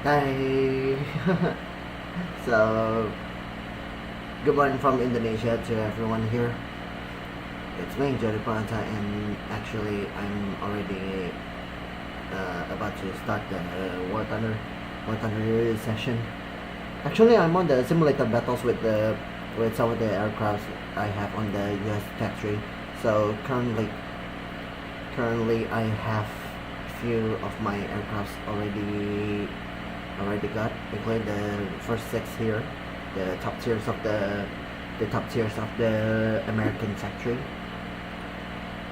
Hi. So, good morning from Indonesia to everyone here. It's me, Jody Planta, and actually, I'm already about to start the War Thunder session. Actually, I'm on the simulator battles with some of the aircrafts I have on the US tech tree. So currently, I have few of my aircrafts already got, including the first 6 here, the top tiers of the American factory,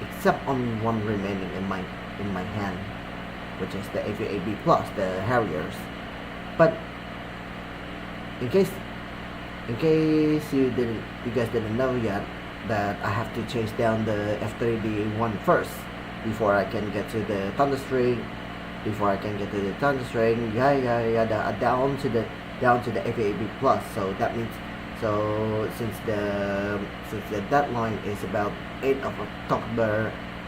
except on one remaining in my hand, which is the AVAB plus the Harriers. But in case you guys didn't know yet, that I have to chase down the F3D1 first before I can get to the Thunderstring. Yada down to the FAB plus. So that means, since the deadline is about 8th of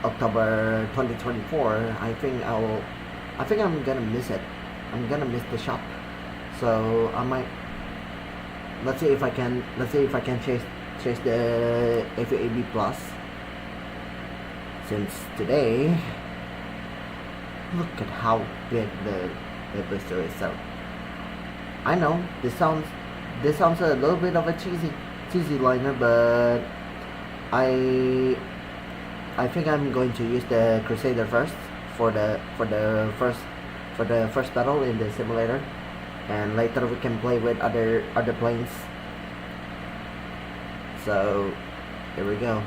October 2024, I think I'm gonna miss it. I'm gonna miss the shop. So I might, let's see if I can chase the FAB plus, since today. Look at how big the blister is. So I know this sounds a little bit of a cheesy liner, but I think I'm going to use the Crusader first for the first battle in the simulator, and later we can play with other planes. So here we go.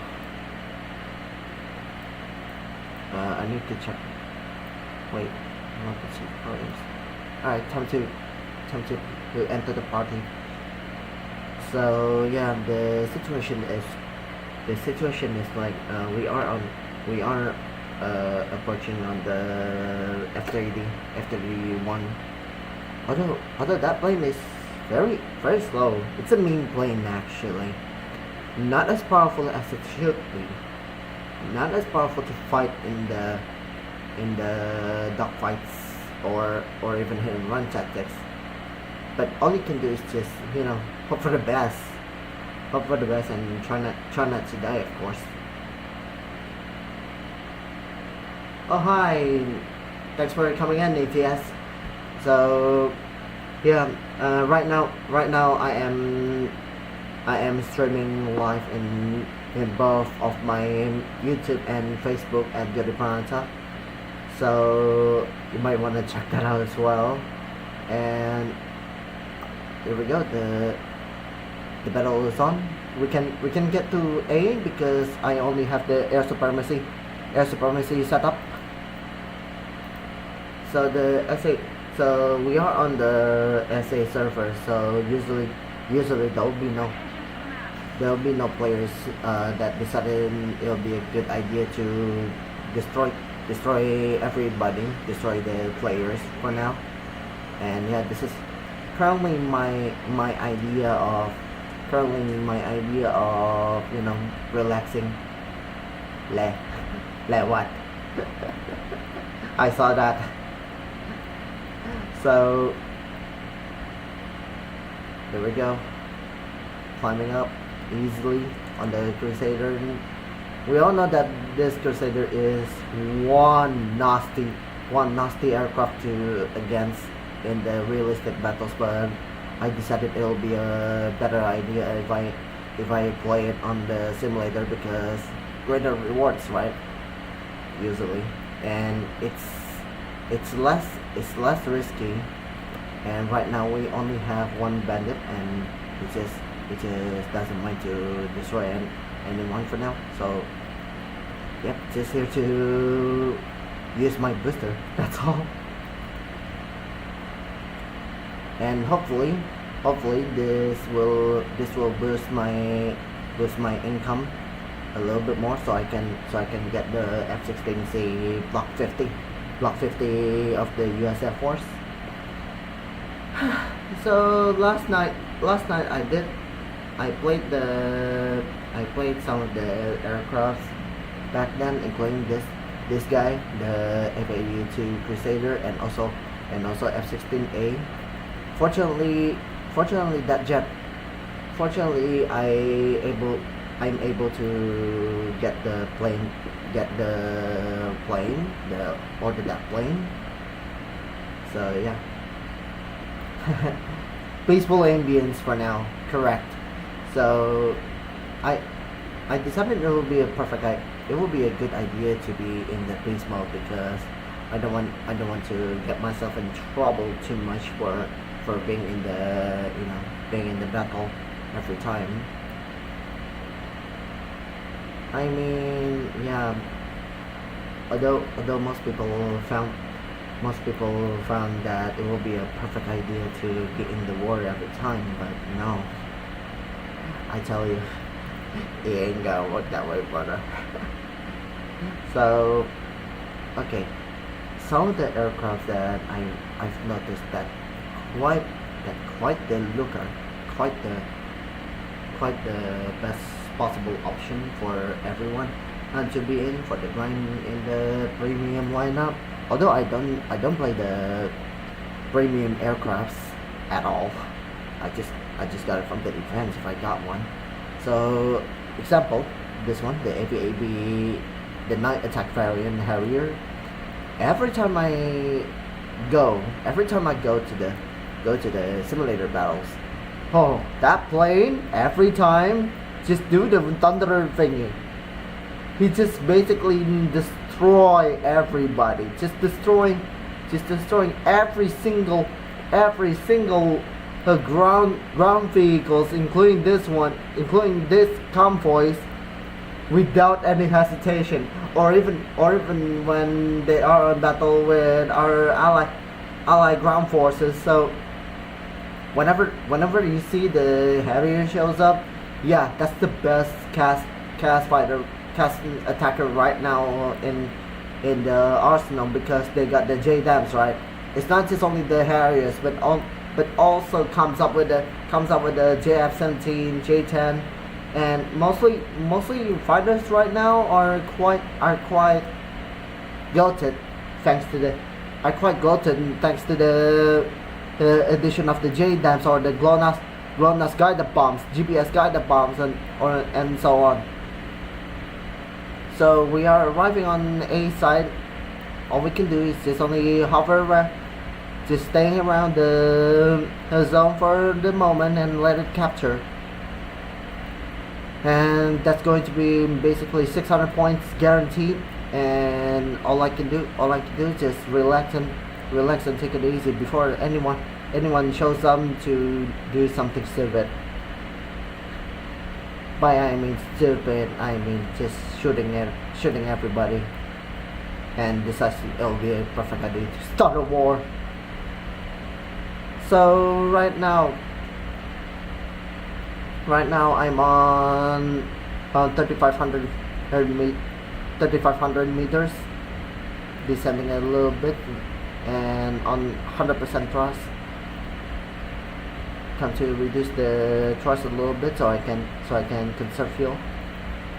I need to check. Wait, not the two players. Alright, time to enter the party. So yeah, the situation is like we are approaching on the F31. Although that plane is very slow. It's a mean plane actually. Not as powerful as it should be. Not as powerful to fight in the dogfights or even hit and run tactics. But all you can do is just, hope for the best. And try not to die, of course. Oh hi, thanks for coming in, ATS. So yeah, right now I am streaming live in both of my YouTube and Facebook at Jody Planta. So you might want to check that out as well. And here we go. The battle is on. We can get to A because I only have the air supremacy set up. So the SA. So we are on the SA server. So usually there will be no players that decided it'll be a good idea to destroy everybody, destroy the players for now. And yeah, this is currently my idea of relaxing. Le what? I saw that. So there we go, climbing up easily on the Crusader. We all know that this Crusader is one nasty aircraft to against in the realistic battles, but I decided it'll be a better idea if I play it on the simulator, because greater rewards, right? Usually, and it's less risky. And right now we only have one bandit, and it just doesn't mind to destroy anyone for now. So yep, just here to use my booster, that's all. And hopefully this will boost my income a little bit more, so I can get the F-16C Block 50 of the US Air Force. So last night I played some of the aircrafts back then, including this guy, the F-82 Crusader, and also and also F-16A. Fortunately that jet. Fortunately, I'm able to get the plane, order that plane. So yeah, peaceful ambience for now. Correct. So I decided it would be it would be a good idea to be in the peace mode because I don't want to get myself in trouble too much for being in the being in the battle every time. I mean, yeah. Although most people found that it will be a perfect idea to be in the war every time, but no. I tell you, it ain't gonna work that way, brother. So, okay. Some of the aircraft that I've noticed that quite the looker, quite the best possible option for everyone to be in for the grind in the premium lineup. Although I don't play the premium aircrafts at all. I just got it from the events if I got one. So example, this one, the AVAB, the night attack variant Harrier. Every time I go to the simulator battles, oh, that plane every time just do the thunder thingy. He just basically destroy everybody. Just destroying every single ground vehicles, including this convoys, without any hesitation, or even when they are in battle with our allied ground forces. So whenever you see the Harrier shows up, yeah, that's the best cast attacker right now in the arsenal, because they got the JDAMs, right. It's not just only the Harriers, but also comes up with the JF-17, J-10, and mostly fighters right now are quite goated thanks to the addition of the JDAMs or the GLONASS guided bombs, GPS guided bombs, and so on. So we are arriving on A side. All we can do is just only hover around, just staying around the zone for the moment and let it capture. And that's going to be basically 600 points guaranteed. And all I can do is just relax and take it easy before anyone shows up to do something stupid. By I mean stupid, I mean just shooting everybody, and decides it'll be a perfect idea to start a war. So right now I'm on 3,500 meters, descending a little bit, and on 100% thrust. Time to reduce the thrust a little bit so I can conserve fuel,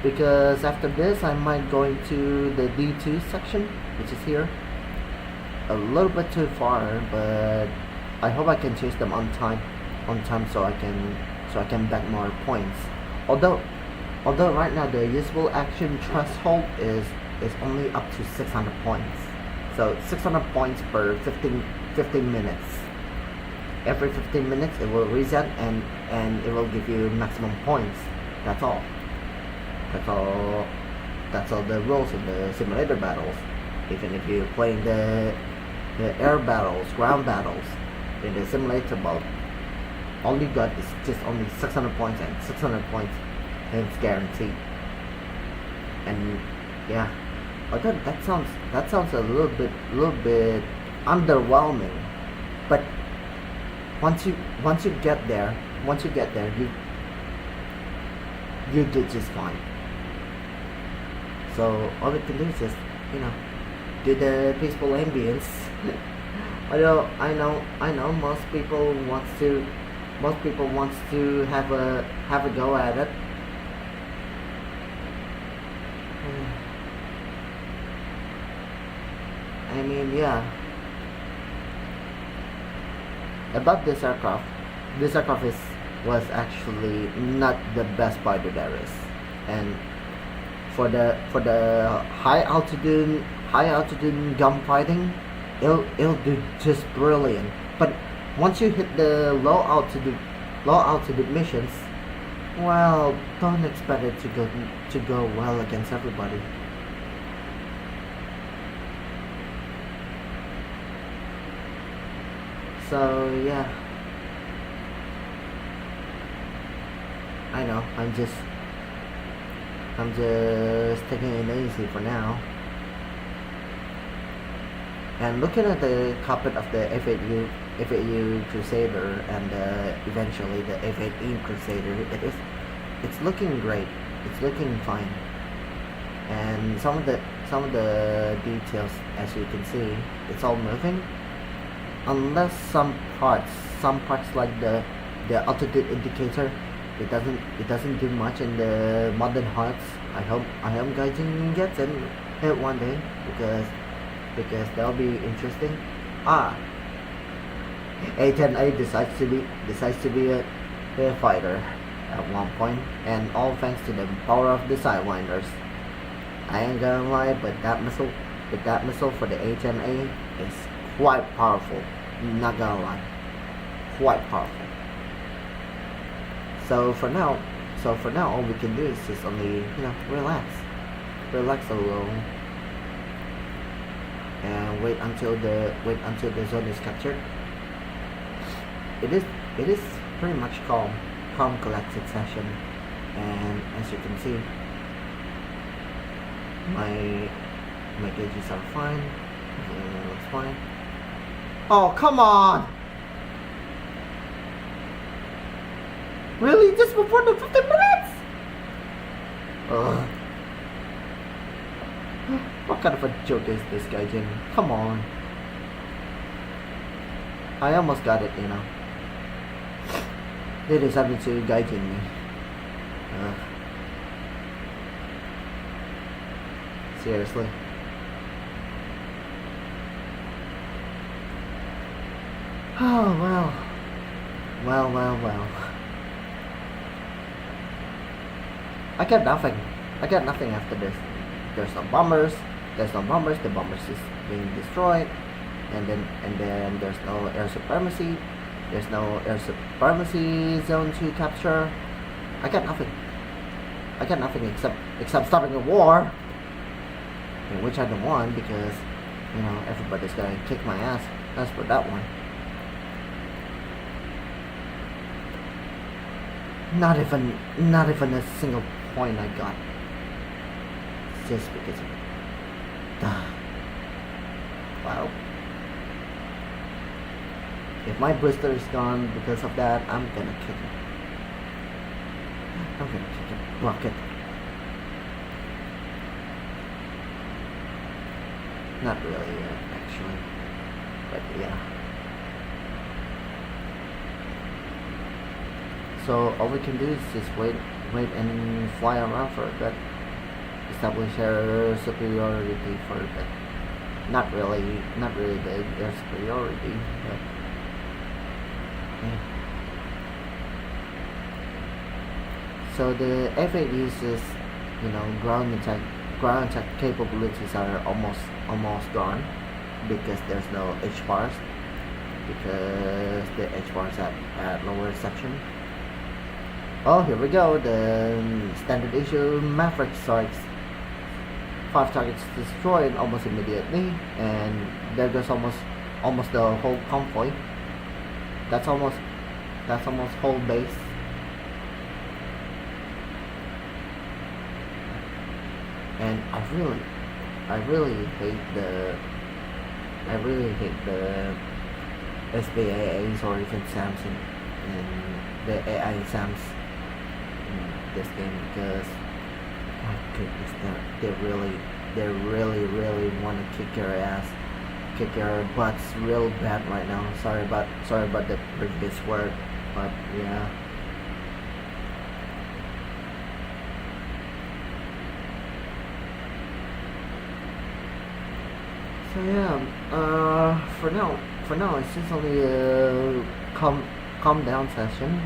because after this I might go into the D2 section, which is here, a little bit too far, but I hope I can chase them on time so I can back more points. Although right now the usable action threshold is only up to 600 points, so 600 points per 15 minutes. Every 15 minutes it will reset and it will give you maximum points. That's all the rules of the simulator battles. Even if you're playing the air battles, ground battles in the simulator mode, all you got is just only 600 points, and 600 points, and it's guaranteed. And yeah, although that sounds a little bit underwhelming, but once you get there, you do just fine. So all we can do is just do the peaceful ambience. Although I know most people wants to have a go at it. I mean, yeah. about this aircraft was actually not the best fighter there is, and for the high altitude gunfighting, it'll do just brilliant. But once you hit the low altitude missions, well, don't expect it to go well against everybody. So yeah, I know. I'm just taking it easy for now. And looking at the cockpit of the F8U Crusader and eventually the F8E Crusader, it's looking great. It's looking fine. And some of the details, as you can see, it's all moving. Unless some parts like the altitude indicator, it doesn't do much in the modern HUDs. I hope Gaijin gets it one day, because that'll be interesting. A10A decides to be a fighter at one point, and all thanks to the power of the Sidewinders. I ain't gonna lie, but that missile for the A10A is quite powerful. Not gonna lie, quite powerful. So for now, all we can do is just only relax a little, and wait until the zone is captured. It is pretty much calm, collected session, and as you can see, my gauges are fine. Everything looks fine. Oh, come on! Really? Just before the 15 minutes? Ugh. What kind of a joke is this, Gaijin? Come on. I almost got it, They decided to Gaijin me. Seriously. Oh, well. I get nothing after this. There's no bombers. The bombers is being destroyed. And then there's no air supremacy. There's no air supremacy zone to capture. I got nothing except starting a war. Which I don't want, because everybody's gonna kick my ass. That's for that one. Not even a single point I got. Just because of wow. If my booster is gone because of that, I'm gonna kick it. Rocket. Not really, actually. But yeah. So all we can do is just wait and fly around for a bit. Establish our superiority for a bit. Not really the air superiority, but yeah. So the F8 uses, ground attack capabilities are almost gone, because there's no H bars, because the H bars at lower section. Oh, here we go. The standard issue Maverick strikes. 5 targets destroyed almost immediately, and there goes almost the whole convoy. That's almost whole base. And I really hate the SBAAs or even SAMs and the AI SAMs in this game, because my goodness, they really want to kick your ass, kick your butts real bad right now. Sorry about the previous word, but yeah. So yeah, for now it's just only calm down session.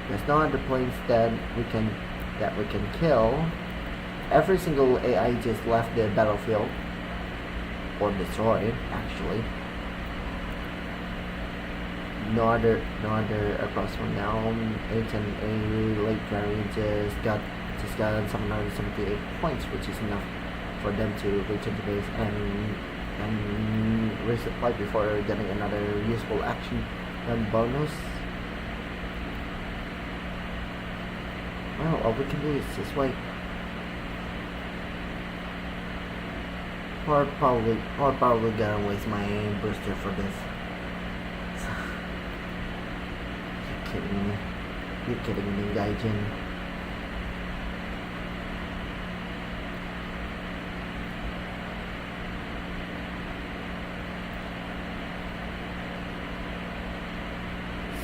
There's no other planes that we can kill. Every single AI just left the battlefield or destroyed actually. No other aircraft went down. H&A late variant just got 778 points, which is enough for them to reach into base and resupply before getting another useful action and bonus. Well, all we can do is just wait. Or probably gonna waste my booster for this. You're kidding me. You're kidding me, Gaijin.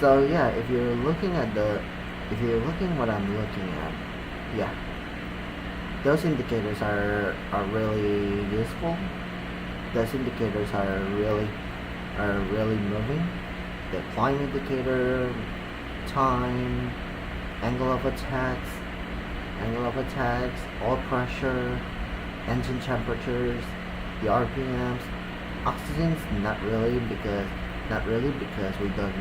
So yeah, if you're looking what I'm looking at, yeah, those indicators are really useful. Those indicators are really moving. The climb indicator, time, angle of attacks, oil pressure, engine temperatures, the RPMs, oxygen's not really because we don't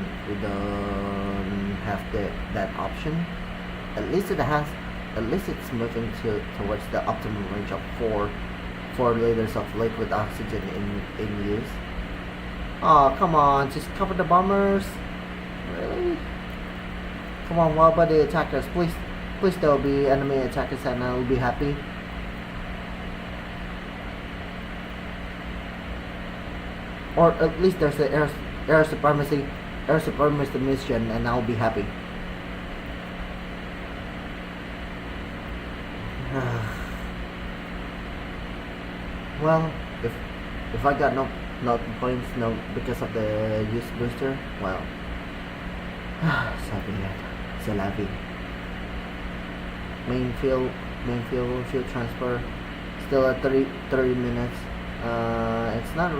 have that option. At least it's moving towards the optimum range of 4 liters of liquid oxygen in use. Oh, come on, just cover the bombers. Really? Come on, what about the attackers? Please there will be enemy attackers and I will be happy. Or at least there's the air supremacy mission and I'll be happy. Well, if I got no points because of the use booster, well, so be it. C'est la vie. Main fuel transfer still at 30 minutes. It's not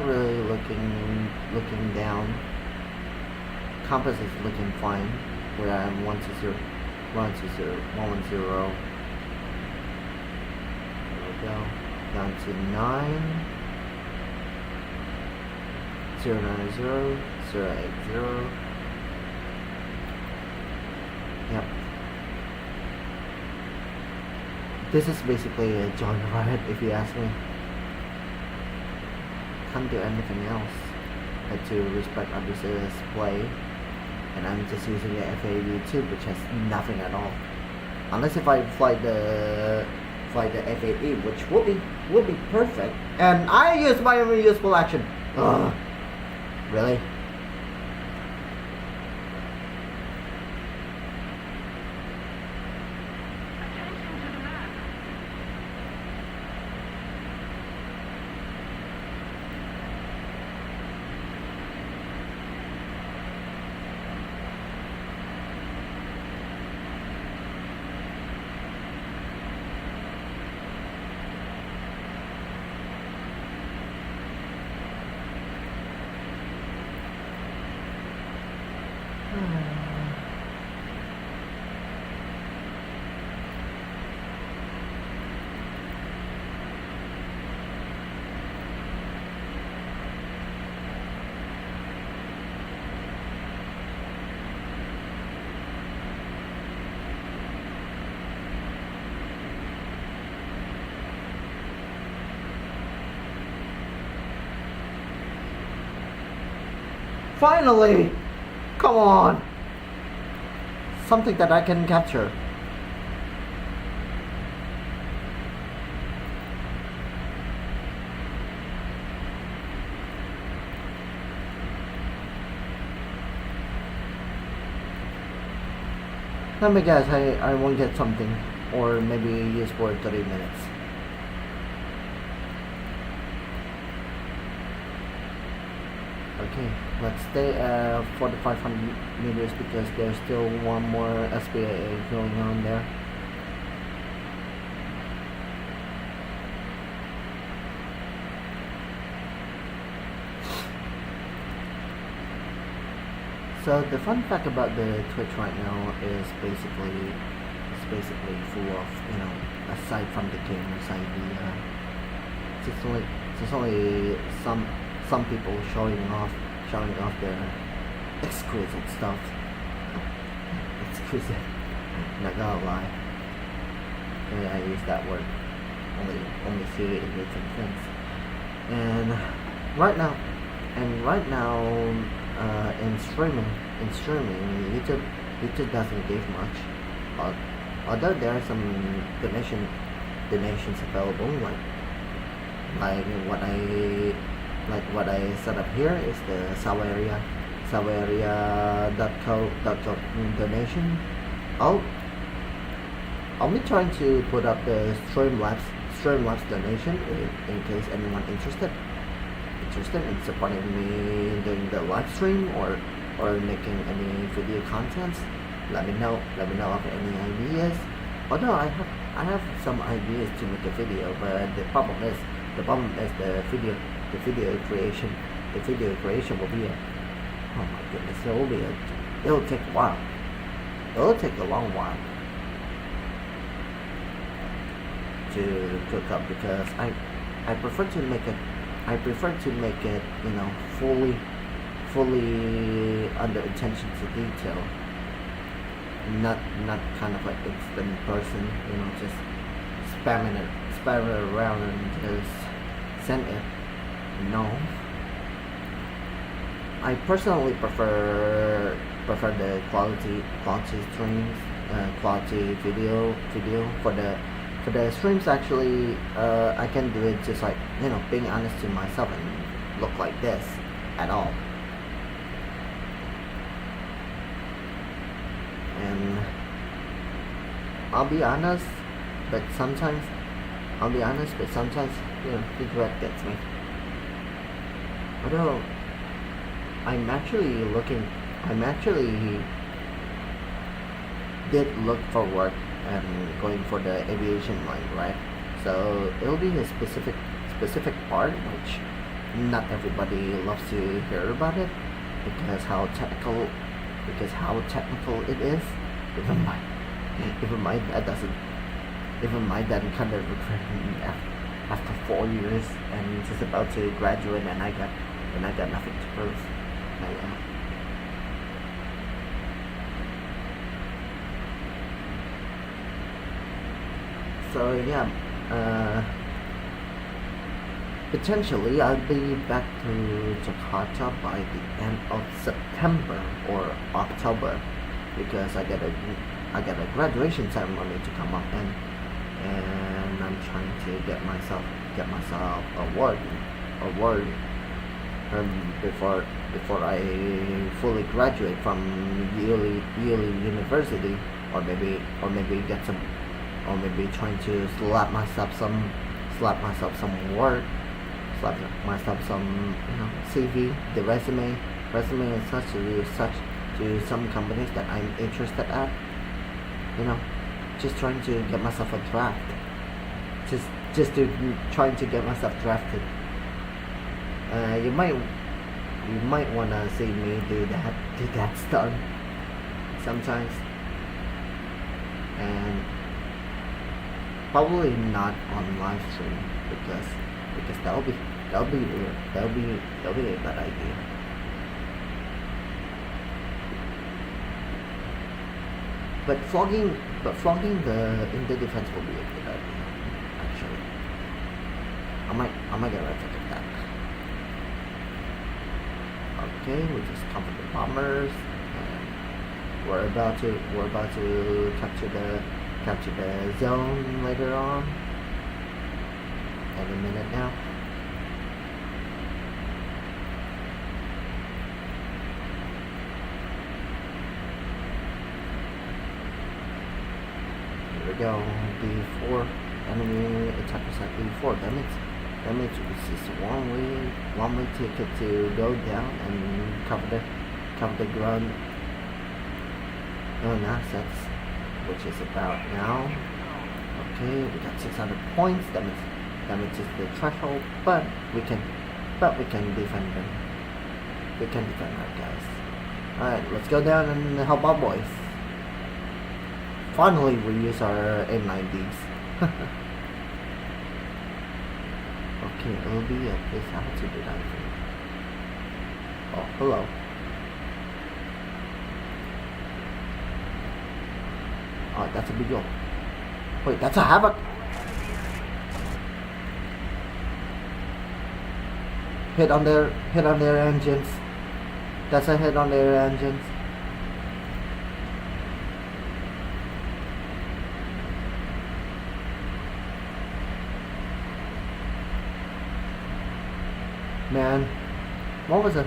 really looking down. Compass is looking fine. Where I am 110. There we go. Down to 9. 090, 080. Yep. This is basically a joyride if you ask me. Can't do anything else but to respect others' play, and I'm just using the F-82, which has nothing at all. Unless if I fly the F-8E, which would be perfect, and I use my only useful action. Ugh. Really? Finally! Come on! Something that I can capture. Let me guess, I won't get something. Or maybe use for 30 minutes. Okay, let's stay at 4,500 meters because there's still one more SPAA going on there. So the fun fact about the Twitch right now is basically full of, you know, aside from the gamers idea, it's only some people showing off their exquisite stuff. Exquisite. Not gonna lie. I use that word only see it with some friends. And right now, in streaming, YouTube doesn't give much. Although there are some donations available, like what I set up here is the sawaria.co donation. I'll be trying to put up the Streamlabs donation in case anyone interested in supporting me doing the live stream or making any video contents. Let me know of any ideas. Although I have some ideas to make a video, but the problem is the video creation will be oh my goodness, it'll take a while. It'll take a long while to cook up, because I prefer to make it you know, fully under attention to detail, not kind of like instant person, you know, just spam it around and just send it. No, I personally prefer the quality streams, quality video for the streams. Actually, I can do it just like, you know, being honest to myself and look like this at all. And I'll be honest, but sometimes, you know, the dread gets me. Although I'm actually did look for work and going for the aviation line, right? So it'll be a specific part which not everybody loves to hear about it, because how technical it is. Even my dad kind of regretted me after 4 years and just about to graduate, and I got nothing to prove. So yeah, potentially I'll be back to Jakarta by the end of September or October, because I got a graduation ceremony to come up, and I'm trying to get myself a word before I fully graduate from yearly university, or maybe trying to slap myself some work, slap myself some, you know, CV, the resume and such to some companies that I'm interested at, you know, just trying to get myself a draft, just to trying to get myself drafted. You might wanna see me do that stuff sometimes, and probably not on live stream, because that'll be weird. That'll be a bad idea. But flogging in the defense will be a good idea. Actually, I might get right to that. Okay, we just covered the bombers, and we're about to capture the zone later on. Any minute now. Here we go. B4. Enemy attackers at B4. That means it's just one way ticket to go down and cover the ground on assets, which is about now. Okay, we got 600 points. That means it's the threshold, but we can defend them. We can defend our guys. Alright, let's go down and help our boys. Finally, we use our M90s. Okay, LB at this altitude, I think. Oh, hello. Oh, that's a big deal. Wait, that's a Havoc? Hit on their engines. That's a hit on their engines. Man, what was it?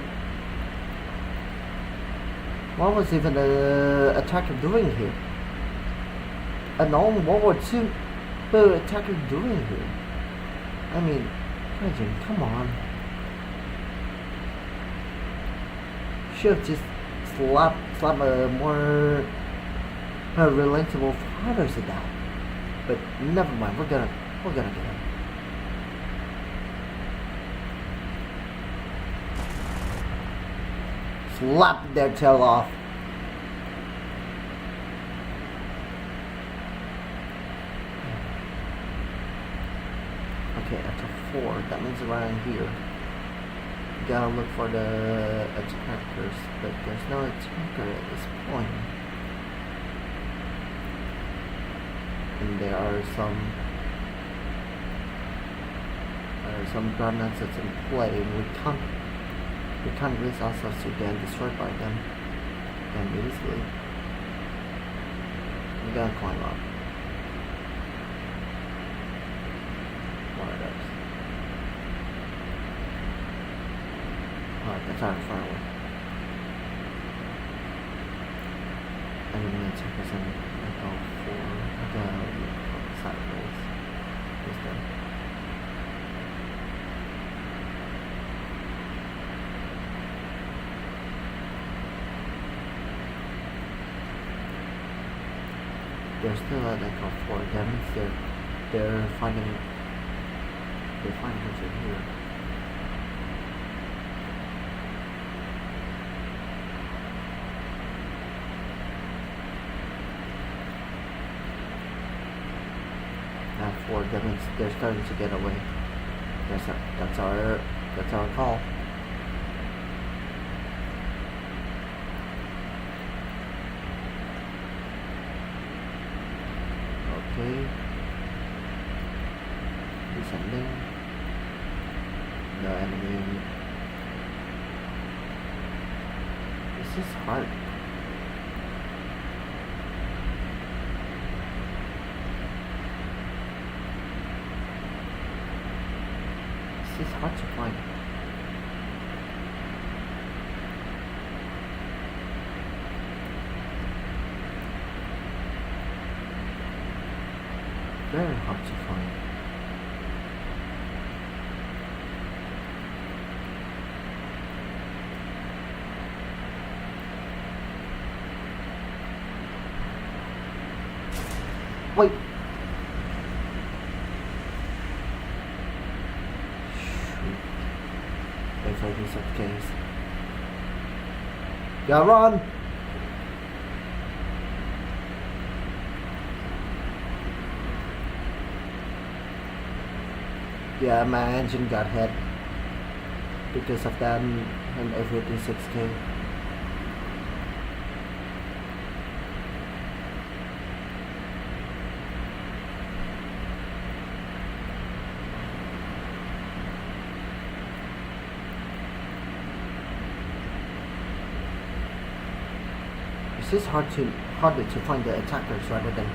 What was even the attacker doing here? An old World War II, what attacker doing here? I mean, Virgin, come on. Should have just slap a more relatable fighters at that. But never mind, we're gonna get him. Slap their tail off. Okay, that's a 4. That means around here. Gotta look for the attackers, but there's no attacker at this point. And there are some grenades that's in play, and we can't risk ourselves to get destroyed by them easily. We gotta climb up. One of those. Alright, that's our front one. Enemy attackers on Echo 4. I gotta look sideways. This way. They're still at Echo 4. That means they're finding us in here. Now 4, that means they're starting to get away. That's our call. Okay. Descending. No enemy. This is hard. This is hard to find. Very hard to find. Wait. If I do such case. Yeah, run! Yeah, my engine got hit because of that and everything 6K. It's just harder to find the attackers rather than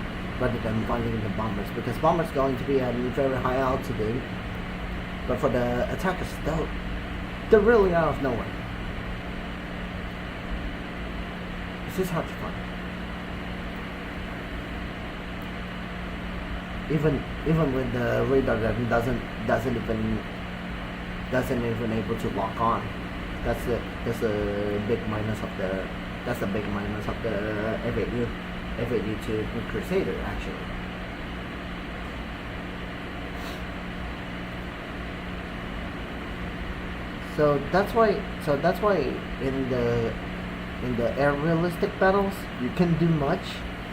finding the bombers, because bombers going to be at very high altitude. But for the attackers, they're really out of nowhere. It's just hard to find. Even with the radar that doesn't even able to lock on. That's a big minus of the F-82 to Crusader actually. So that's why in the air realistic battles, you can do much.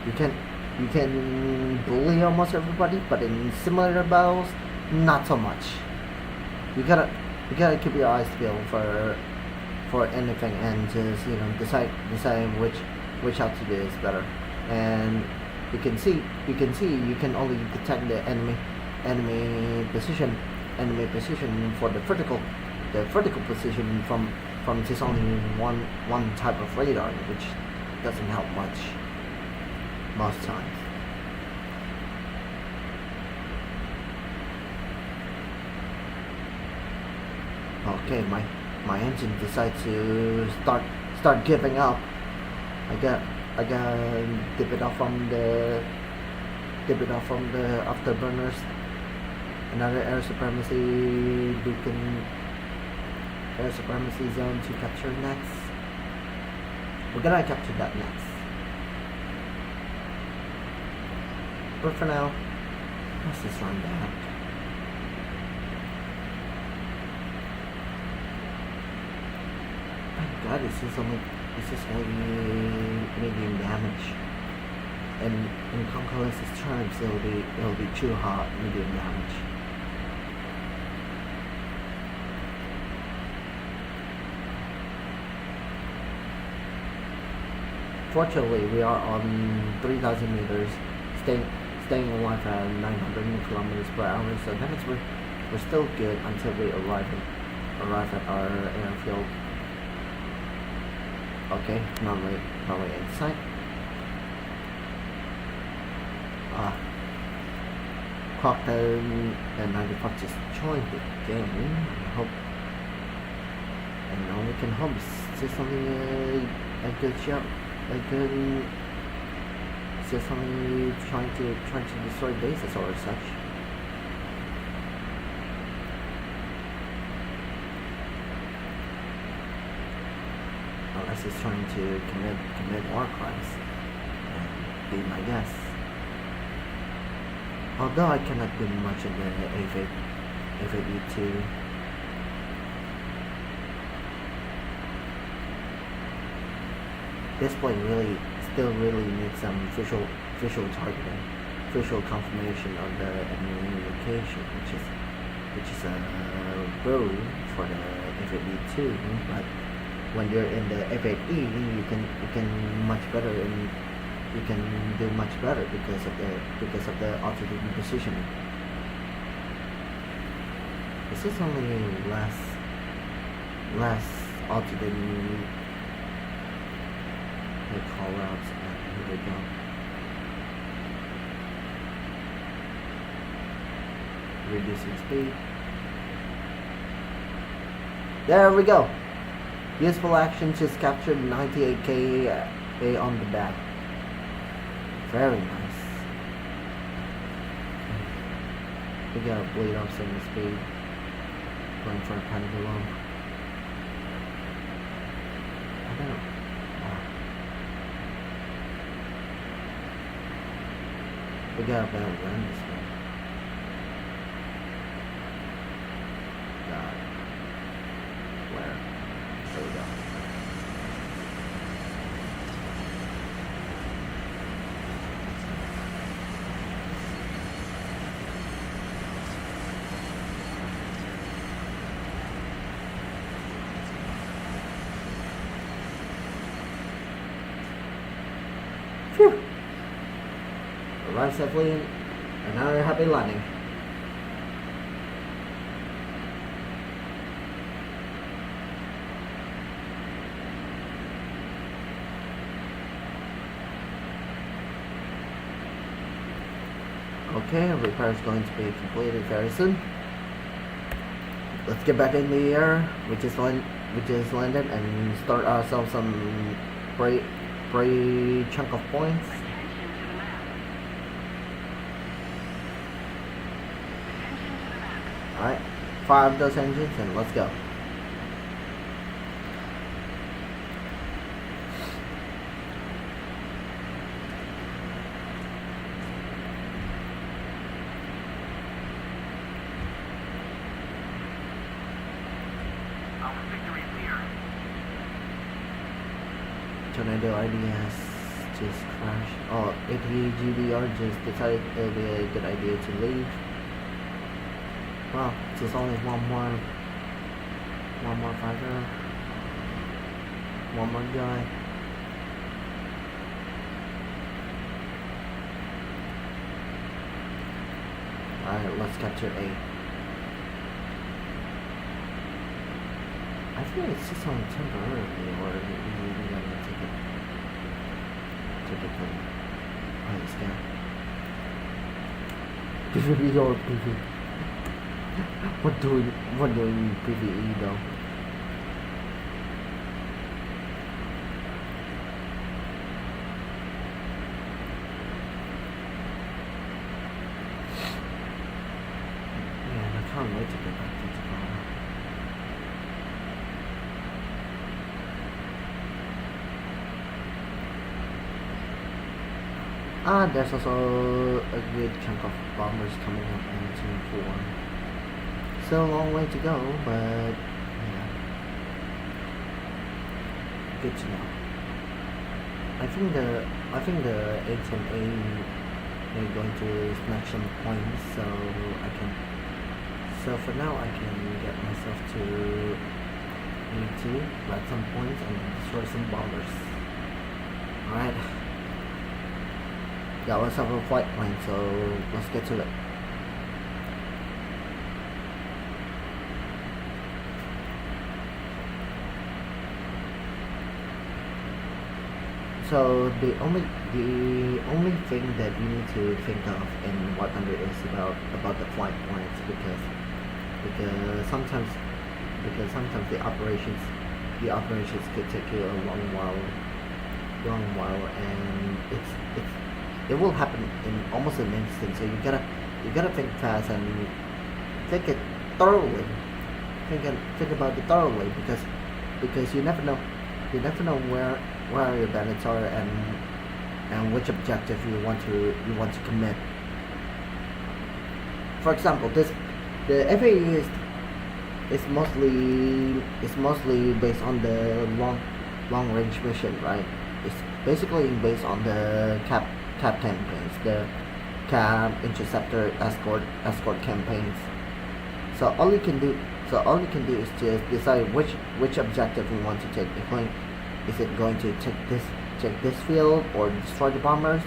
You can you can bully almost everybody, but in simulator battles, not so much. You gotta keep your eyes peeled for anything and just decide which how to do is better. And you can see you can only detect the enemy position for the vertical position from just only one type of radar, which doesn't help much most times. Okay, my engine decides to start giving up. I got dip it off from the afterburners. Another air supremacy beacon, air supremacy zone to capture next. We're gonna capture that next. But for now, let's just run back. My God, this is only medium damage. And in Conquest's terms, it'll be too hot medium damage. Fortunately, we are on 3,000 meters, staying alive at 900 kilometers per hour. So that means we're still good until we arrive at our airfield. Okay, normally inside. Cocktail and 95 just joined the game. I hope, and all we can hope is just something a good job. Just only trying to destroy bases or such. Unless he's trying to commit war crimes. Be my guess. Although I cannot do much in the AVB2. This plane still needs some visual targeting, visual confirmation of the enemy location, which is a road for the FAB2. But when you're in the FAE, you can much better, and you can do much better because of the altitude and positioning. This is only less altitude. Call routes, and here we go. Reducing speed. There we go. Useful action just captured 98k on the back. Very nice. We gotta bleed off some speed. Going for a pendulum. I don't know. We got a better run this way. God. Where? There we go. Phew! Arrive safely, and another happy landing. Okay, repair is going to be completed very soon. Let's get back in the air. We just landed and start ourselves some pretty chunk of points. Alright, fire up those engines and let's go. Tornado ideas just crashed. Oh, ATGDR just decided it would be a good idea to leave. Well, there's only one more fighter, one more guy. Alright, let's capture A. I think it's just on temporarily, or we gotta take it from. Alright, scan. PvP or PvP? What doing PvE though? Man, I can't wait to get back to Japan. There's also a good chunk of bombers coming up in Team 4. Still a long way to go, but yeah, good to know. I think the A10A are going to snatch some points, so for now I can get myself to E2, grab some points, and destroy some bombers. Alright. Got myself a flight plane, so let's get to it. So the only thing that you need to think of in War Thunder is about the flight points, because sometimes the operations could take you a long while, and it will happen in almost an instant. So you gotta think fast and think it thoroughly. Think about it thoroughly, because you never know where your bandits are and which objective you want to commit. For example, the FAE is mostly based on the long range mission, right? It's basically based on the cap campaigns, the cap, interceptor, escort campaigns. So all you can do is just decide which objective you want to take. Is it going to take this field, or destroy the bombers,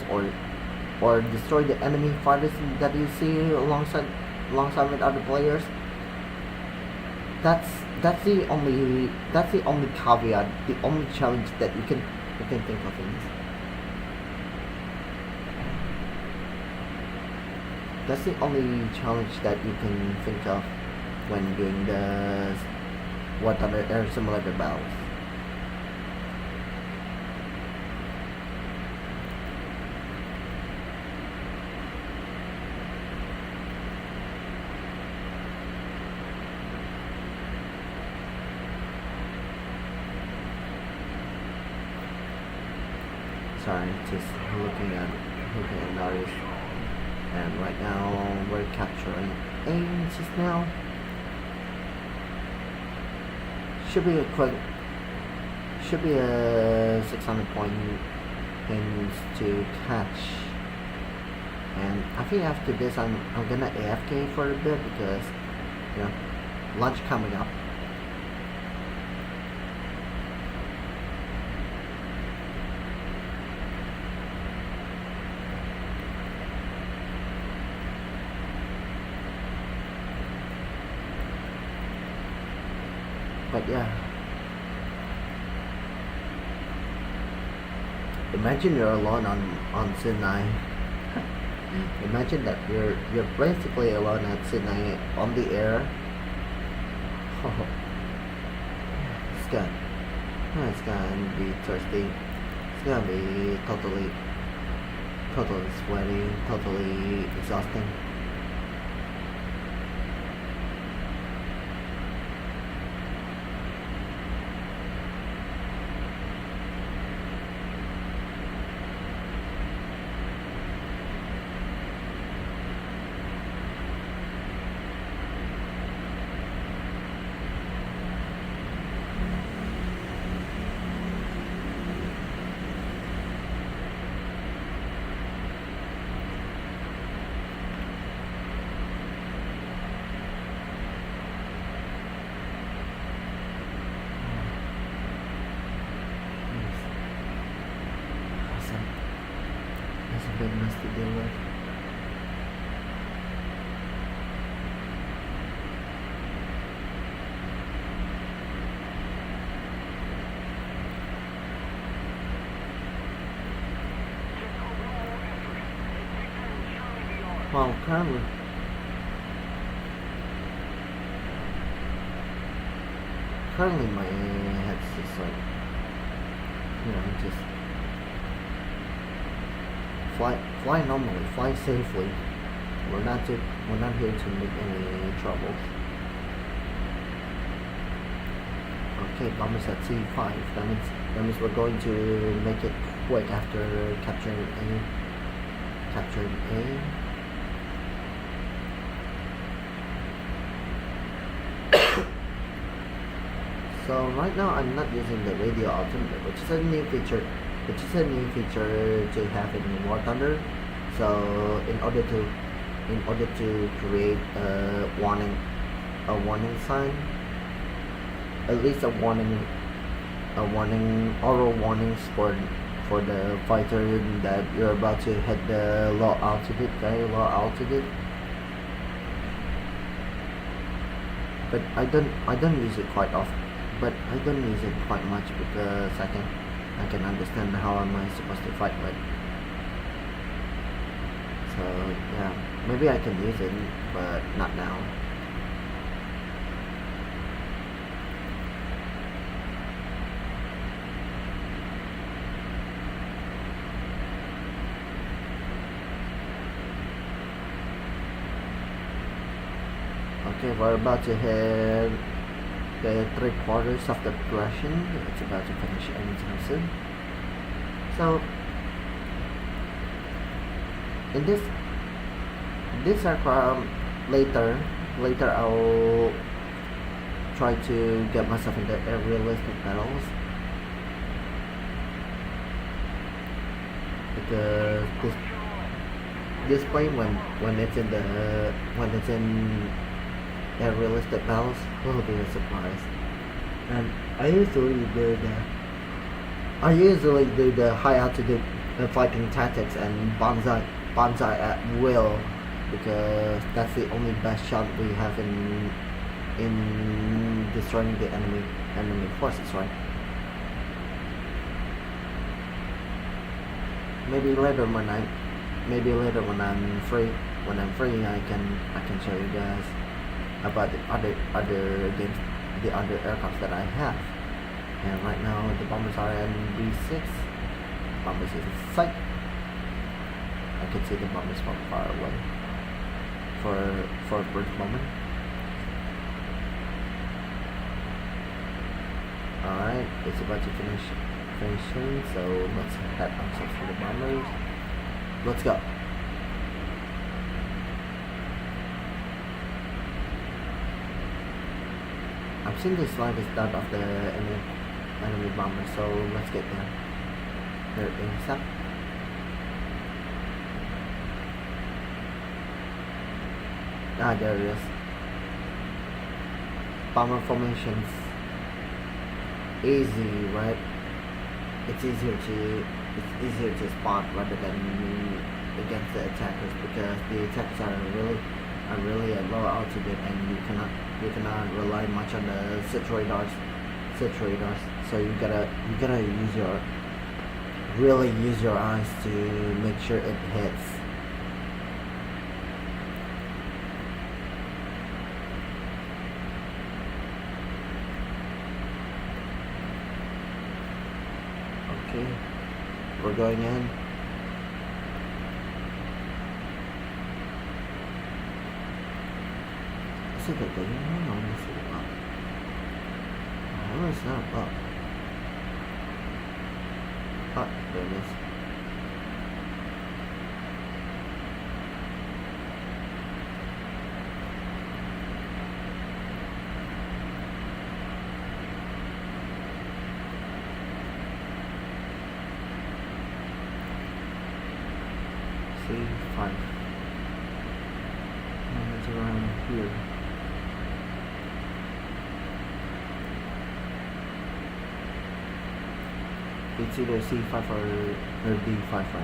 or destroy the enemy fighters that you see alongside with other players? That's the only caveat, the only challenge that you can think of in this. That's the only challenge that you can think of when doing the War Thunder Air Simulator battles. Sorry, just looking at Darius, and right now we're capturing A just now. Should be a 600 point things to catch, and I think after this I'm gonna AFK for a bit, because lunch coming up. But yeah, imagine you're alone on Sinai. Imagine that you're basically alone at Sinai on the air. Oh, it's gonna be thirsty. It's gonna be totally sweaty, totally exhausting. bombers to deal with. Well, currently my head's just like, just fly normally, fly safely. We're not here to make any troubles. Okay, bombers at C5. That means we're going to make it quick after capturing A. So right now I'm not using the radio altimeter, which is a new feature to have in War Thunder. So in order to create a warning sign, at least a warning oral warnings for the fighter that you're about to hit the low altitude. But I don't use it quite often. But I don't use it quite much because I can understand how am I supposed to fight with. So yeah, maybe I can use it, but not now. Okay, we're about to hit the 3/4 of the progression. It's about to finish anytime soon. So in this aircraft, later I'll try to get myself into realistic battles, because this plane when it's in realistic battles will be a surprise. And I usually do the high altitude fighting tactics and banzai at will, because that's the only best shot we have in destroying the enemy forces, right? Maybe later when I'm free, I can show you guys about the other games, the other aircraft that I have. And right now the bombers are in B6. Bombers is in sight. I can see the bombers from far away for a brief moment. Alright, it's about to finishing, so let's head ourselves for the bombers. Let's go. I've seen the slightest dot of the enemy bomber, so let's get there. They're ASAP. There it is. Bomber formations. Easy, right? It's easier to spot rather than against the attackers, because the attackers are really at low altitude, and you cannot rely much on the sit radars. So you gotta use your eyes to make sure it hits. Okay, we're going in. Is it a thing? No, it's not up. Oh, it's not up. Ah, there it is. C5. And it's around here. It's either C5 or D5 right now.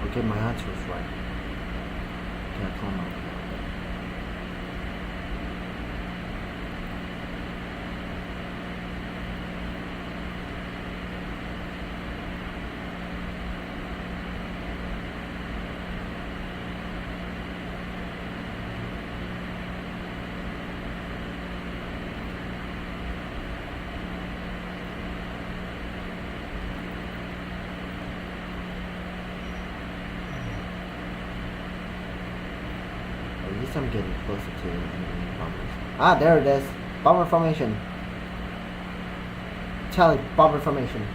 Okay, my answer was right. Yeah, come on. At least I'm getting closer to enemy bombers. Ah, there it is. Bomber formation. Charlie, bomber formation.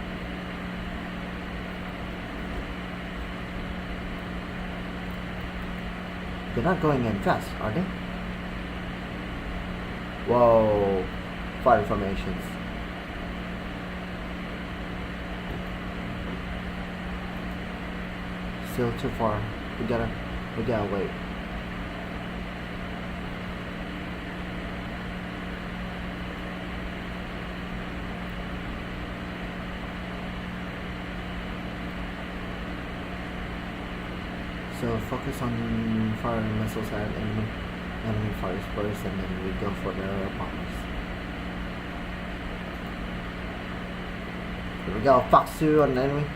They're not going in fast, are they? Whoa. Fire formations. Still too far. We gotta wait. So focus on firing missiles at enemy fires first, and then we go for the bombers. Here we go, Fox 2 on the enemy.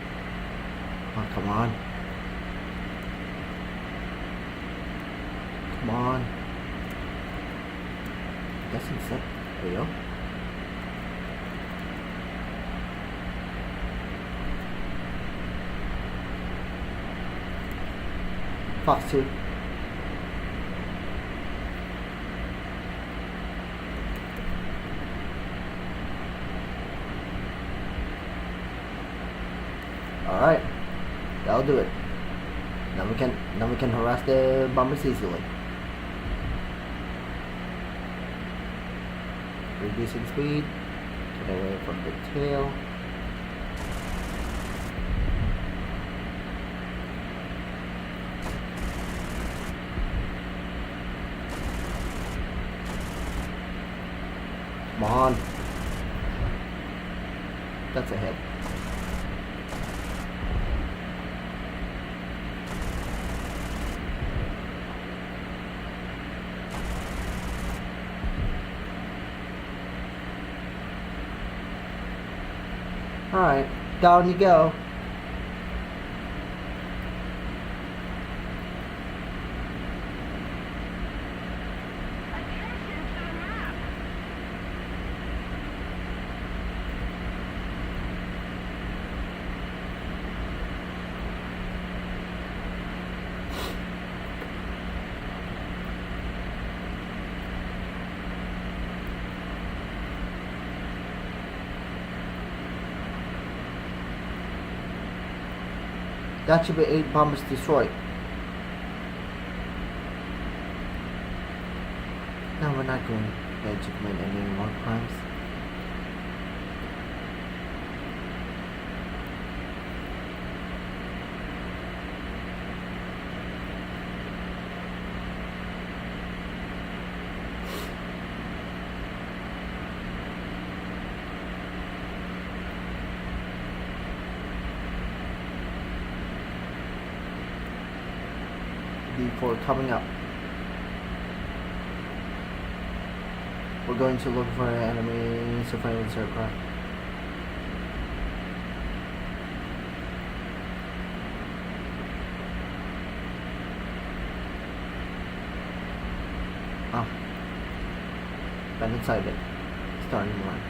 Oh, come on. Come on. That's insane. There you go. Fox 2. Alright. That'll do it. Now we can harass the bombers easily. Reducing speed. Get away from the tail. Come on. That's a hit. Alright, down you go. That should be 8 bombers destroyed. No, we're not going to commit any more crimes. D4 coming up. We're going to look for enemy surveillance aircraft. Ah. Been inside it. Starting line.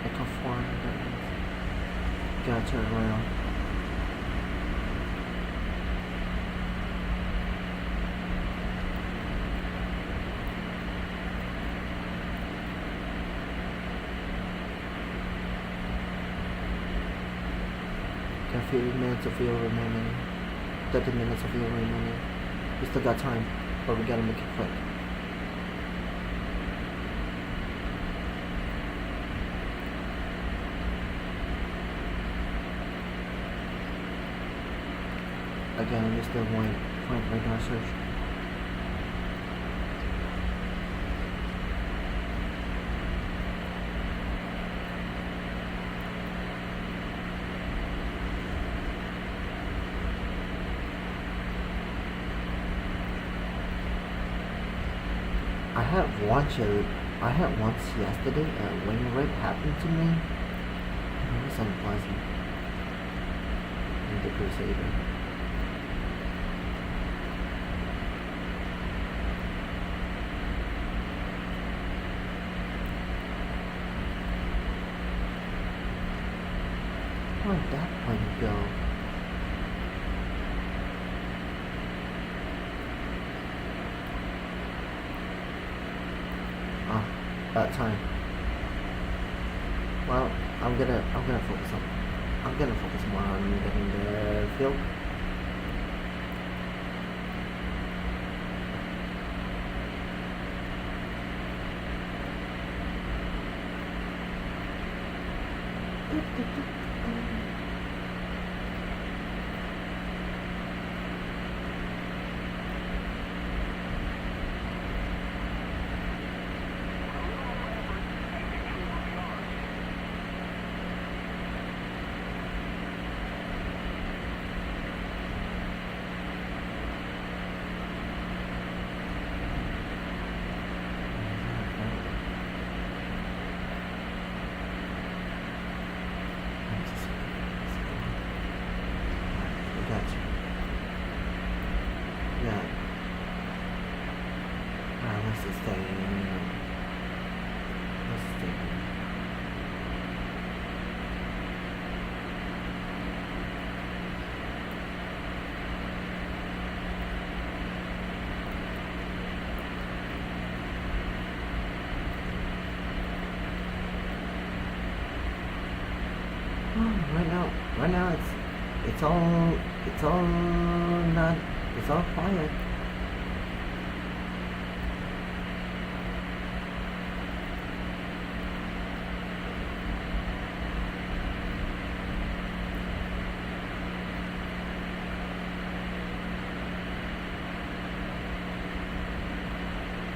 Echo 4, gotta turn around. Got 30 minutes of fuel remaining. 30 minutes of fuel remaining. We still got time, but we gotta make it quick. Again, we still want right now search. I had once yesterday when a rape happened to me. It was unpleasant. In the Crusader. Where'd that one go? About time. Well, I'm gonna focus more on getting the field. Right now it's all quiet.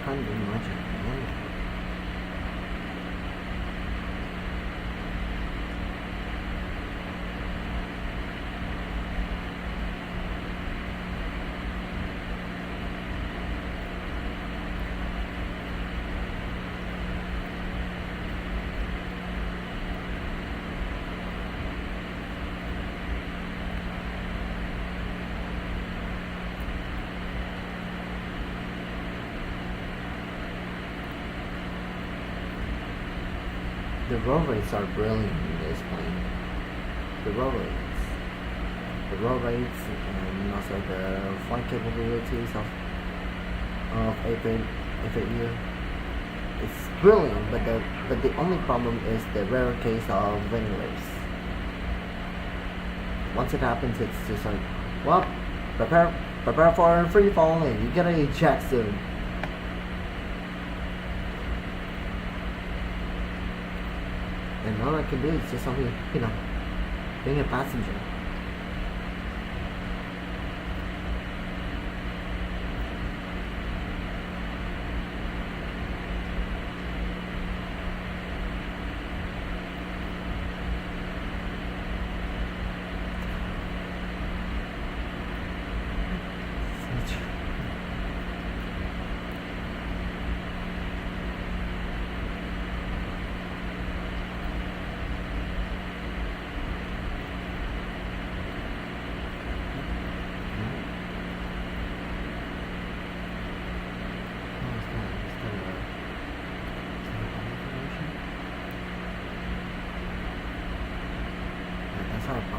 Can't imagine. The roll rates are brilliant in this plane. The roll rates, and also the flight capabilities of FAU. It's brilliant, but the only problem is the rare case of wing race. Once it happens, it's just like, well, prepare for free falling. You gotta eject soon. And all I can do is just only, being a passenger.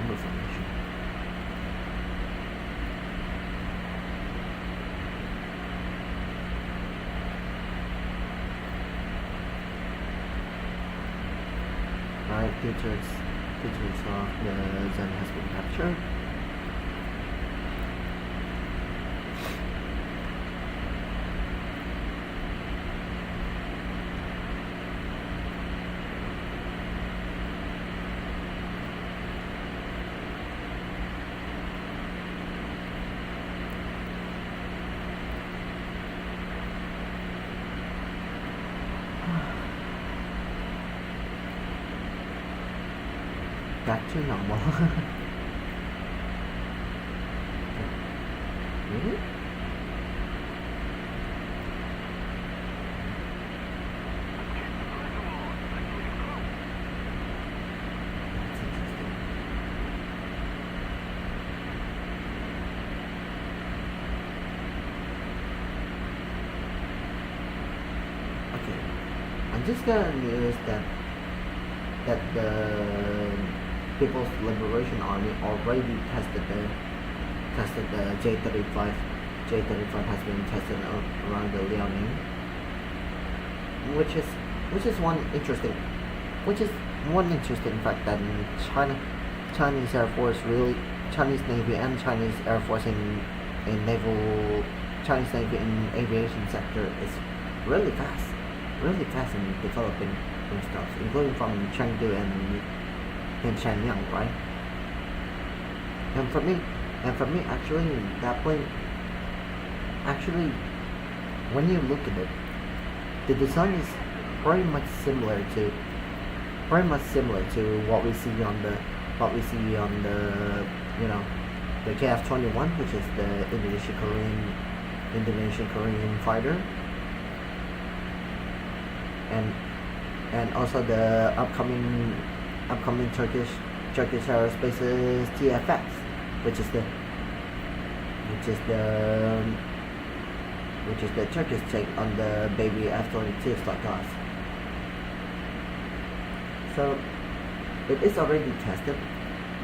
Information. Right, features of the Zen has been captured. back to normal. Really? That's interesting. Okay, I'm just gonna news that the People's Liberation Army already tested the J-35. J-35 has been tested around the Liaoning, which is one interesting fact that Chinese Air Force really Chinese Navy and Chinese Air Force in naval Chinese Navy in aviation sector is really fast in developing stuff, including from Chengdu and Shenyang, right? And for me, actually, that plane, actually, when you look at it, the design is very much similar to what we see on the the KF-21, which is the Indonesian Korean fighter, and also the upcoming Turkish Aerospace's TFX, which is the Turkish take on the baby F-22s like us. So it is already tested.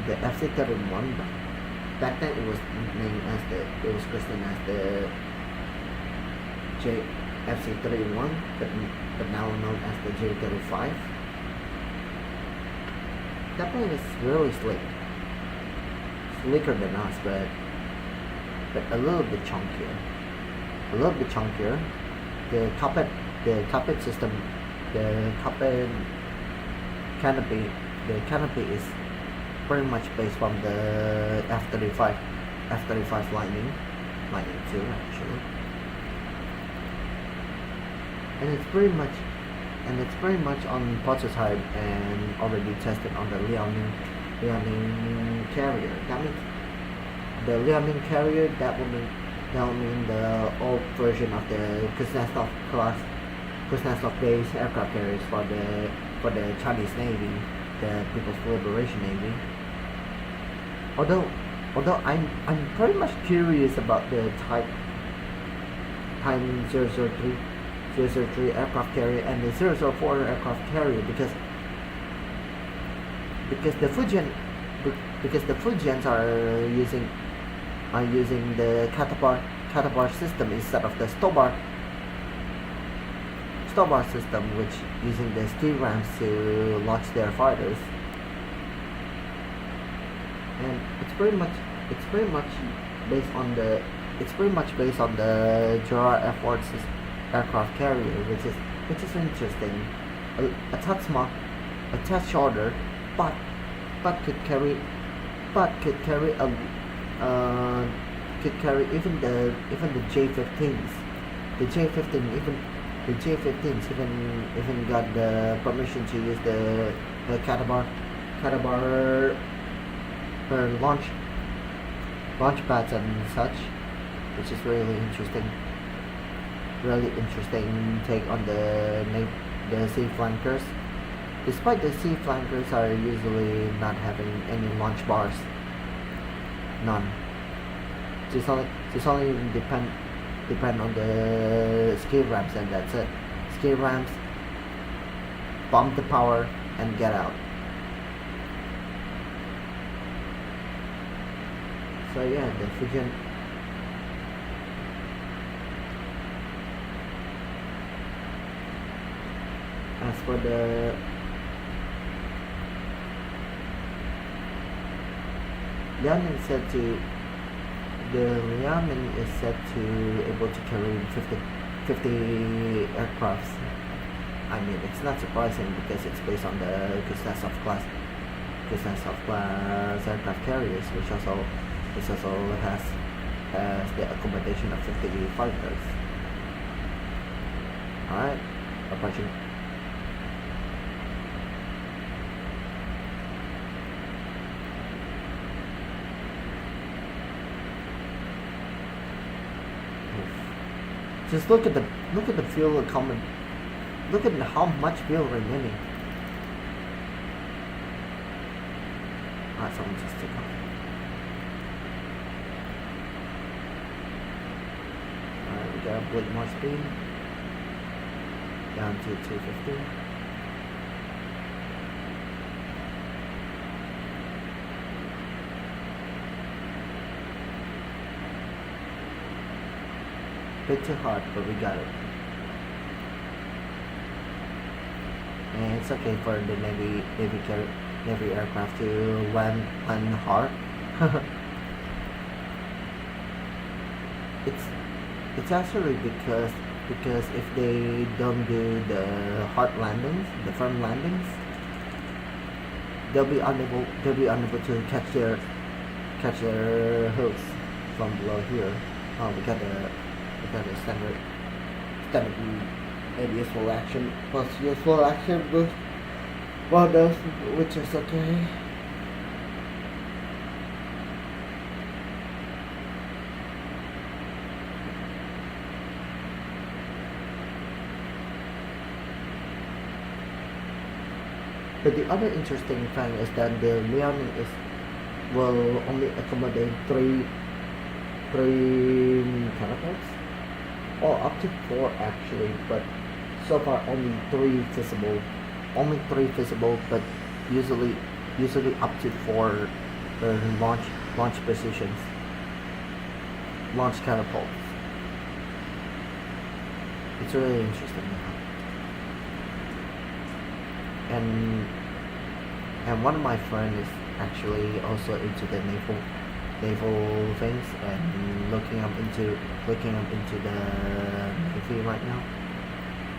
The FC-31, back then it was christened as the FC-31, but now known as the J-35. That plane is really slicker than us, but a little bit chunkier. The cockpit system, the cockpit canopy is pretty much based from the F-35 Lightning II actually, and it's pretty much on prototype and already tested on the Liaoning carrier. That means the Liaoning carrier, that will mean the old version of the Kuznetsov based aircraft carriers for the Chinese Navy, the People's Liberation Navy. Although I'm pretty much curious about the Type 003 aircraft carrier and the 004 aircraft carrier because the Fujians are using the catabar system instead of the Stobar system, which using the ski ramps to launch their fighters. And it's pretty much based on the Gerard F. Ward's aircraft carrier, which is interesting. A touch small, a touch shorter, but could carry even the J-15s. The J-15s even got the permission to use the catabar launch pads and such, which is really interesting take on the sea flankers. Despite the sea flankers are usually not having any launch bars, none. Just only depend on the ski ramps, and that's it. Ski ramps, pump the power and get out. So yeah, the Fujian. As for the Liaoning is said to able to carry 50 aircrafts. I mean, it's not surprising because it's based on the Kuznetsov class aircraft carriers, which also has the accommodation of 50 fighters. Alright, approaching. Just look at the fuel coming. Look at how much fuel remaining. Alright, someone just took off. Alright, we gotta blink more speed. Down to 250. Bit too hard, but we got it. And it's okay for the Navy aircraft to land hard. it's actually because if they don't do the hard landings, the firm landings, they'll be unable to catch their hooks from below here. Oh, we got the standard useful action plus useful action boost. Well, those, which is okay. But the other interesting thing is that the Liaoning will only accommodate three catapults, or up to 4 actually, but so far only 3 feasible. But usually up to 4 launch positions, launch catapults. It's really interesting. And one of my friends is actually also into the naval things and looking up into the Navy right now,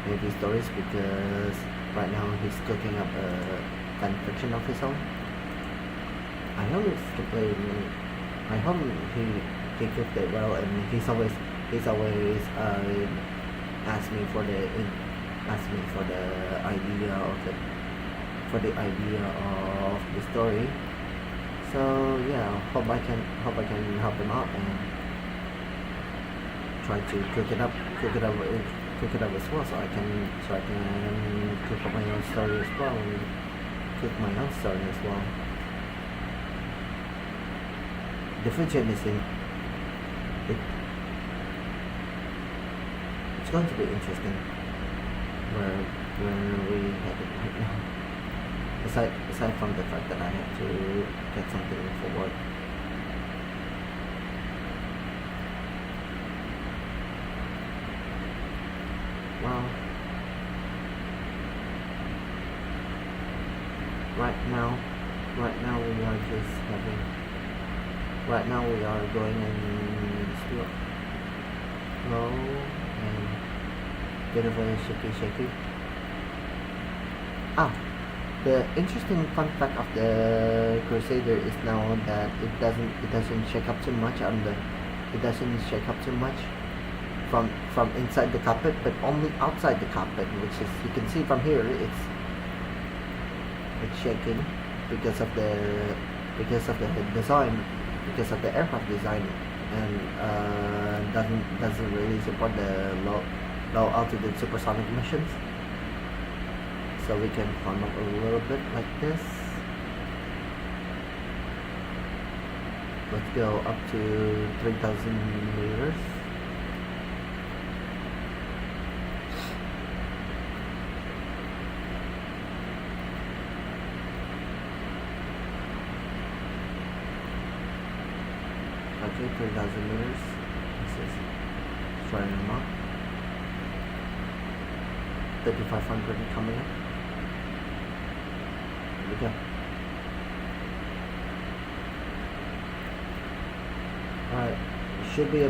Navy stories, because right now he's cooking up a fan fiction of his own. I hope it's completely. I hope he cooked it well, and he's always asked me for the idea of it. For the idea of the story. So yeah, hope I can help him out and try to cook it up as well, so I can cook up my own story as well, and cook my own story as well. The future is in it. It's going to be interesting where we head right now. Aside from the fact that I have to get something for work. Well, right now we are just having. Right now we are going in slow and bit of a shaky. The interesting fun fact of the Crusader is now that it doesn't shake up too much from inside the cockpit, but only outside the cockpit, which is, you can see from here, it's shaking because of the design, because of the aircraft design, and doesn't really support the low altitude supersonic missions. So we can climb up a little bit like this. Let's go up to 3,000 meters. Okay, 3,000 meters. This is starting them up. 3,500 coming up. Here we go. Alright, should be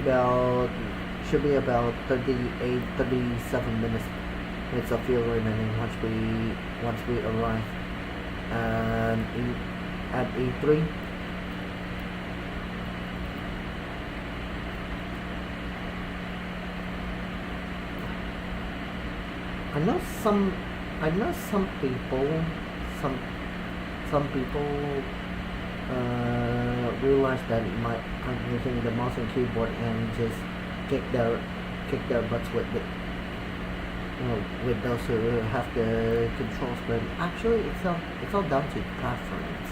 about 38, 37 minutes of fuel remaining once we arrive at E3. I know some people realize that I'm using the mouse and keyboard and just kick their kick their butts with the, with those who have the controls. But actually, it's all down to preference.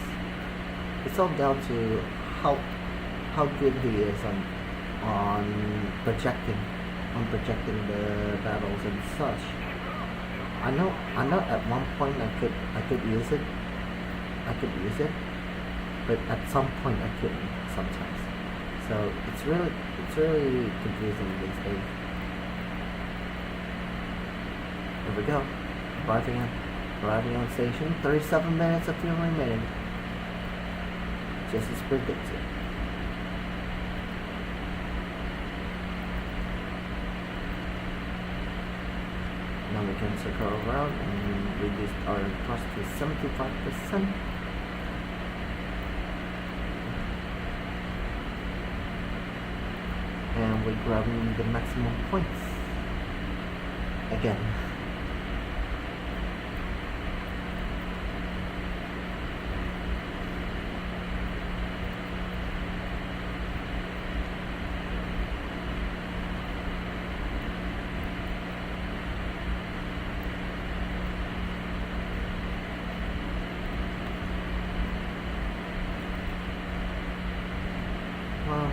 It's all down to how good he is on projecting the battles and such. I know at one point I could use it. But at some point I couldn't sometimes. So it's really confusing these days. Here we go. Arriving on station. 37 minutes of fuel remaining. Just as predicted. Now we can circle around and reduce our cost to 75%. And we're grabbing the maximum points again. Well,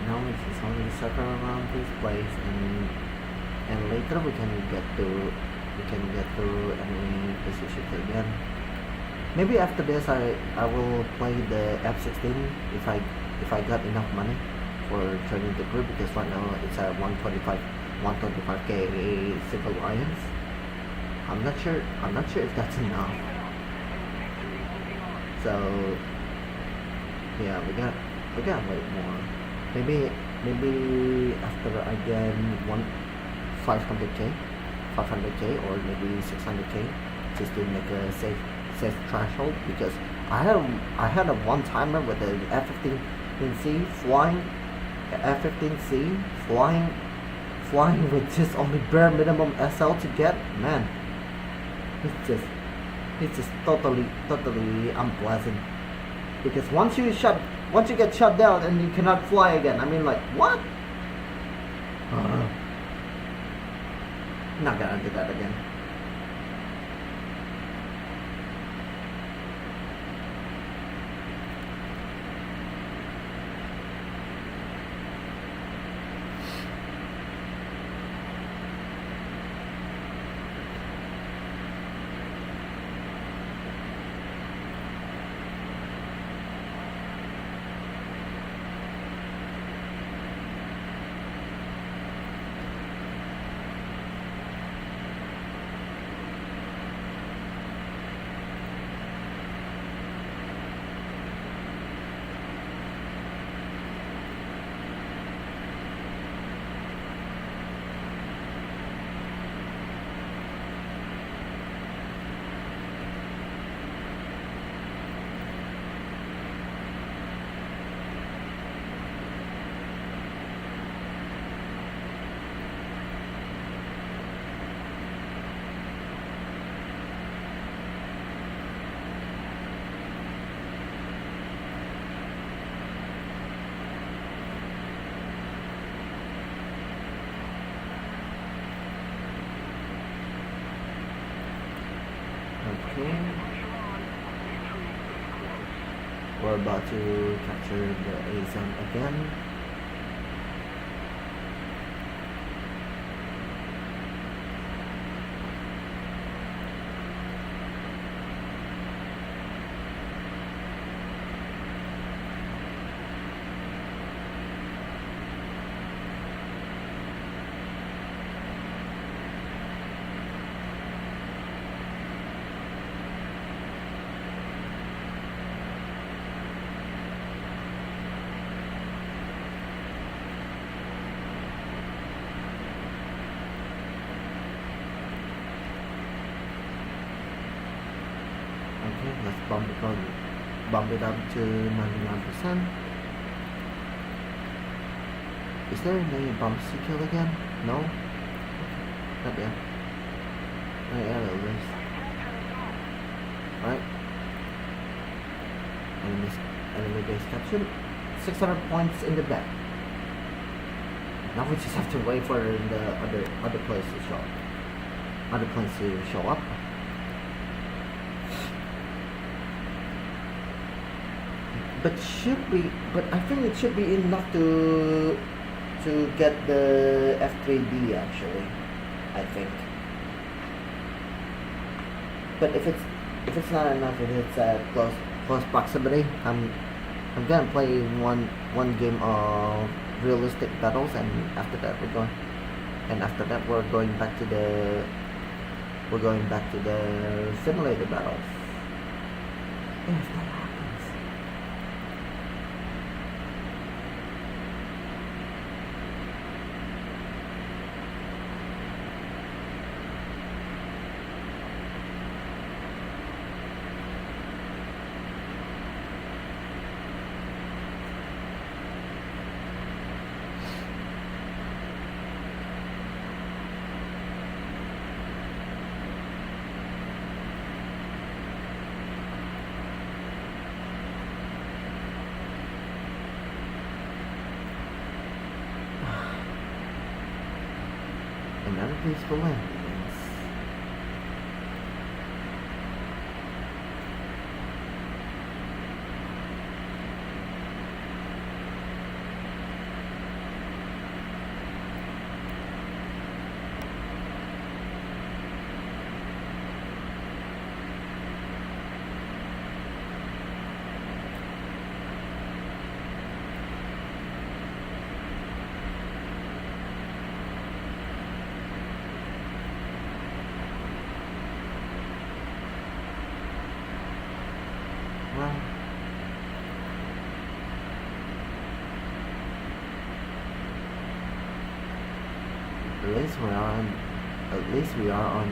now we just only circle around this place, and later we can get to any positions again. Maybe after this I will play the F-16 if I got enough money for training the crew, because right now it's at 125k civil alliance. I'm not sure if that's enough. So yeah, we got wait more. Maybe after I get 500k or maybe 600k, just to make a safe threshold, because I had a one timer with the F-15C flying with just only bare minimum SL to get, man, it's just totally unpleasant, because once you get shut down and you cannot fly again, I mean, like, what? Not gonna do that again. Okay. We're about to capture the A zone again. Let's bump it up to 99%. Is there any bumps to kill again? No? Not yet. Not yet at least. Right. Enemy base captured. 600 points in the back. Now we just have to wait for the other planes to show up. Other planes to show up. But I think it should be enough to get the F3B actually. I think. But if it's not enough, if it's at close proximity, I'm gonna play one game of realistic battles, and after that we're going back to the simulated battles. If that happens. Another peaceful landings. Well, at least we are on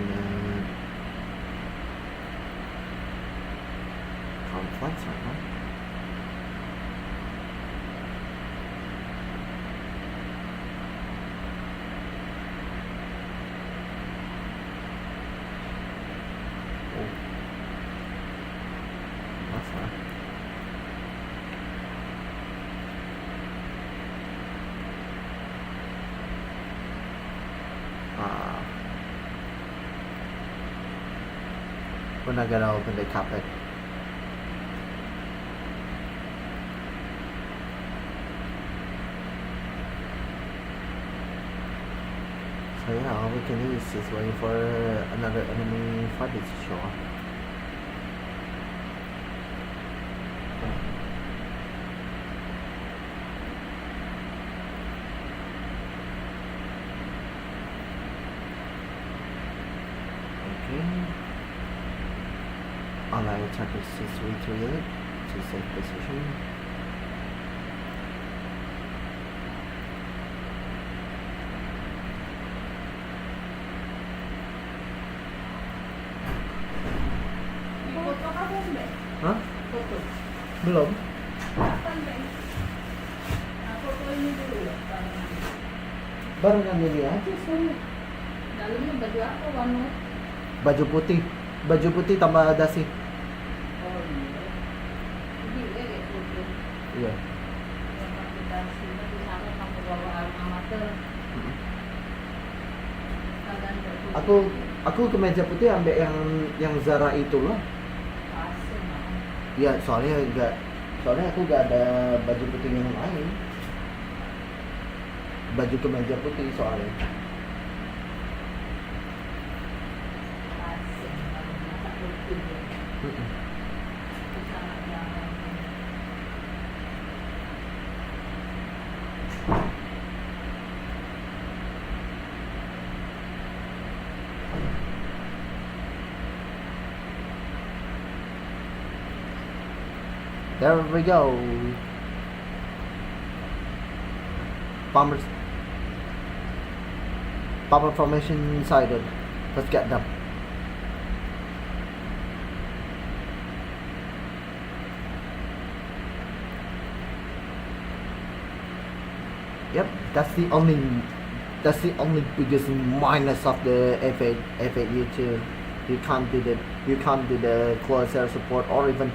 complex right now. We're not gonna open the cockpit. So yeah, all we can do is just wait for another enemy fighter to show up. Okay. Allied attackers is retreated to safe position. Hah? Foto. Belum. Kapan, Bang? Nah, foto ini dulu ya, Barengan ini aja saya. dalamnya baju apa warna? Baju putih tambah dasi. Oh iya. Ini kayak foto. Iya. Yang pakai dasinya di sana kamu bawa alma mater. Kalian berfoto. Aku kemeja putih ambil yang Zara itulah. Asing, ah. Ya soalnya aku gak ada baju putih yang lain. Baju kemeja putih soalnya. Asing, kalau masak putih ya. Di sana jangan. There we go. Bomber formation sighted. Let's get them. That's the only biggest minus of the F8 F8U2. You can't do the close air support or even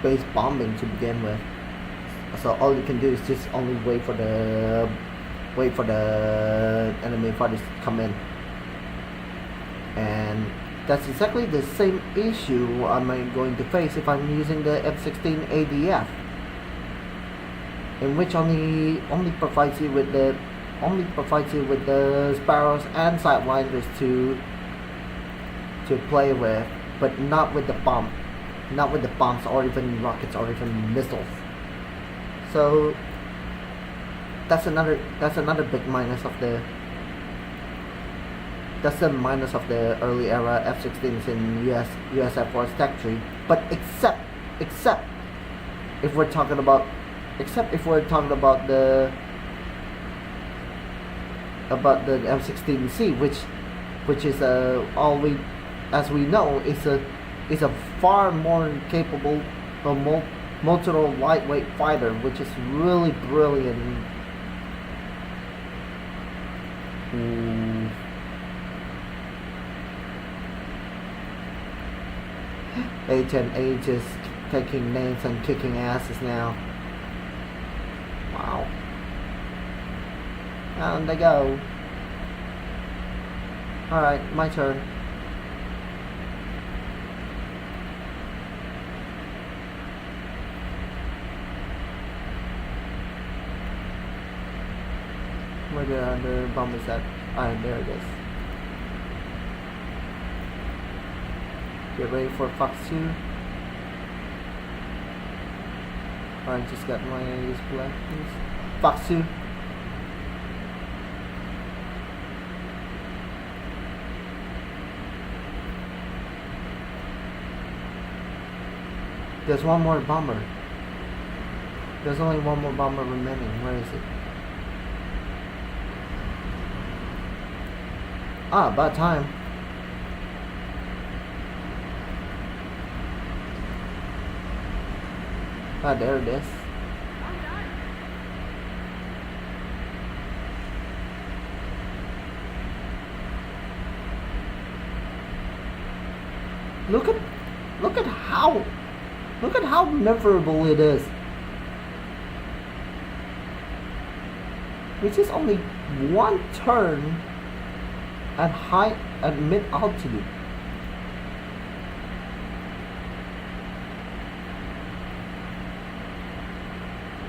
base bombing to begin with. So all you can do is just only wait for the enemy fighters to come in. And that's exactly the same issue I'm going to face if I'm using the F-16 ADF, in which only provides you with the sparrows and sidewinders to play with, but not with the bombs or even rockets or even missiles. So that's another big minus of the early era F-16s in US Air Force Tech Tree. But except if we're talking about the F-16C, which is as we know is a far more capable multi-role lightweight fighter, which is really brilliant. H&H is taking names and kicking asses now. Wow. Down they go. Alright, my turn. Where the other bomb is at? Alright, there it is. Get ready for Fox 2. Alright, just got my display. Fox 2. There's one more bomber. There's only one more bomber remaining. Where is it? Ah, about time. Ah, there it is. Look at how memorable it is. Which is only one turn at mid altitude.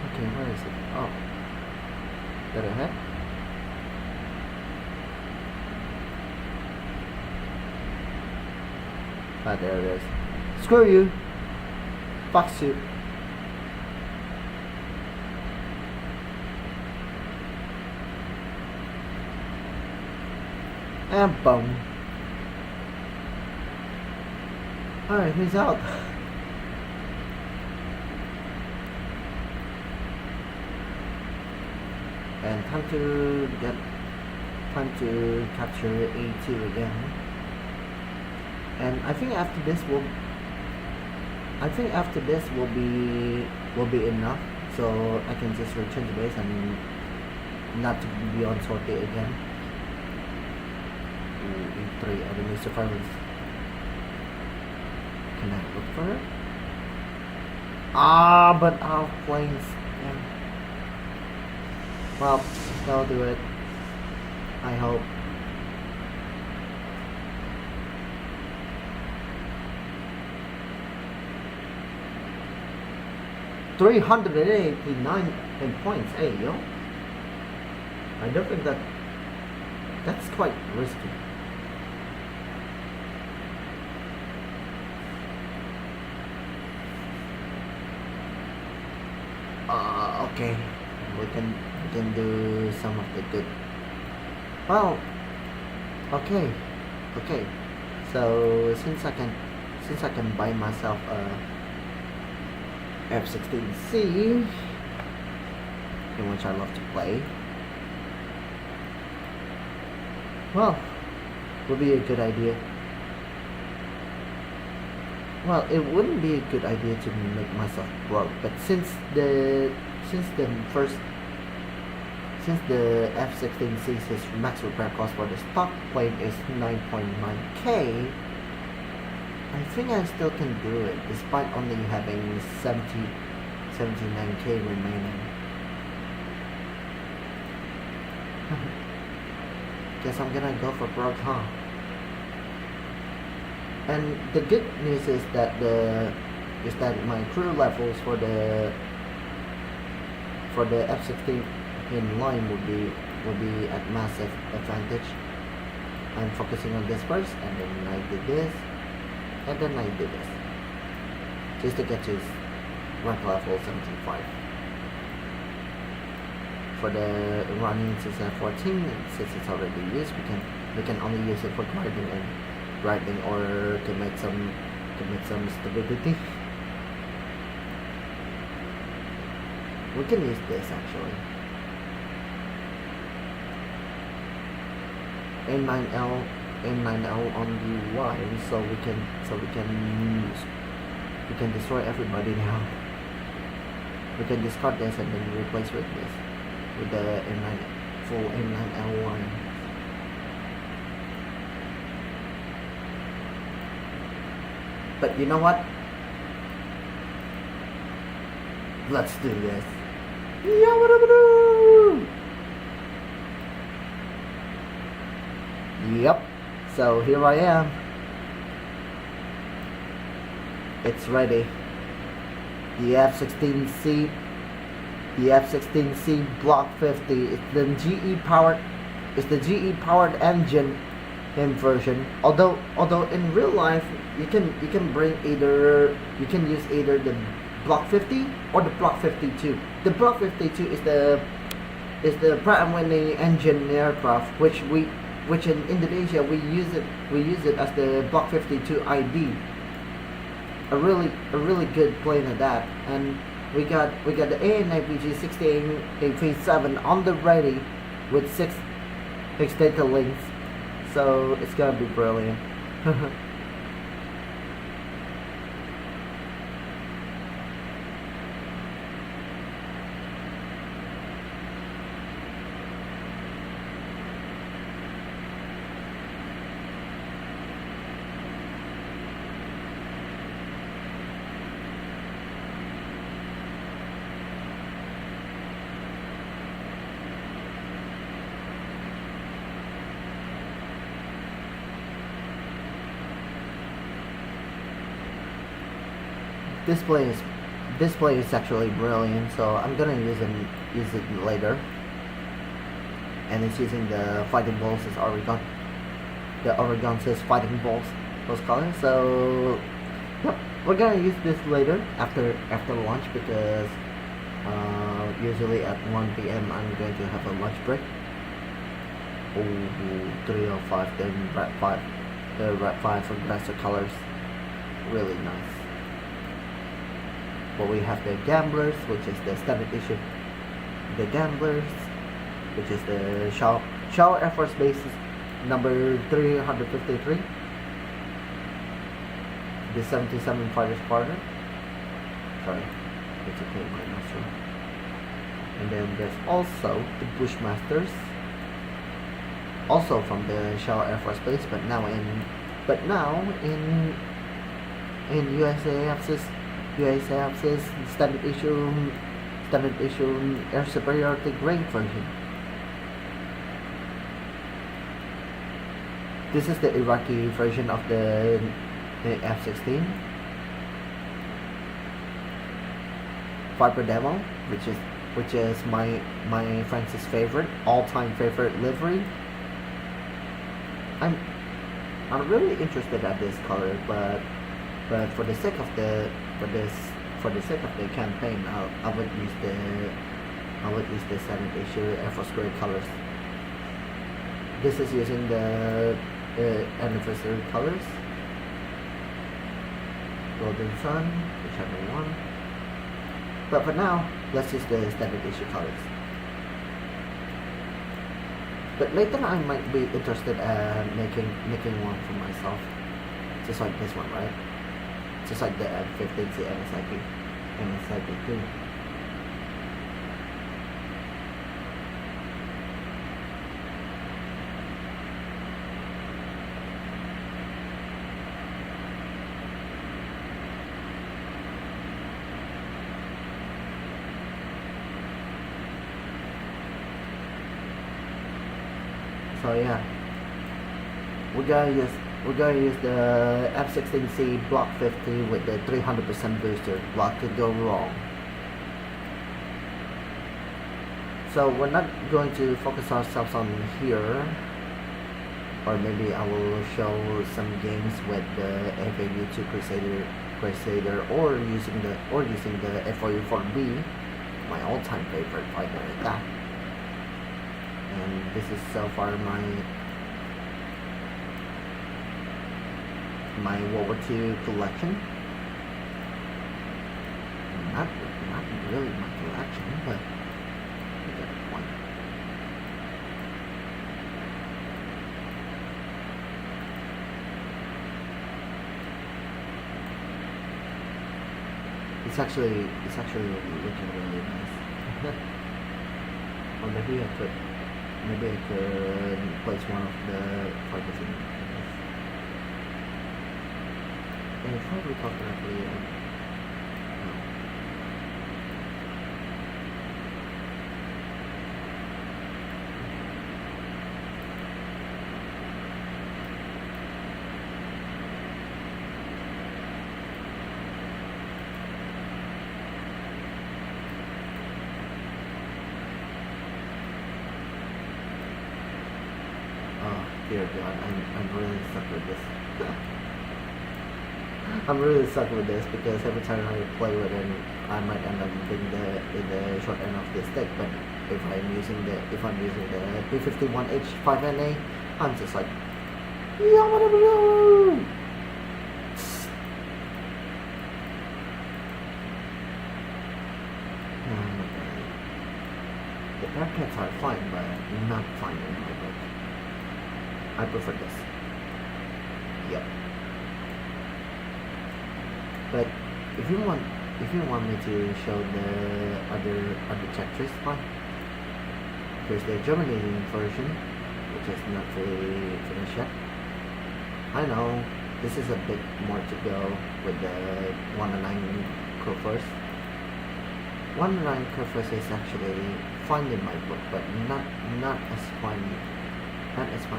Okay, where is it? Oh, dead ahead. Ah, there it is. Screw you. Fuck you. And boom. Alright, he's out. And time to capture A2 again. And I think after this will be enough, so I can just return to base and not to be on sortie again. E3 enemy surveillance. Can I look for it? Ah, but our planes. Yeah. Well, that'll do it. I hope. $389 points. Hey, yo. I don't think that's quite risky. Okay, we can do some of the good. Well, okay. So since I can buy myself a F-16C, in which I love to play, well, would be a good idea. Well, it wouldn't be a good idea to make myself broke, but since the since the F-16C's max repair cost for the stock plane is 9.9k, I think I still can do it despite only having 79k remaining. Guess I'm gonna go for broke, huh? And the good news is that my crew levels for the F-16 in line will be at massive advantage. I'm focusing on this first, and then I did this, and then I did this, just to get to rank level 75. For the Iranian 614, since it's already used, we can only use it for grinding or to make some stability. We can use this actually. A9L on the line, so we can destroy everybody now. We can discard this and then replace with this, with the full A9L line. But you know what? Let's do this. Yep. So here I am. It's ready. The F-16C. The F-16C Block 50. It's the GE powered. It's the GE powered engine in version. Although in real life you can use either the Block 50 or the Block 52. The Block 52 is the Pratt & Whitney engine aircraft, which in Indonesia we use it as the Block 52 ID. A really good plane at that, and we got the ANAPG 6837 on the ready with 6 data links, so it's gonna be brilliant. This play is actually brilliant, so I'm gonna use it later. And it's using the fighting balls as Oregon. The Oregon says fighting balls, those colors. So yep, we're gonna use this later after lunch, because usually at 1 p.m. I'm going to have a lunch break. 3:05, then red 5. The red 5 for master colors, really nice. But we have the Gamblers, which is the standard issue. The Gamblers, which is the Shaw Air Force Base number 353. The 77 Fighter Squadron. Sorry, it's okay, my master. And then there's also the Bushmasters, also from the Shaw Air Force Base, but now in USAF's standard issue air superiority grade version. This is the Iraqi version of the F-16 Viper demo, which is my Francis favorite, all-time favorite livery. I'm really interested at this color, but for the sake of the campaign, I would use the standard issue Air Force grade colors. This is using the anniversary colors, Golden Sun, whichever one. But for now, let's use the standard issue colors. But later I might be interested in making one for myself, just like this one, right? Just like the F-15C MSIP 2. So yeah, we're gonna use the F16C Block 50 with the 300% booster. What could go wrong? So we're not going to focus ourselves on here, or maybe I will show some games with the FAU2 Crusader, or using the FAU4B, my all-time favorite fighter like that. And this is so far my World War II collection. Not really my collection, but you get the point. It's actually looking really nice. Or maybe I could place one of the fighters in this. And if I recall correctly, no. Oh dear God, I'm really stuck with this. I'm really stuck with this because every time I play with it, I might end up being in the short end of the stick. But if I'm using the P51H5NA, I'm just like, yeah, the Bearcats are fine, but not fine in my book. I prefer this. Yep. But if you want me to show the other chapters, fine. Here's the Germany version, which is not fully finished yet. I know this is a bit more to go with the 109 Curve. 109 Curve is actually fine in my book, but not as fine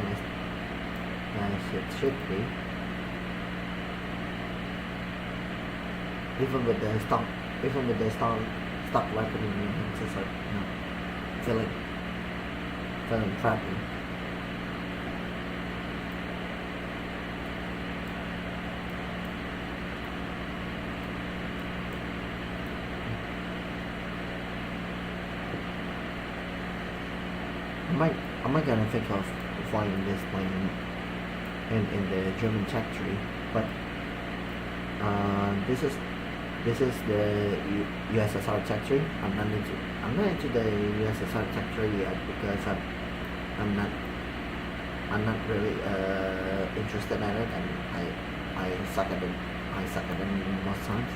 as it should be. Even with the stock weapon, it's just like, feeling crappy. I might gonna think of flying this plane in the German tech tree, but this is the USSR tech tree. I'm not into the USSR tech tree yet because I'm not really interested in it, and I suck at it. I suck at it most times.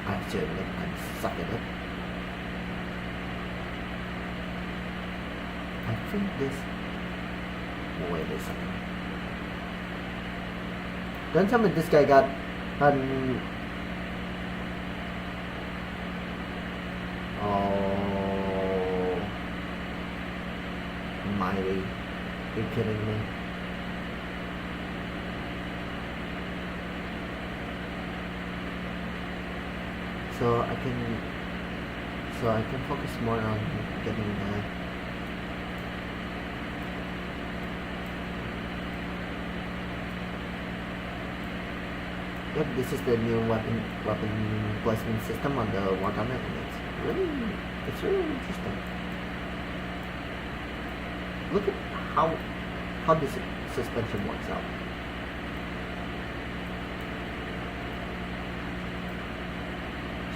I have to admit, I suck at it. I think this. Wait a second. Don't tell me this guy got oh, mighty. Are you kidding me? So I can focus more on getting the. Yep, this is the new weapon placement system on the Warhammer, and it's really interesting. Look at how this suspension works out.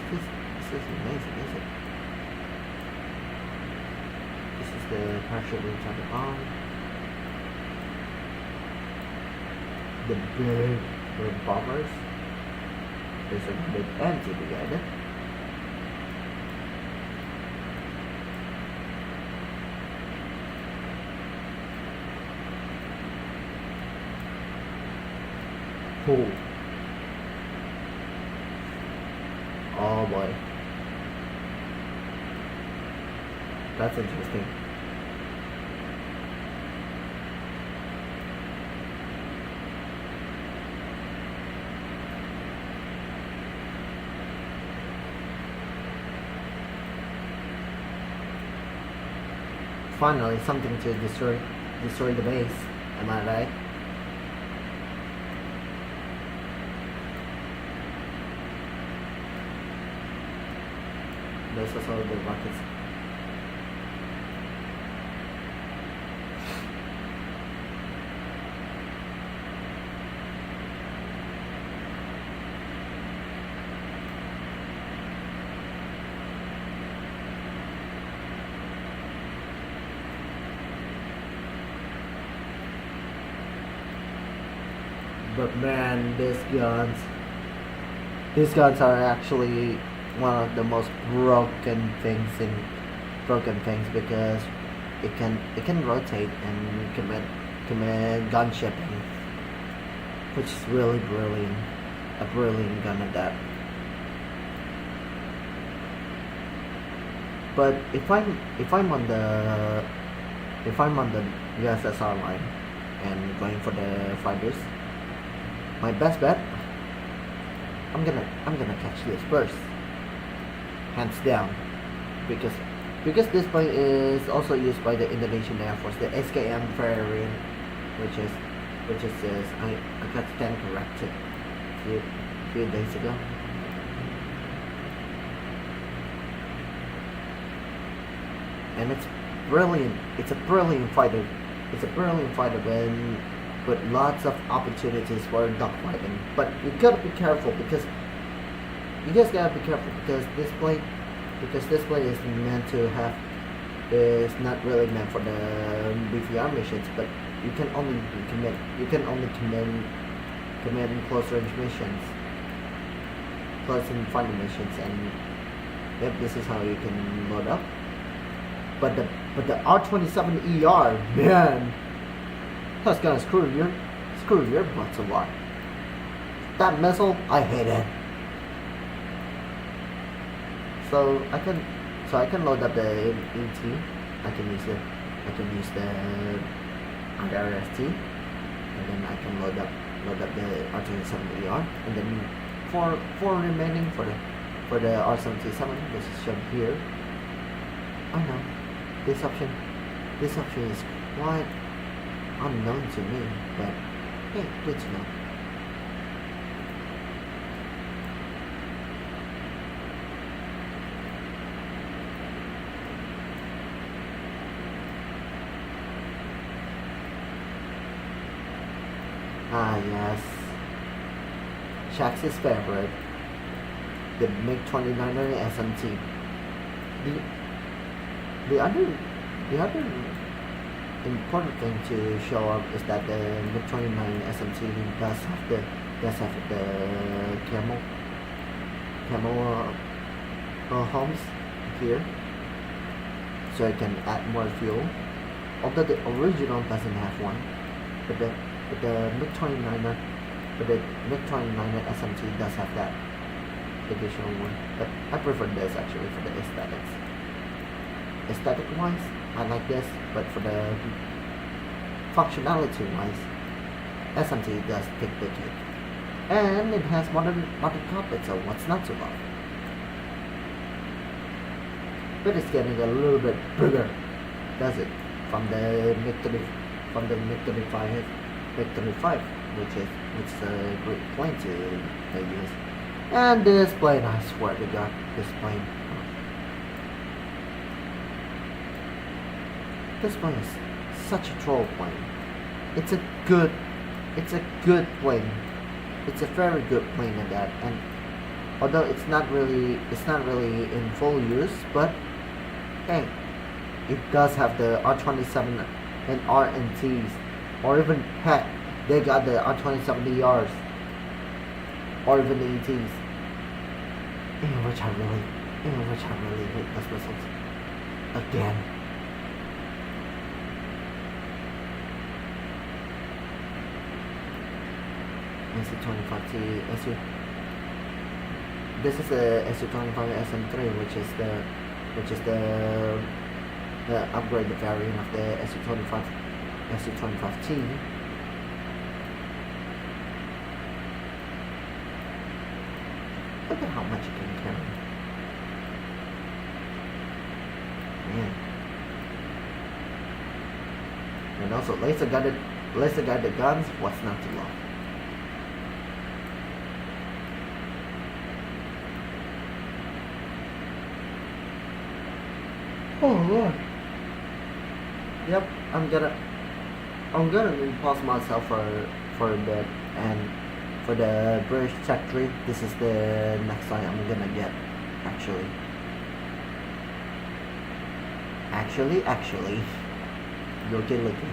This is amazing, isn't it? This is the parachute we turn on. The big bombers. There's a big empty together. Cool. Oh boy. That's interesting. finally something to destroy the base. Am I right? There's also the rockets. But man, these guns are actually one of the most broken things because it can rotate and commit gun shipping, which is really brilliant. A brilliant gun at that. But if I'm on the USSR line and going for the fighters, my best bet, I'm gonna catch this first, hands down, because this plane is also used by the Indonesian Air Force, the SKM variant, which is I got stand corrected a few days ago. And it's brilliant. It's a brilliant fighter. It's a brilliant fighter with lots of opportunities for dogfighting. But you gotta be careful because this plane is meant to have is not really meant for the BVR missions, but you can only command close range missions, close and final missions, and yep, this is how you can load up. But the R27ER, man, that's gonna screw your butts a lot. That missile, I hate it. So I can load up the ET. I can use the RRST, and then I can load up the R27ER, and then for remaining for the R77, this is shown here. I know this option is quite unknown to me, but hey, good to know. Ah yes, Shax's favorite, the MiG-29 SMT. The other important thing to show up is that the MiG-29 SMT does have the camel homes here, so it can add more fuel. Although the original doesn't have one, but the MiG-29 SMT does have that additional one. But I prefer this actually for the aesthetics. Aesthetic wise, I like this, but for the functionality wise, SMT does take the cake. And it has modern cockpit, so what's not to love? But it's getting a little bit bigger, does it? From the MiG-35, which is a great plane to use. And this plane, I swear to God, this plane is such a troll plane. It's a good plane. It's a very good plane at that. And although it's not really in full use, but hey, it does have the R27 and RNTs, or even heck, they got the R27ERs, or even the ETs. Which I really hate those missiles. Again. SU-25T SU. This is the SU-25 SM3, which is the upgrade variant of the SU-25T. Look at how much it can carry. Man. And also laser guided guns, what's not to love? Oh lord. Yep, I'm gonna pause myself for a bit, and for the British Tech 3, this is the next song I'm gonna get. Actually, looky.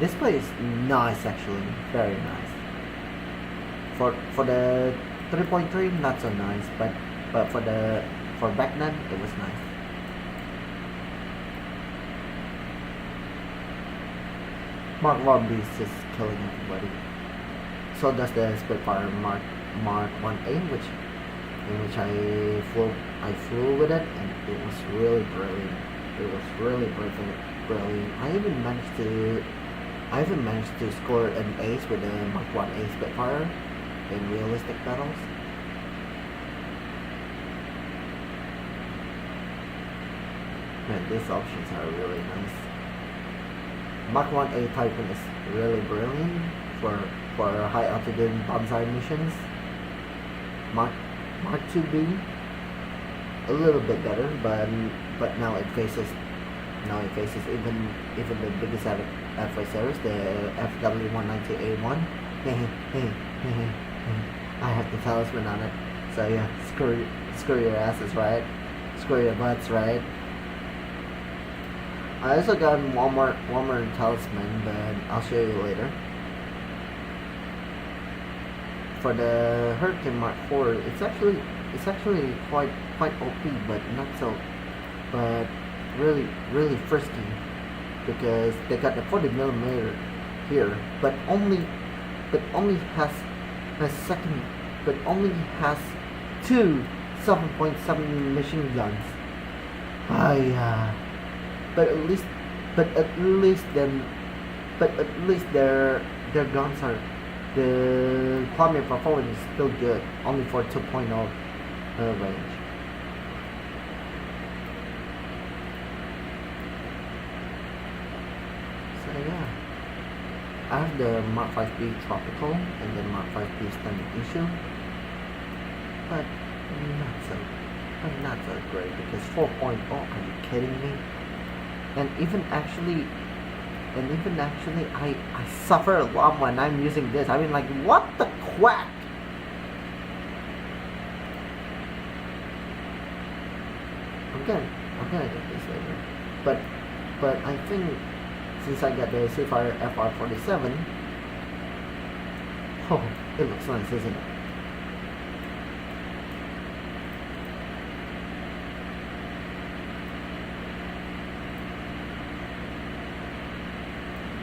This play is nice, actually, very nice. For the 3.3, not so nice, but for back then, it was nice. Mark 1 Beast is killing everybody. So does the Spitfire Mark 1A, in which I flew with it, and it was really brilliant. It was really brilliant. I even managed to score an ace with the Mark 1A Spitfire in realistic battles. Man, these options are really nice. Mark 1A Typhoon is really brilliant for high altitude bonsai missions. Mark 2B a little bit better, but now it faces even the biggest adversaries, the FW190A1. I have the talisman on it, so yeah, screw your asses, right? Screw your butts, right? I also got one more talisman, but I'll show you later. For the Hurricane Mark 4, it's actually quite OP, but really frisky, because they got the 40mm here, but only has two 7.7 machine guns. But at least their guns are, the climate performance is still good, only for 2.0 range. So yeah, I have the Mark 5B Tropical and the Mark 5B Standard Issue, but not so great, because 4.0, are you kidding me? And even actually I suffer a lot when I'm using this. I mean, like, what the quack? I'm gonna get this later. But I think since I got the Seafire FR47, oh, it looks nice, isn't it?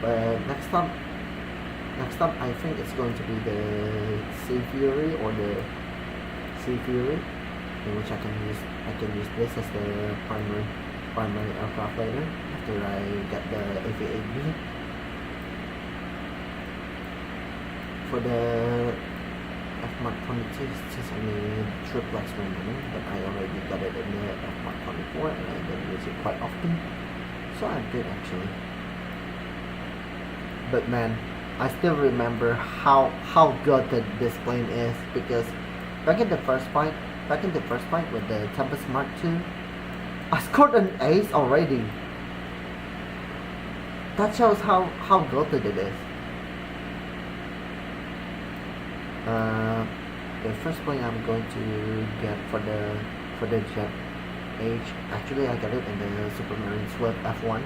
But next time I think it's going to be the Sea Fury or the Sea Fury, in which I can use this as the primary aircraft later, after I get the AV-8B. For the F-Mark 22, it's just only triplex remaining, but I already got it in the F-Mark 24, and I don't use it quite often, so I'm good actually. But man, I still remember how good this plane is, because back in the first fight with the Tempest Mark II, I scored an ace already. That shows how good it is. The first plane I'm going to get for the Jet H, actually I got it in the Supermarine Swift F1.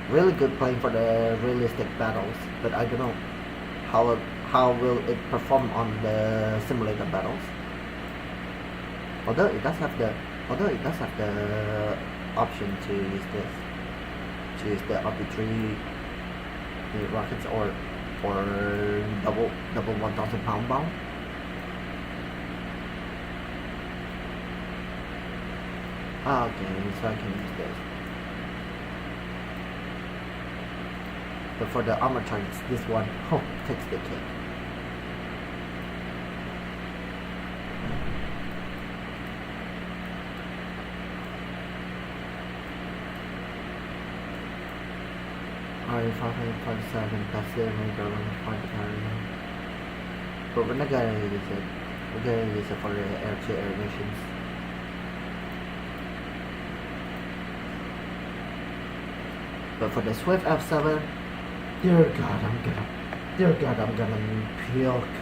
Really good plane for the realistic battles, but I don't know how will it perform on the simulator battles. Although it does have the option to use the RP3 rockets or double 1,000 pound bomb. Okay, so I can use this. But for the armor targets, this one takes the cake. RE547, that's the only government find the area. But we're not gonna use it. We're gonna use it for the air-to-air missions. But for the Swift F7, dear God, I'm gonna puke.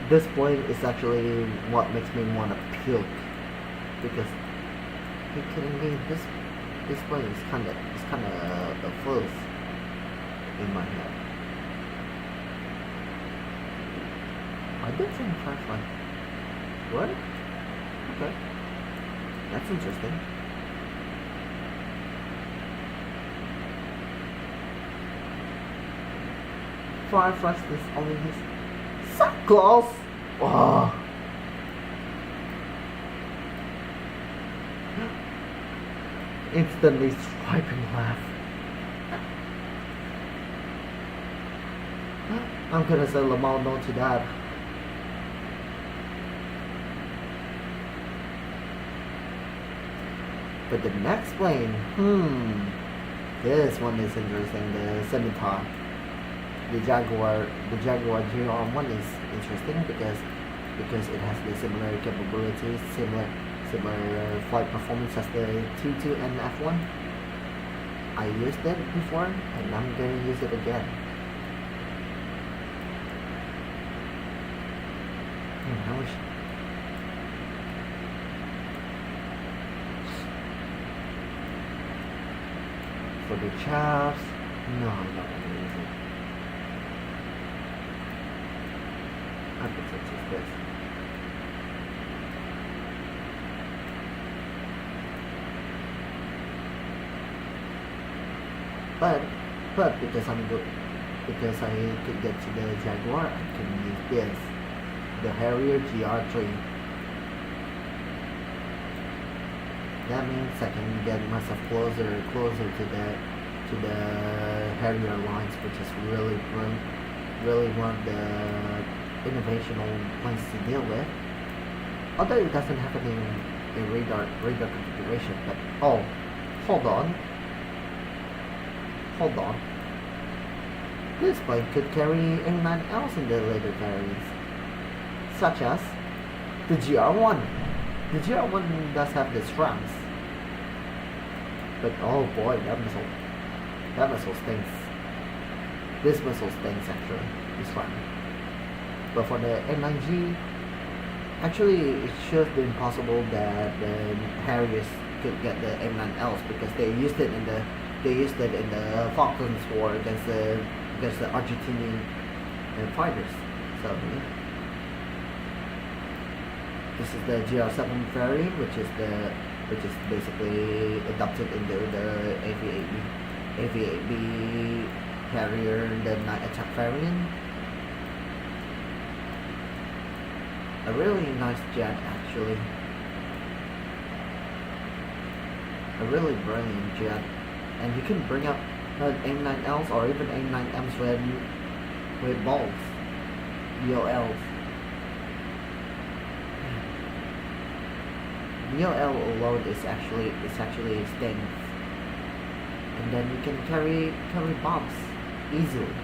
This plane is actually what makes me want to puke, because are you kidding me? This plane is kind of a fuzz in my head. I did say Firefly. What? Okay, that's interesting. Firefly is only his so close. Oh. Instantly swiping left. I'm gonna say Lamau no to that. But the next plane, this one is interesting. The Scimitar, the Jaguar GR1 is interesting because it has the similar capabilities, similar flight performance as the T2 and F1. I used it before, and I'm gonna use it again. I wish. For the chaps, no, I'm not gonna use it. I think it's just this. But because I'm good, because I could get to the Jaguar, I can use this, the Harrier GR3. That means I can get myself closer to the Harrier lines, which is really one of the innovational planes to deal with. Although it doesn't have any radar configuration, but oh, hold on. This plane could carry anyone else in the later variants, such as the GR1. The GR1 does have the strams, but oh boy, that missile stinks. This missile stinks actually, this one. But for the M9G, actually it should have been possible that the Harriers could get the M9Ls, because they used it in the Falklands War against the Argentinian fighters. So yeah. This is the GR7 variant, which is basically adopted into the AV8B Harrier, the night attack variant. A really nice jet actually. A really brilliant jet. And you can bring up M9Ls or even M9Ms with balls, BOLs. BOL alone is actually extended, and then you can carry bombs easily.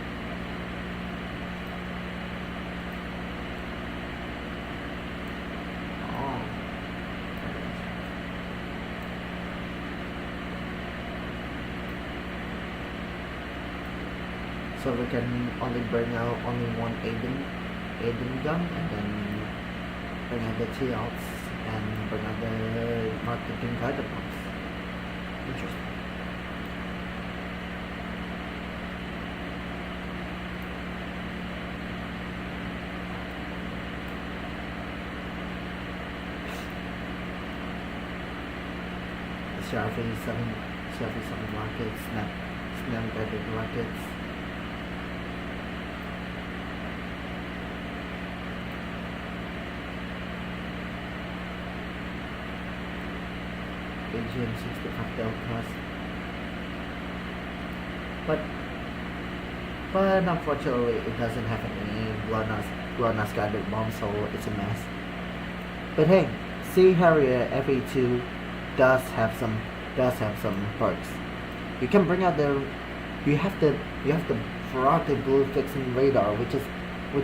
So we can only bring out only one Aiden gun, and then bring out the T-outs and bring out the marketing guided bombs. Interesting. The CRV7 rockets, snap guided rockets. AGM-65 Deltas, but unfortunately it doesn't have any GLONASS guided bombs, so it's a mess. But hey, Sea Harrier FA2 does have some does have some perks. You can bring out the you have the Ferrari blue fixing radar, which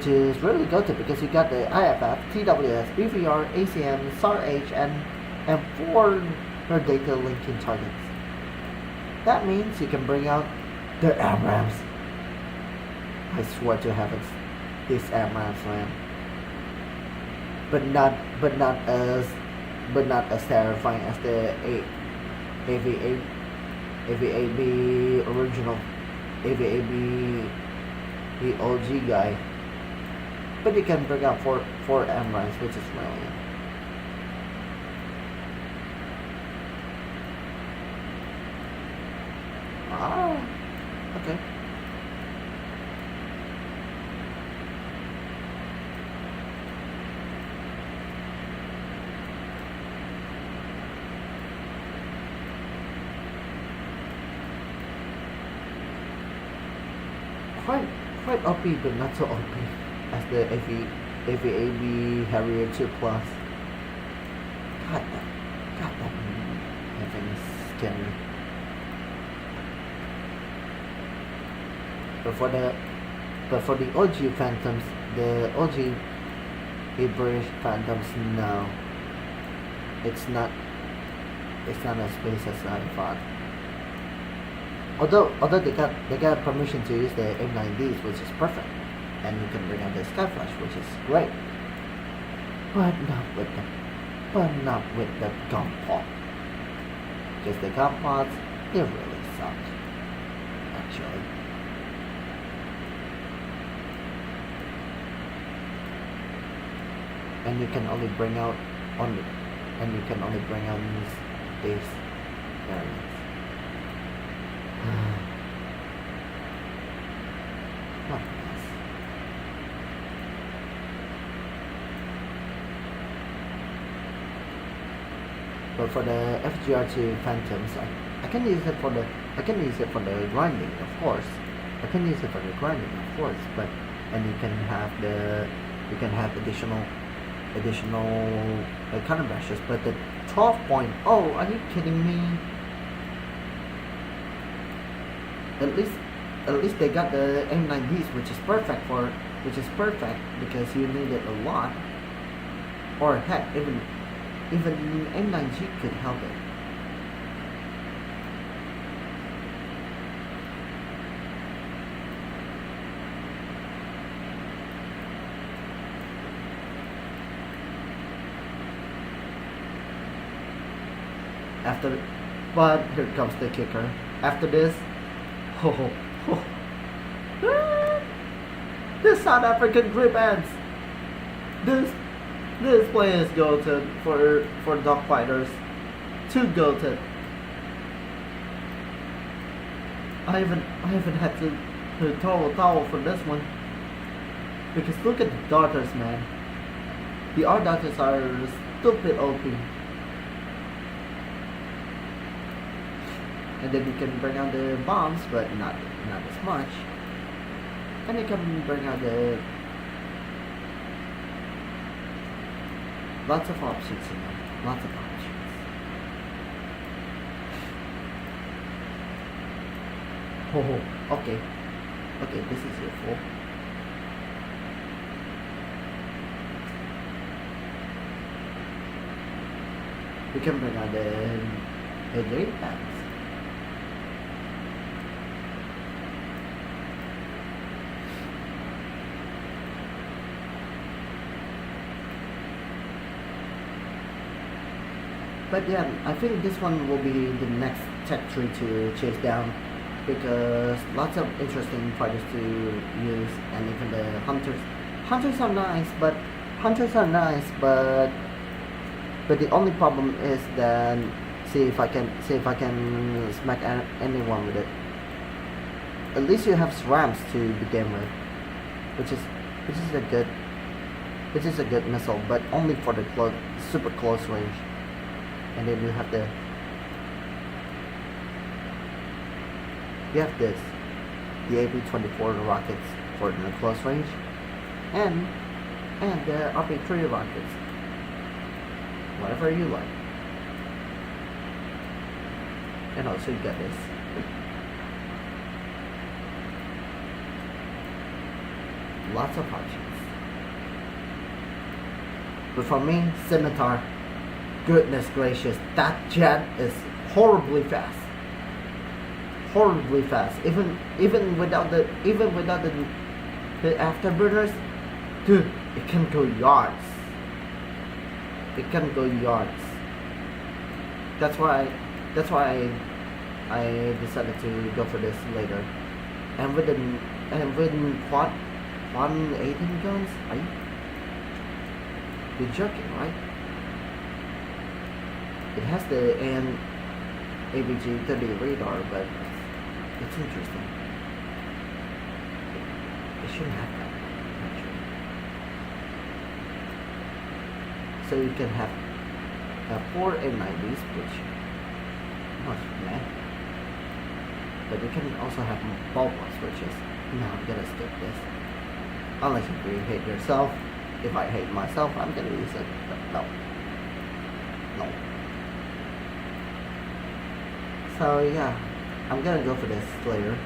is really good because you got the IFF, TWS, BVR, ACM, SAR-H, and 4 data linking targets. That means you can bring out the AMRAMs. I swear to heavens, these AMRAMs, man. But not as terrifying as the AVAB original, AVAB the OG guy. But you can bring out four AMRAMs, which is brilliant. Ah, okay. Quite OP, but not so OP as the AVAB Harrier 2 Plus. God that thing is scary. But for the OG Phantoms, the OG British Phantoms, no, it's not as space as I thought. Although they got permission to use the M9Ds, which is perfect, and you can bring out the Skyflash, which is great, but not with the gun pod. Because the gun pods, they really suck, actually. And you can only bring out these variants. Not nice. But for the FGR2 Phantoms, I can use it for the grinding, of course. I can use it for the grinding, of course. But and you can have additional counterbashes. But the 12.0, are you kidding me? At least they got the M9Ds, which is perfect because you need it a lot. Or heck, even M9G could help it. But here comes the kicker. After this, this South African grip ants. This play is goated for dogfighters. Too goated. I haven't had to throw a towel for this one. Because look at the darters, man. The R darters are stupid OP. And then you can bring out the bombs, but not as much. And you can bring out the lots of options, lots of options. Oh, okay, this is useful. We can bring out the data packs. But yeah, I think this one will be the next tech tree to chase down because lots of interesting fighters to use, and even the hunters. Hunters are nice, but the only problem is that see if I can smack anyone with it. At least you have SRAMs to begin with, which is a good missile, but only for the super close range. And then you have this, the AP-24 rockets for the close range, and the RP-3 rockets, whatever you like. And also you get this. Lots of options. But for me, Scimitar, goodness gracious, that jet is horribly fast. Horribly fast. Even without the afterburners, dude, it can go yards. It can go yards. That's why I decided to go for this later. And with quad 18 guns, are you're joking, right? It has the ABG 30 radar, but it's interesting. It shouldn't have that, actually. So you can have 4 M90s, which not bad. But you can also have ballpoint switches. No, I'm gonna skip this. Unless you really hate yourself. If I hate myself, I'm gonna use it. But no. No. So yeah, I'm gonna go for this later.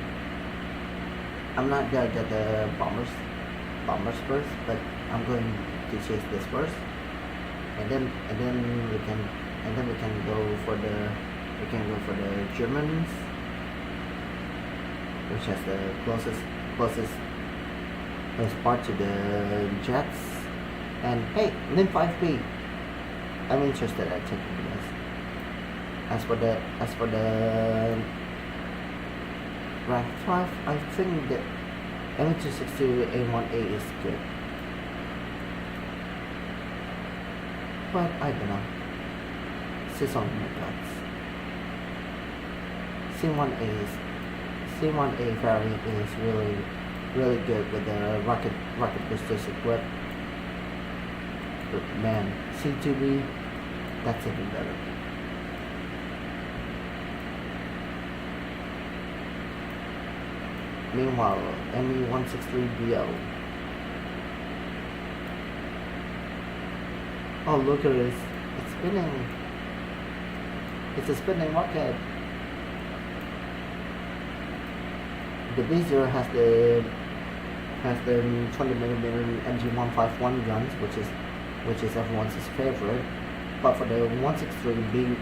I'm not gonna get the bombers first, but I'm going to chase this first, and then we can go for the Germans, which has the closest part to the jets. And hey, Lim 5B, I'm interested at taking this. As for the rank 5, I think that M262 A1A is good, but I don't know. It's on my guts. C1A variant is really good with the rocket boosters equipped. But man, C2B, that's even better. Meanwhile, ME163BO. Oh, look at this. It's spinning. It's a spinning rocket. The B0 has the 20mm MG151 guns, which is everyone's favorite. But for the 163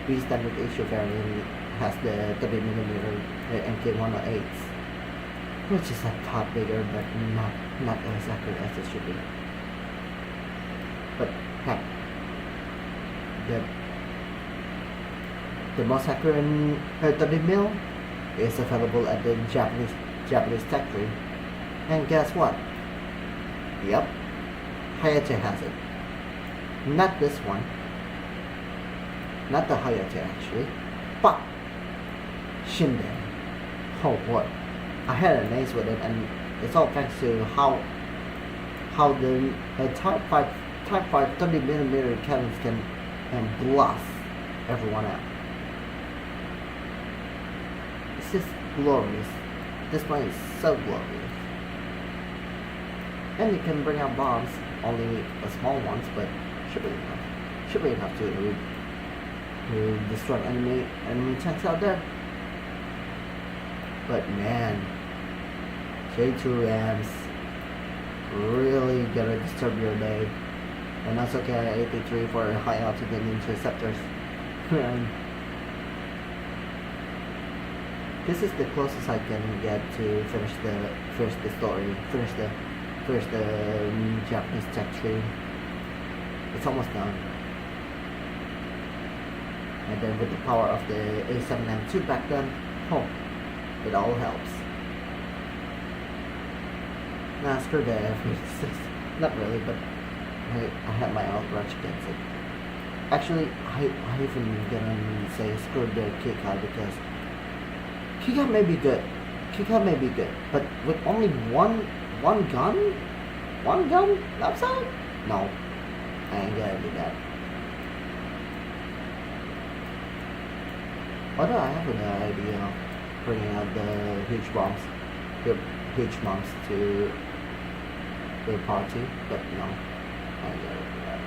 B standard issue variant has the 30mm MK108s, which is a tad bigger, but not as accurate as it should be. But heck, the most accurate 30mm is available at the Japanese factory. And guess what? Yep, Hayate has it. Not this one. Not the Hayate actually, but Shinden. Oh boy, I had an ace with it, and it's all thanks to how the Type 5 30mm cannons can blast everyone out. It's just glorious. This one is so glorious. And you can bring out bombs, only small ones, but should be enough. Should be enough to destroy enemy tanks out there. But man, J2Ms really gonna disturb your day. And also KI-83 for high altitude interceptors. This is the closest I can get to finish the story, finish the Japanese tech tree. It's almost done. And then with the power of the A7M2 back then, it all helps. Nah, screw the F86. Not really, but I have my own grudge against it. Actually, I even gonna say screw the Kika, because Kika may be good. But with only one gun outside? No, I ain't gonna do that. Although I have an idea of bringing out the huge bombs to the party, but no, I ain't gonna do that.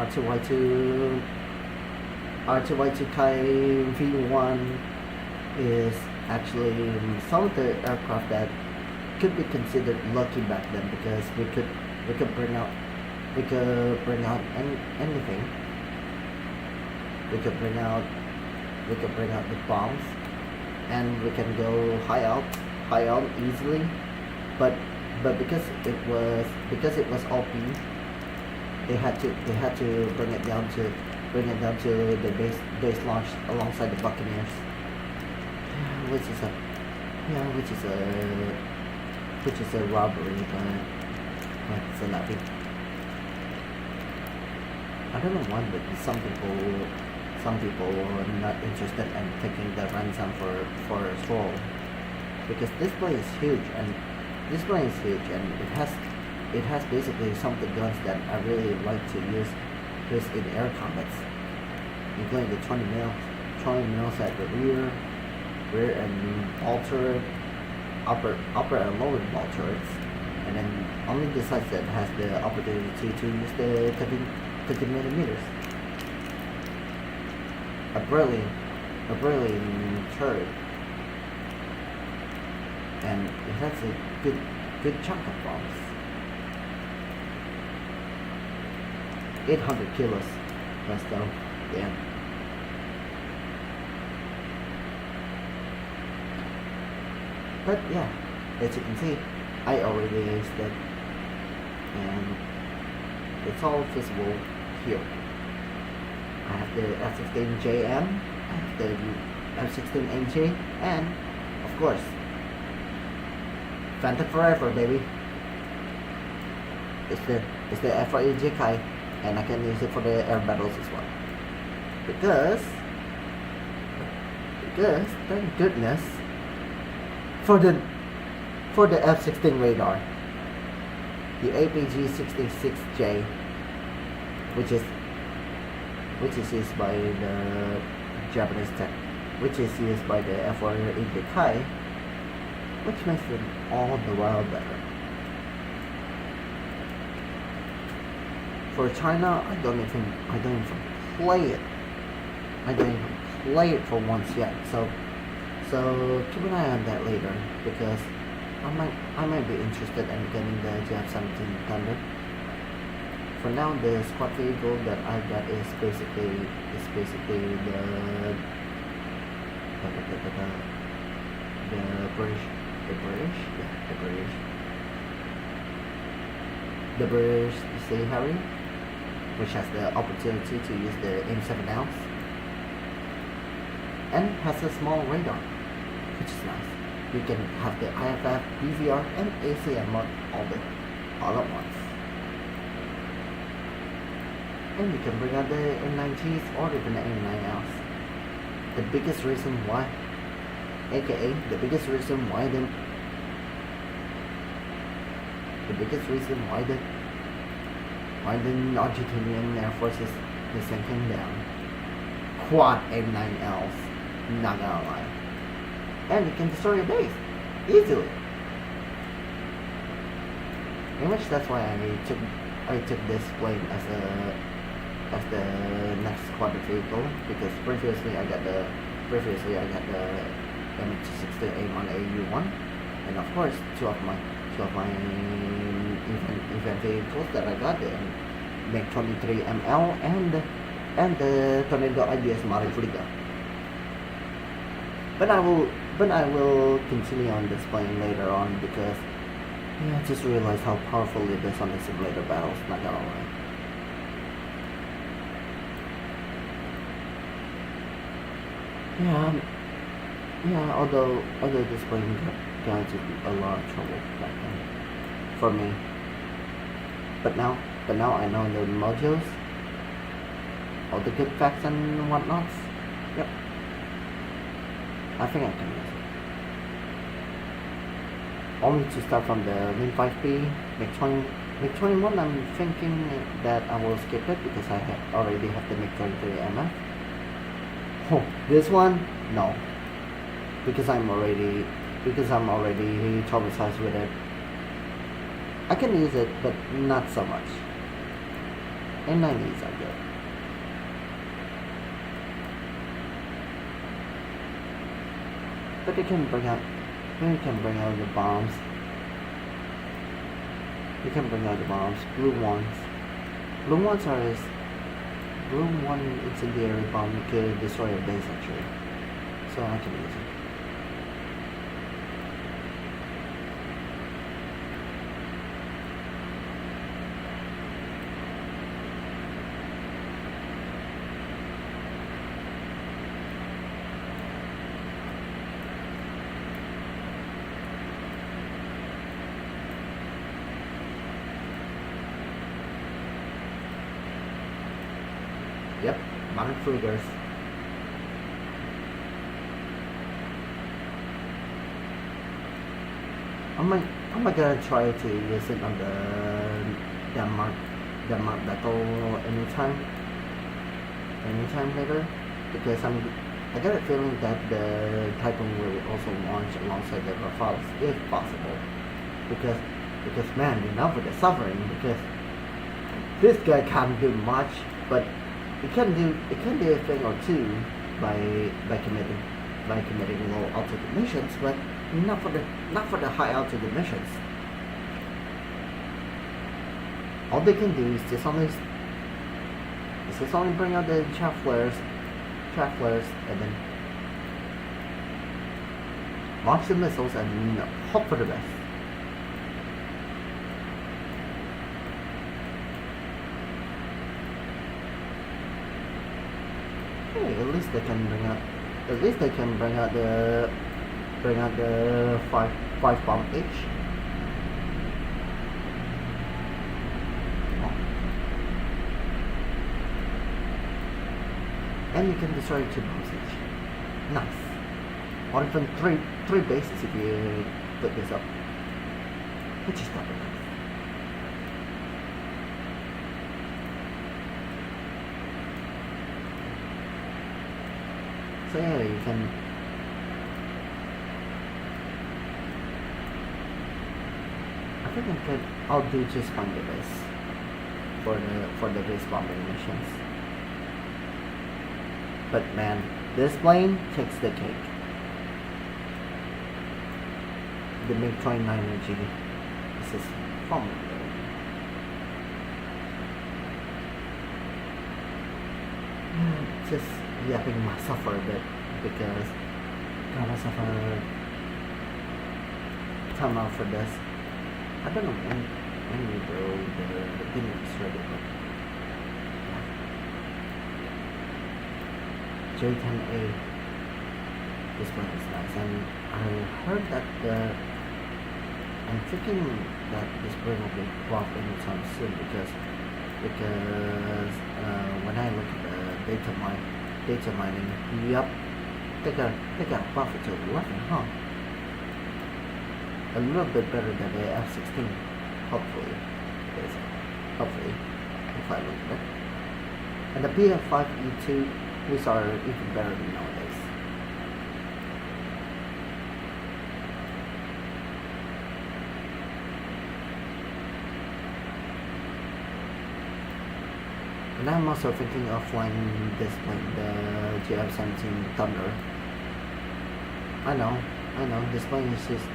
R2Y2 R2Y2 Kai V1 is actually some of the aircraft that could be considered lucky back then, because we could bring out anything. We could bring out the bombs, and we can go high out easily. But because it was OP, they had to bring it down to the base launch alongside the Buccaneers, which is a robbery, but it's a lot big. I don't know why, but some people are not interested in taking the ransom for a stroll, because this plane is huge, and it has basically some of the guns that I really like to use in air combats, including the 20 mils at the rear and ball turret, upper and lower ball turrets, and then only the sides that has the opportunity to use the 30 millimeters. A brilliant turret, and it has a good chunk of bombs. 800 kilos, that's though, damn. But yeah, as you can see, I already used it, and it's all visible here. I have the F-16JM, I have the F-16NG, and of course, Phantom Forever, baby. It's the F-4AJ Kai, and I can use it for the air battles as well. Because thank goodness for the F-16 radar, the APG-66J, which is used by the Japanese tech, which is used by the F-4AJ Kai, which makes it all the while better. For China, I don't even play it. I don't even play it for once yet. So keep an eye on that later, because I might be interested in getting the JF-17 Thunder. For now, the squad vehicle that I got is basically the British Sea Harry, which has the opportunity to use the M7 ounce, and has a small radar, which is nice. You can have the IFF, BVR, and ACM mode all at once. And you can bring out the M9Gs or even the M9 ounce. The biggest reason why the Argentinian Air Force is sinking down. Quad M9Ls, not gonna lie. And you can destroy your base easily. In which that's why I took this plane as the next squadron vehicle, because previously I got the MH-60 AIM AU1, and of course two of my event vehicles that I got, the MiG-23ML and the Tornado IDS Marifliga. But I will continue on this plane later on, because I just realized how powerful it is on the simulator battles, not gonna lie. Although this plane got into a lot of trouble back then for me. But now I know the modules, all the good facts and whatnots. Yep. I think I can use it. Only to start from the Min 5P, MiG-21, I'm thinking that I will skip it because I already have the MiG-23 MF. Oh, this one? No. Because I'm already traumatized with it. I can use it, but not so much. A90s are good. But you can bring out the bombs. You can bring out the bombs. Blue ones. Blue ones are blue one incendiary bomb could destroy a base actually. So I can use it. Yep, Mark triggers. I'm gonna try to use it on the Denmark battle anytime later, because I get a feeling that the Typhoon will also launch alongside the Rafales if possible, because man, enough with the suffering, because this guy can't do much, but it can do a thing or two by committing low altitude missions, but not for the high altitude missions. All they can do is just only bring out the chaff flares, and then launch the missiles and hope for the best. Hey, at least they can bring out the five bomb each. And you can destroy 2 bombs each. Nice. Or even three bases if you put this up, which is not nice. So yeah, you can. I think I'll do just fine with this for the base bombing missions. But man, this plane takes the cake. The MiG-29 G. This is formidable. Just yapping myself for a bit because got myself a time out for this. I don't know when we go the dinner is ready, but J10A. This one is nice, and I heard that I'm thinking that this plane will be buffed anytime soon because when I look at the data mining, yup, they got buffed to 11, huh? A little bit better than the F-16, hopefully. Hopefully, if I look at it. And the PF5E2, these are even better than nowadays. And I'm also thinking of flying this plane, the JF-17 Thunder. I know, this plane is just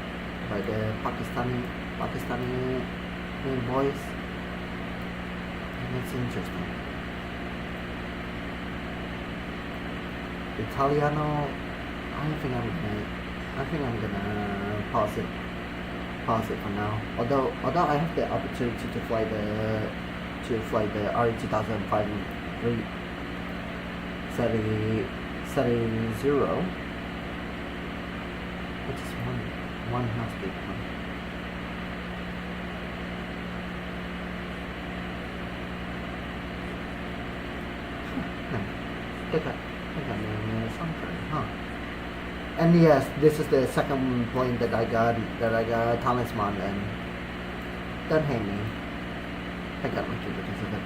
by the Pakistani boys, and it's interesting. Italiano, I think I'm gonna pause it for now. Although I have the opportunity to fly the RE2005 Seri 0, which is one half big one. They got something, huh? And yes, this is the second plane that I got talisman, and don't hate me. I got lucky because of it.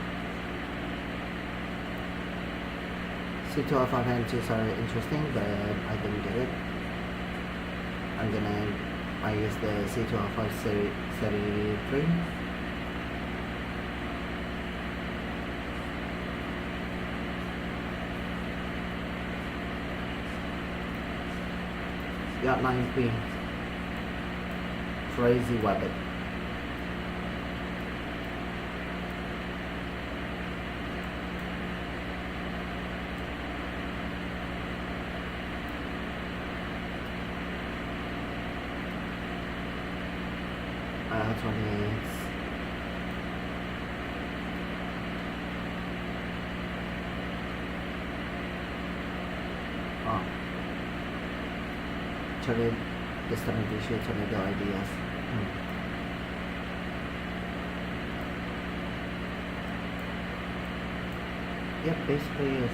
C205 engines are interesting, but I didn't get it. I use the C205 Series 3. got 9p. Crazy weapon. Uh, 28. Oh. Tornado, this tornado issue, tornado ideas. Yeah, basically a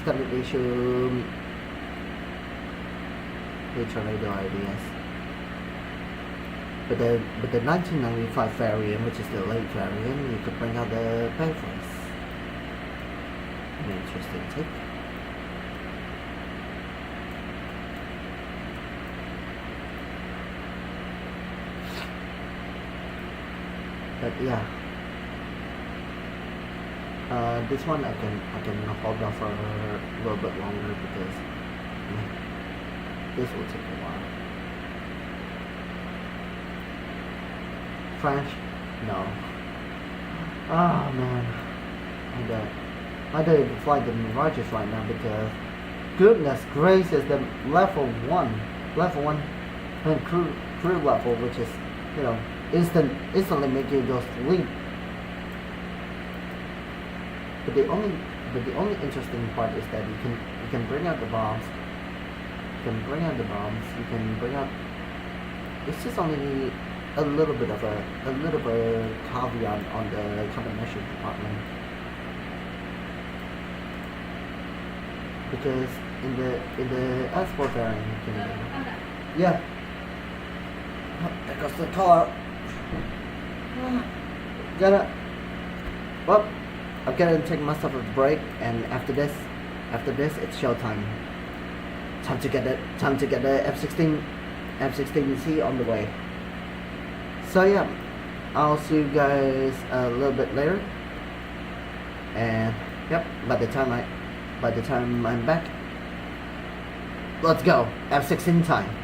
standard issue with tornado ideas. But the 1995 variant, which is the late variant, you could bring out the Pathways. An interesting take. But yeah, this one I can hold off for a little bit longer because this will take a while. French? No. Oh man, I don't even fly the Mirages right now because goodness gracious, the level one and crew level, which is, you know, instantly make you go sleep. But the only interesting part is that you can bring out the bombs. You can bring out the bombs. You can bring out. It's just only a little bit of a caveat on the combination department, because in the export variant you can, yeah. There goes the car. Gotta. Well, I'm gonna take myself a break, and after this, it's showtime. Time to get the F-16C on the way. So yeah, I'll see you guys a little bit later. And yep, by the time I'm back, let's go F-16 time.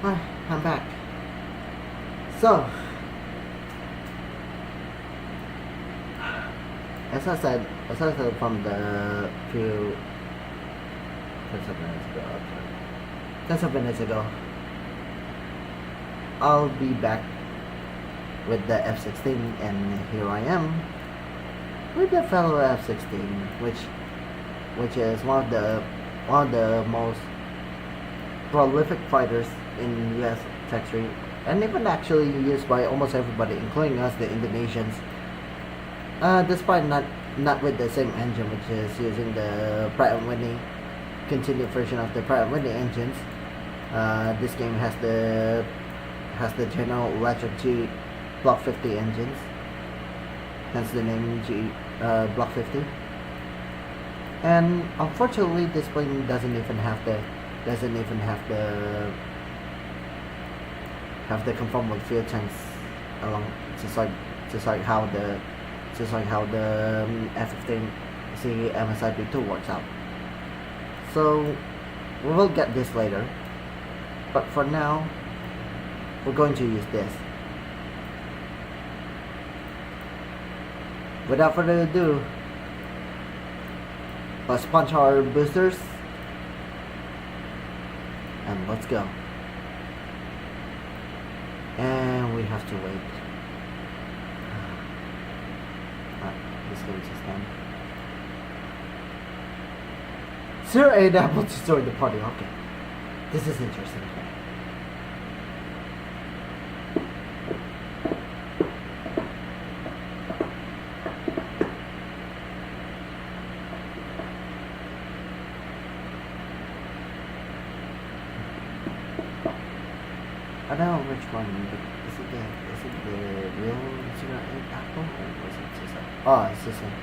Hi, I'm back. So, as I said from the few just a minutes ago, I'll be back with the F-16, and here I am with the fellow F-16, which is one of the most prolific fighters in U.S. tech stream, and even actually used by almost everybody, including us, the Indonesians. Despite not with the same engine, which is using the Pratt & Whitney continued version of the Pratt & Whitney engines. This game has the General Electric G Block 50 engines, hence the name G Block 50. And unfortunately, this plane doesn't even have the conformal fuel tanks along, just like how the F-15C MSIP2 works out. So we will get this later, but for now we're going to use this. Without further ado, let's punch our boosters and let's go. And we have to wait. This game is done. 08 Apple to join the party. Okay, this is interesting. I don't know which one, but is it the real 08 Apple or was it just oh, it's the same.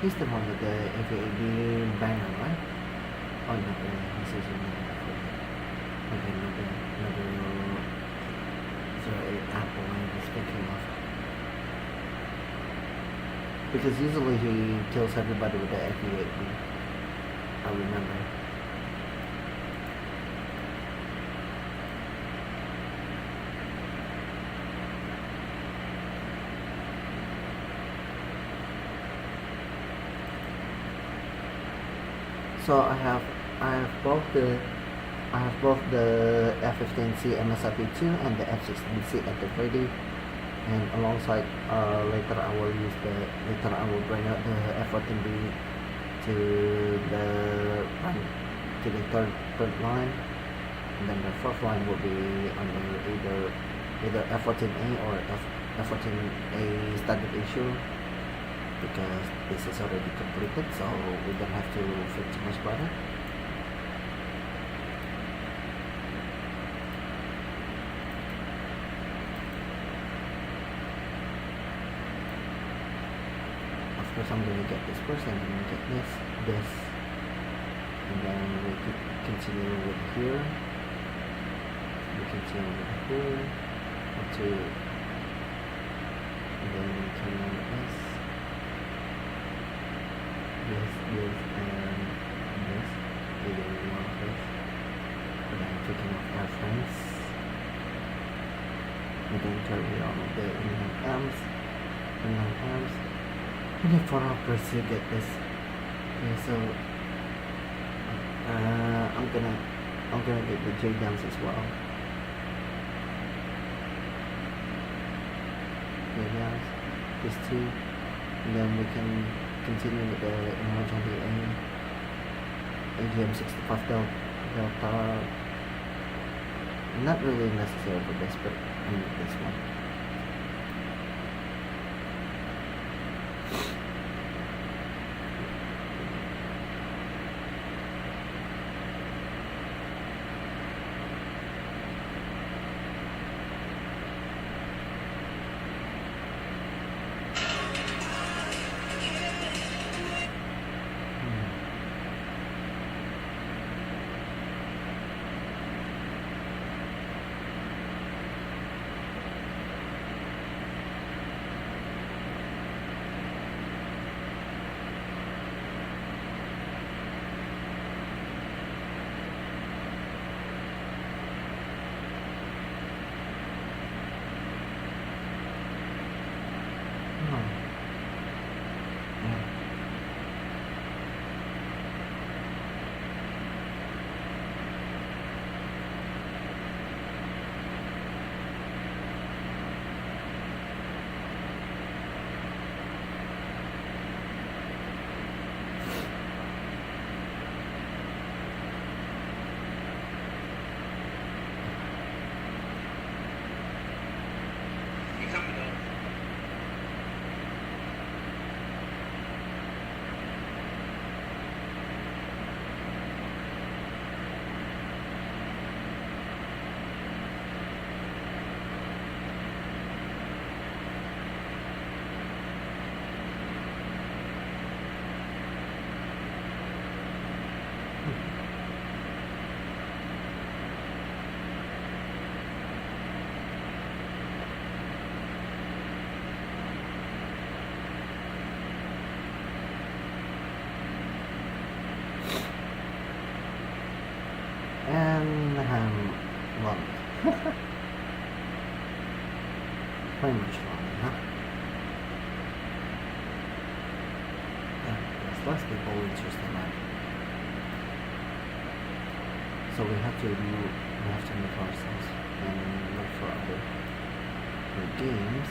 He's the one with the FAB banner, right? Oh no, this is another. Okay, another 08 Apple I was thinking of. Because usually he kills everybody with the FE8. I remember. So I have both the F15C MSRP2 and the F16C at the ready, and alongside later I will bring out the F14B to the third line, and then the fourth line will be under either F14A or F14A standard issue, because this is already completed, so we don't have to fix too much product. Of course, I'm gonna get this first, and I'm gonna get this, and then we could continue with here. We continue with here, up to, and then we continue with this. This, and this. Either one of this. And then taking off airframes. And then carry on with the inline arms. And then for uppers you get this. Okay, so I'm gonna get the J downs as well. J downs, these two, and then we can continue with the emergency AGM 65 Delta. Not really necessary for this, but I need this one. And well, pretty much long, huh? Yeah, there's less people interested in that. So we have to move ourselves and look for other games.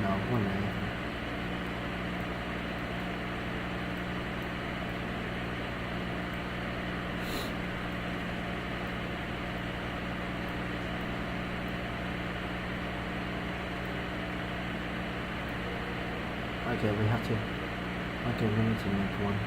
No, one night. Okay, we have to. Okay, we need to make one.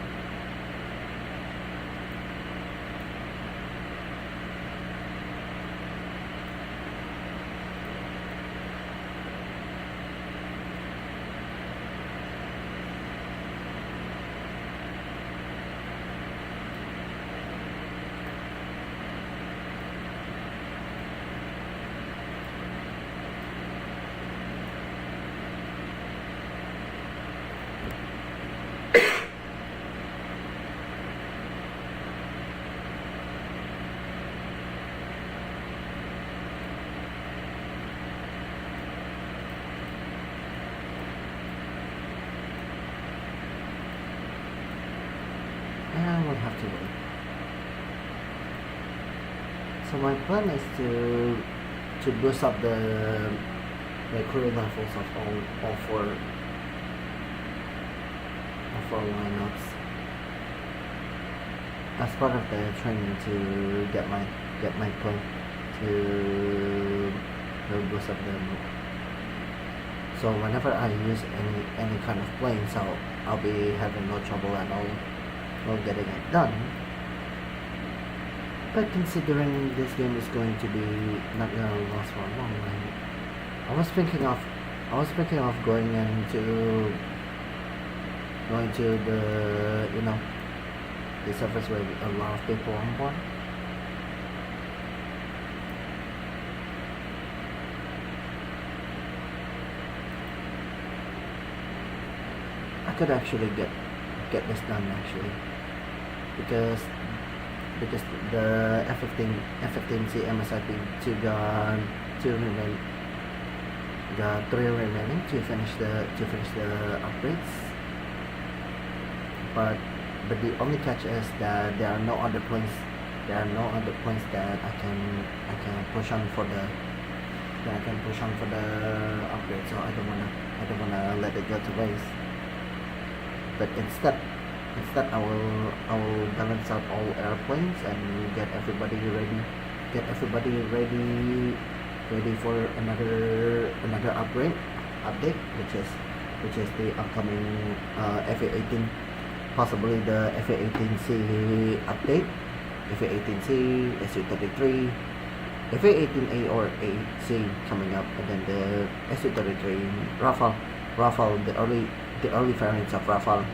And we'll have to wait. So my plan is to boost up the crew levels of all four lineups as part of the training to get my play to boost up them. So whenever I use any kind of plane, so I'll be having no trouble at all getting it done. But considering this game is going to be not gonna last for a long time, I was thinking of going to the the surface where a lot of people on board. I could actually get this done actually, because the F-15C MSIP 2 got three remaining to finish the upgrades. But the only catch is that there are no other planes that I can push on for the upgrade. So I don't wanna let it go to waste. But instead I will balance out all airplanes and get everybody ready for another update, which is the upcoming FA-18, possibly the FA-18C update, FA-18C, SU-33, FA-18A or AC coming up, and then the SU-33 Rafale, the early variants of Rafale,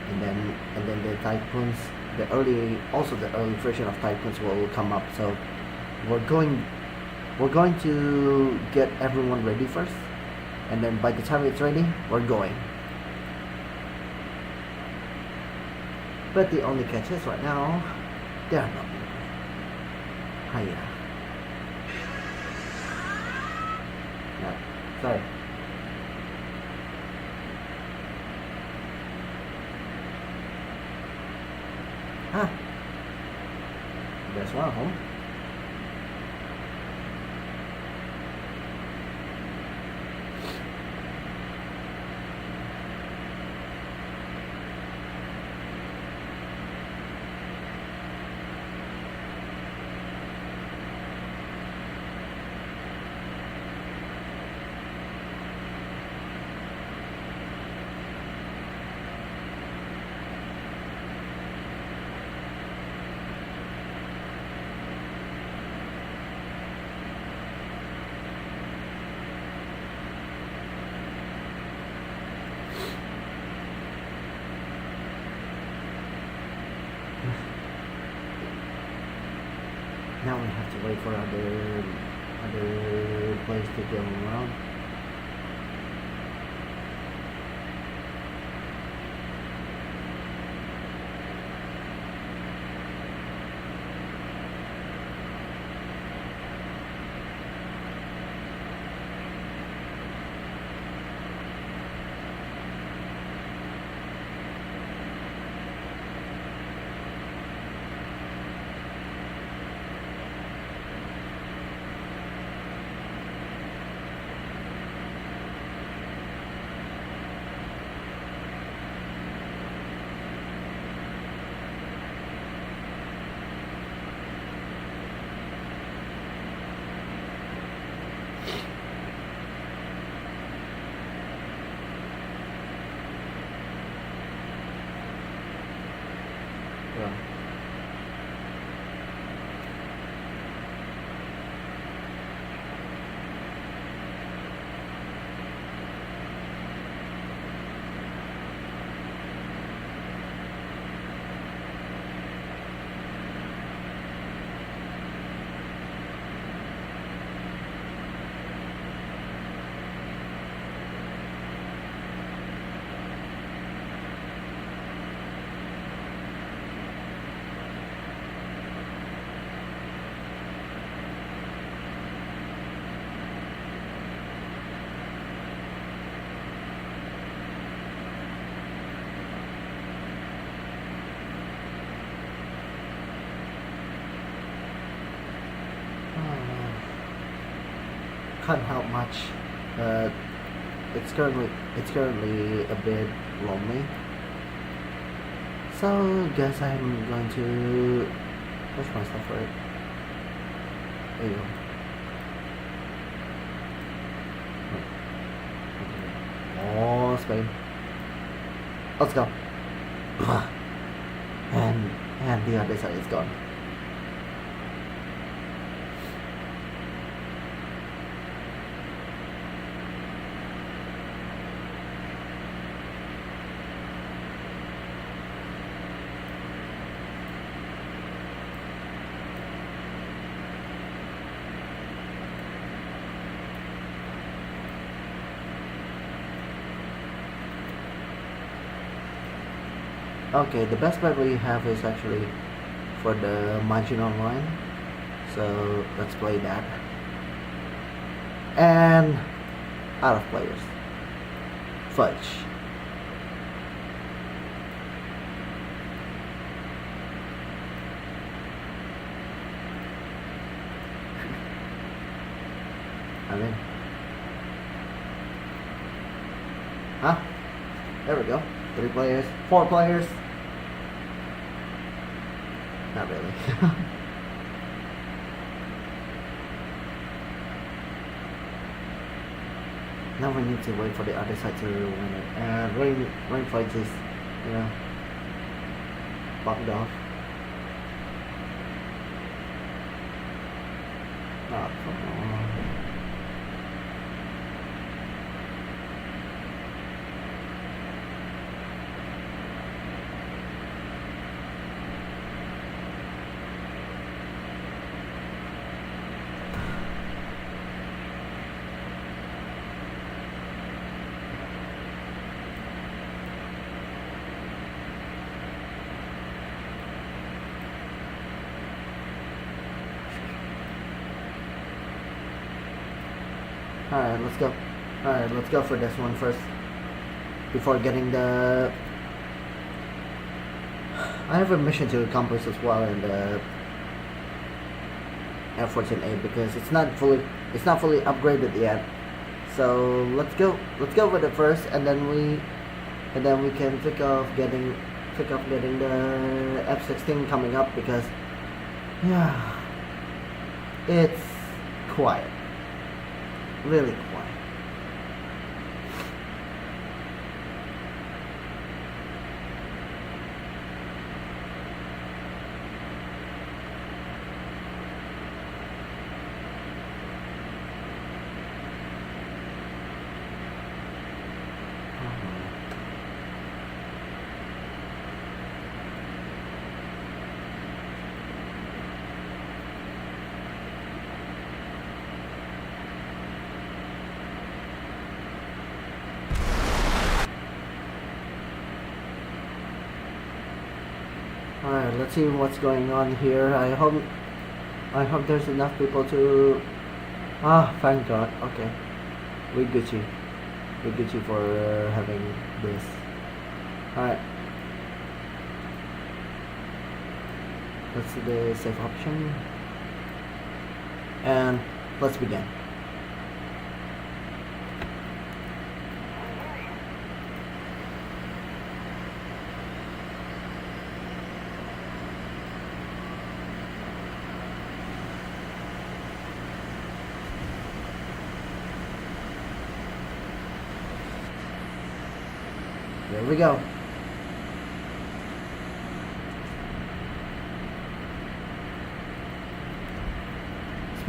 and then the Typhoons, the early version of Typhoons will come up. So we're going to get everyone ready first, and then by the time it's ready, we're going. But the only catch is right now, they are not moving. Hiya. No, sorry. Ah, there's one of them. Now we have to wait for other planes to go around. go. Can't help much. It's currently a bit lonely. So guess I'm going to push my stuff right. There you go. Oh, Spain. Let's go. And the other side is gone. Okay, the best bet we have is actually for the margin online. So let's play that. And out of players. Fudge. I'm in. Huh? There we go. 3 players, 4 players. Not really. Now we need to wait for the other side to win it. And rain fights is, you know, bugged off. Oh, come on. Alright, let's go. Alright, let's go for this one first. Before getting the... I have a mission to accomplish as well in the Air Force in 8 because it's not fully upgraded yet. So let's go with it first, and then we can think of getting the F-16 coming up because yeah, it's quiet. Really quiet. Alright, let's see what's going on here. I hope there's enough people to... thank God. Okay. We Gucci. We Gucci for having this. Alright. Let's see the safe option. And let's begin. Here we go.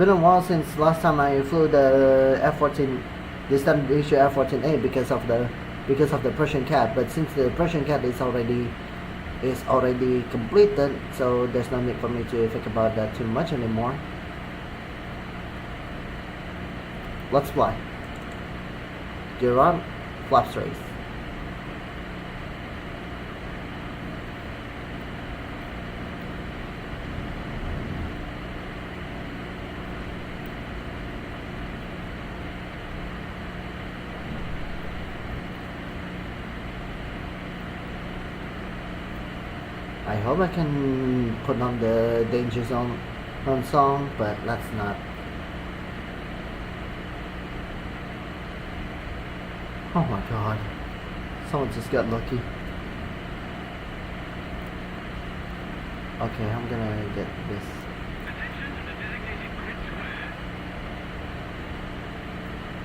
been a while since last time I flew the F-14, the standard issue F-14A because of the Persian cat. But since the Persian cat is already completed, so there's no need for me to think about that too much anymore. Let's fly. Gear on, flaps raise. I hope I can put on the danger zone song, but let's not. Oh my god. Someone just got lucky. Okay, I'm gonna get this.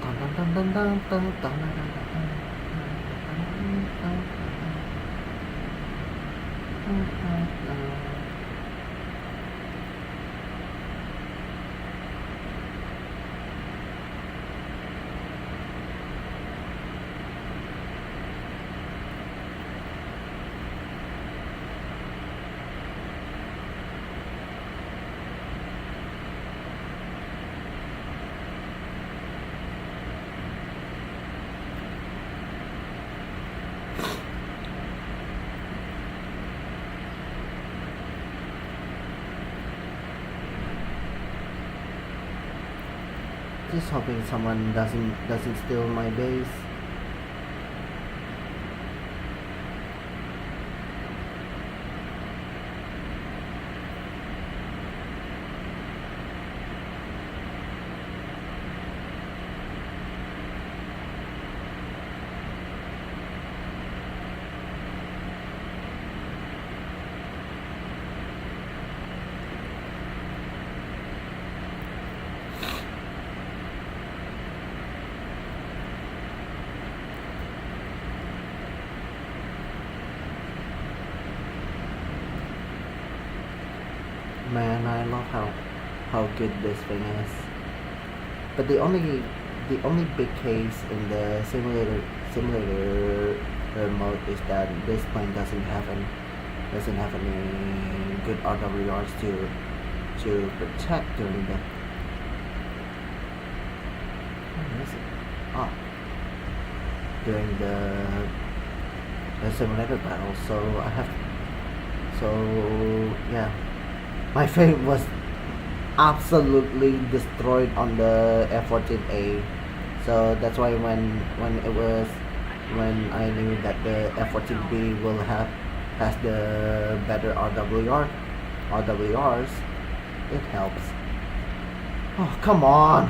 Dun, dun, dun, dun, dun, dun, dun, dun, dun, dun. Just hoping someone doesn't steal my base. Man, I love how good this thing is. But the only big case in the simulator mode is that this plane doesn't have any good RWRs to protect during the. Where is it? Oh, during the simulator battle. So I have. So yeah. My frame was absolutely destroyed on the F-14A, so that's why when I knew that the F-14B has the better RWRs, it helps. Oh, come on!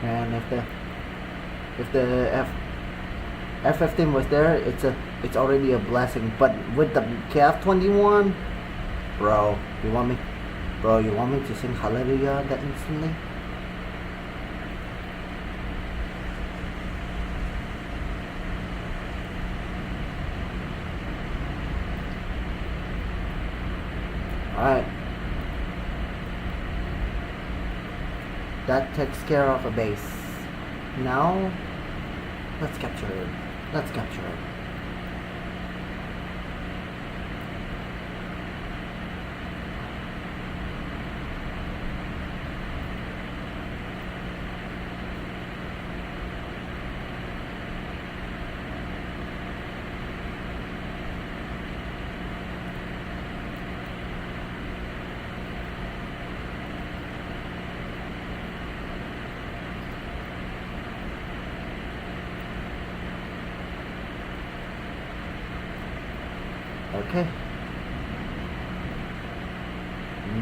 And if the F-15 was there, it's already a blessing. But with the KF-21, bro, you want me to sing Hallelujah that instantly? Alright. That takes care of a base. Now, let's capture it. Okay.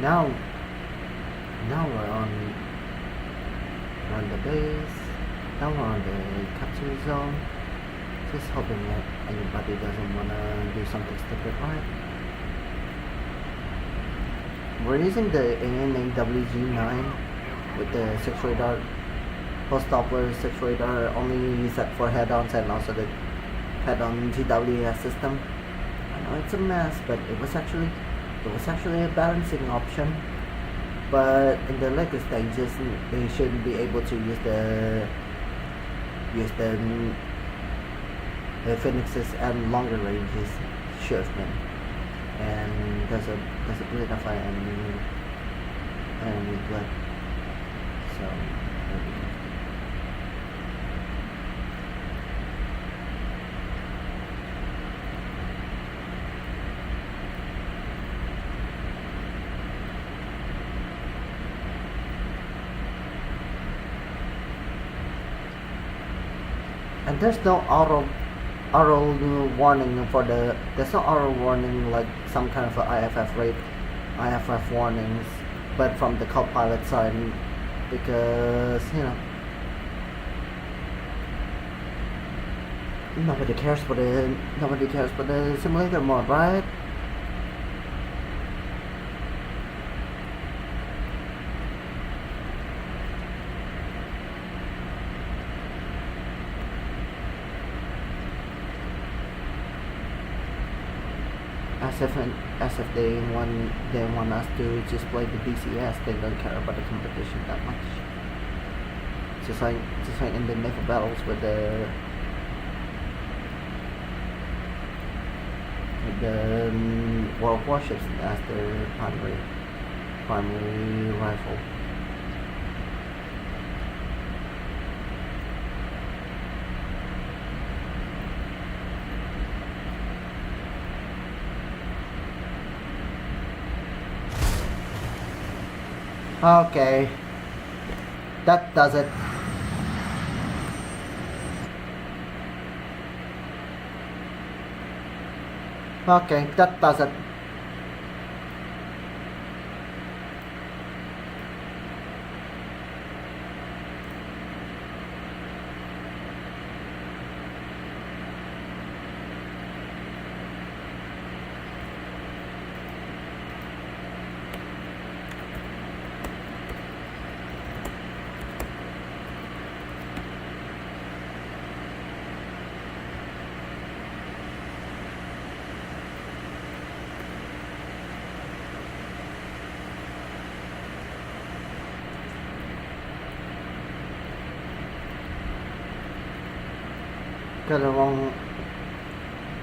Now we're on the base. Now we're on the capture zone. Just hoping that anybody doesn't wanna do something stupid, right? We're using the ANAWG9 with the 6 radar. Post Doppler 6 radar only set for head-ons and also the head-on GWS system. I know it's a mess, but it was actually a balancing option. But in the later stages, they shouldn't be able to use the Phoenixes and longer ranges should have been. And there's a bit of enemy blood. So and there's no auto warning for there's no auto warning like some kind of a IFF warnings, but from the co-pilot side, because nobody cares for the simulator mode, right? As if they want us to just play the DCS, they don't care about the competition that much. Just like in the naval battles with the world warships as their primary rifle. Okay, that does it. Okay, that does it.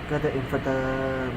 Got the in for the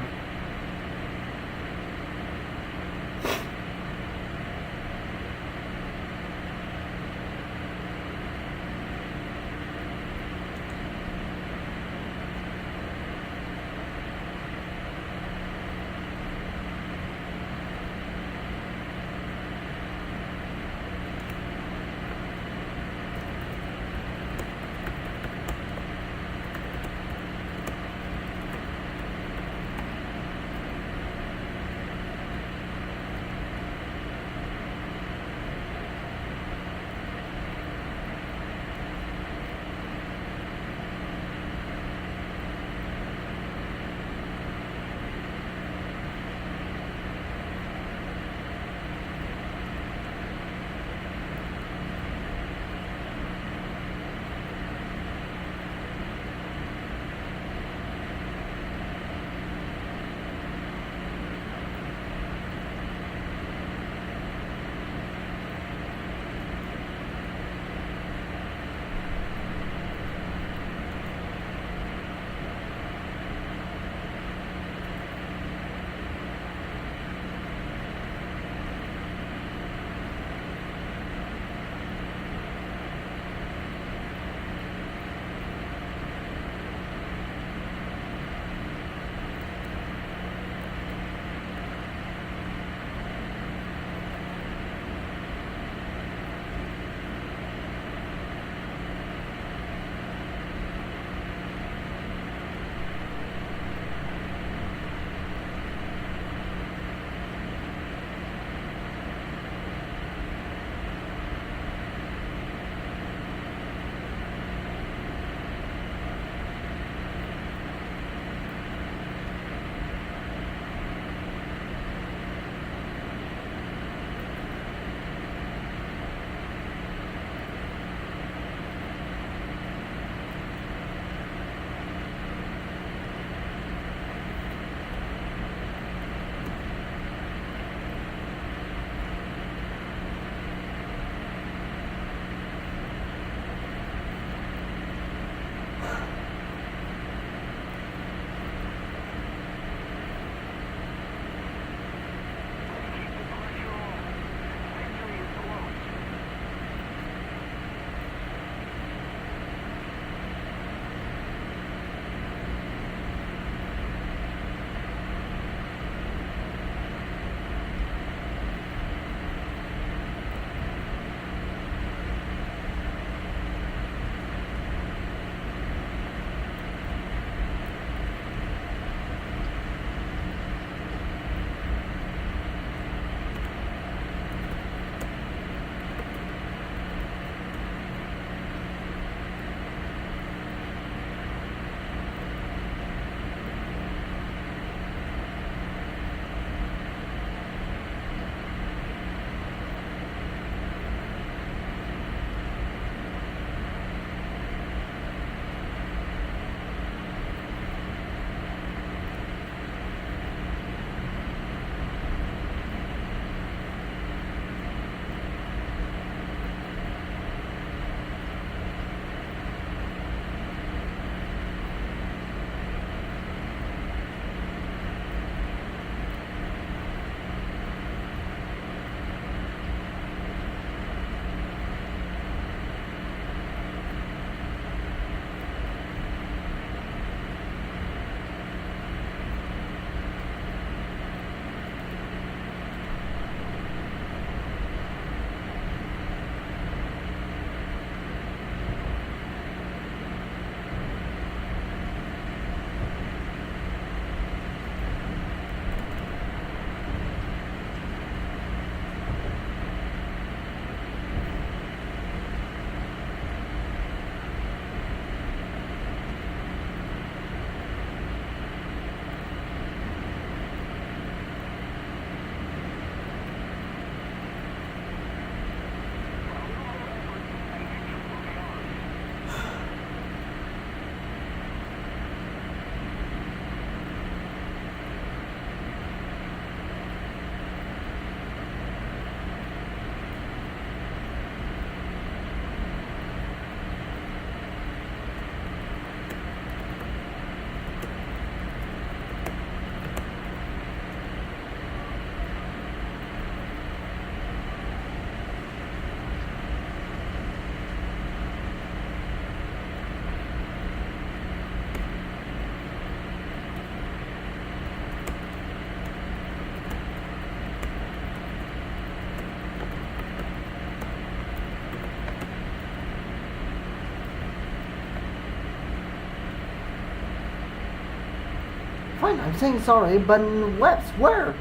fine. I'm saying sorry, but webs where?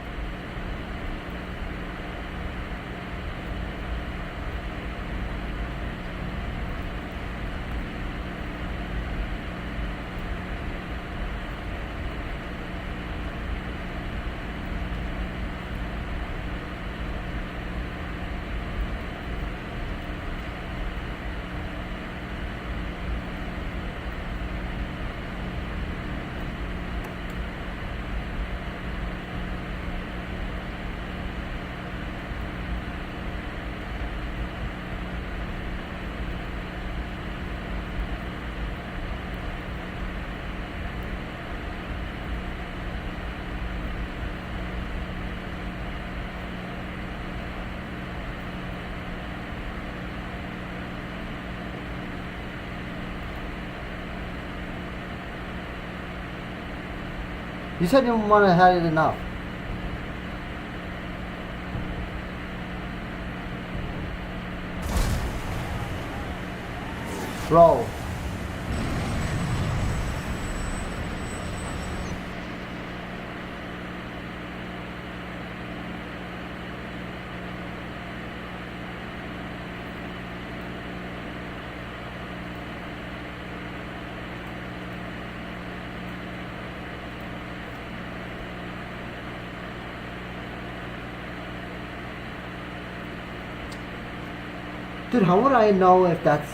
You said you want to have it enough. Roll. Dude, how would I know if that's...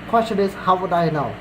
Question is, how would I know?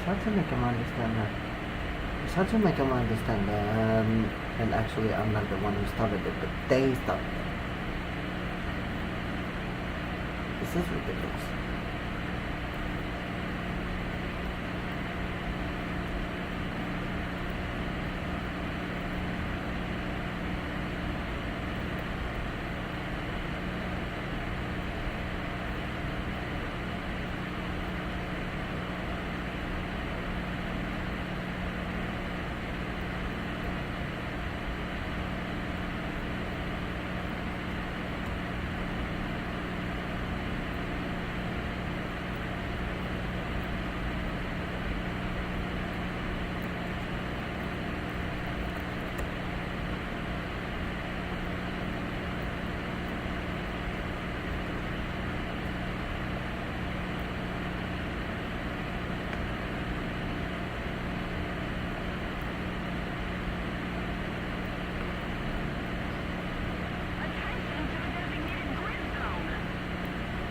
Try to make him understand that. Try to make him understand that. And actually, I'm not the one who started it, but they started it. This is ridiculous.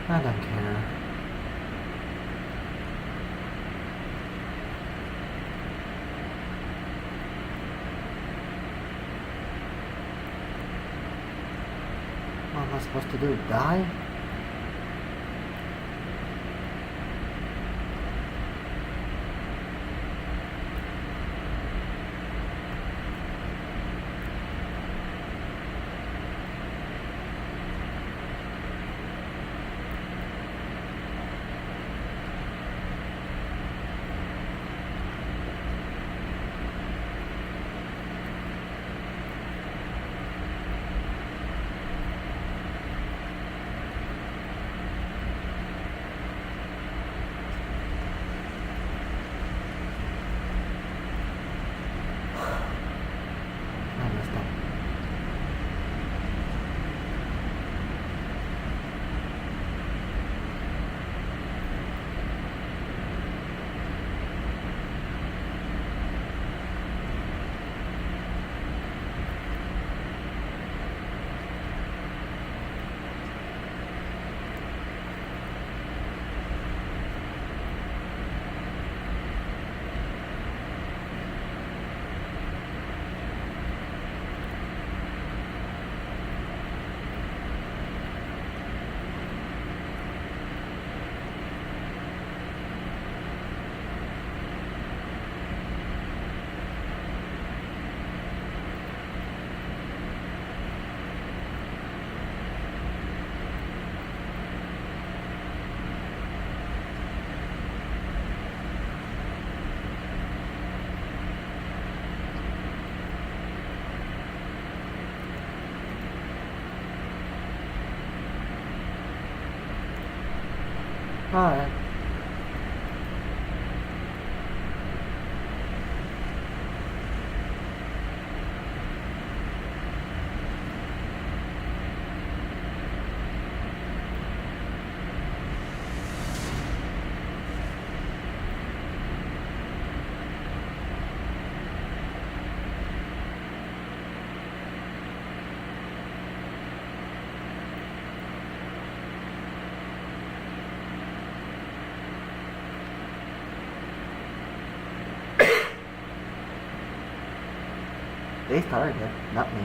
I don't care. What am I supposed to do? Die? I messed up. Alright. They started it, not me.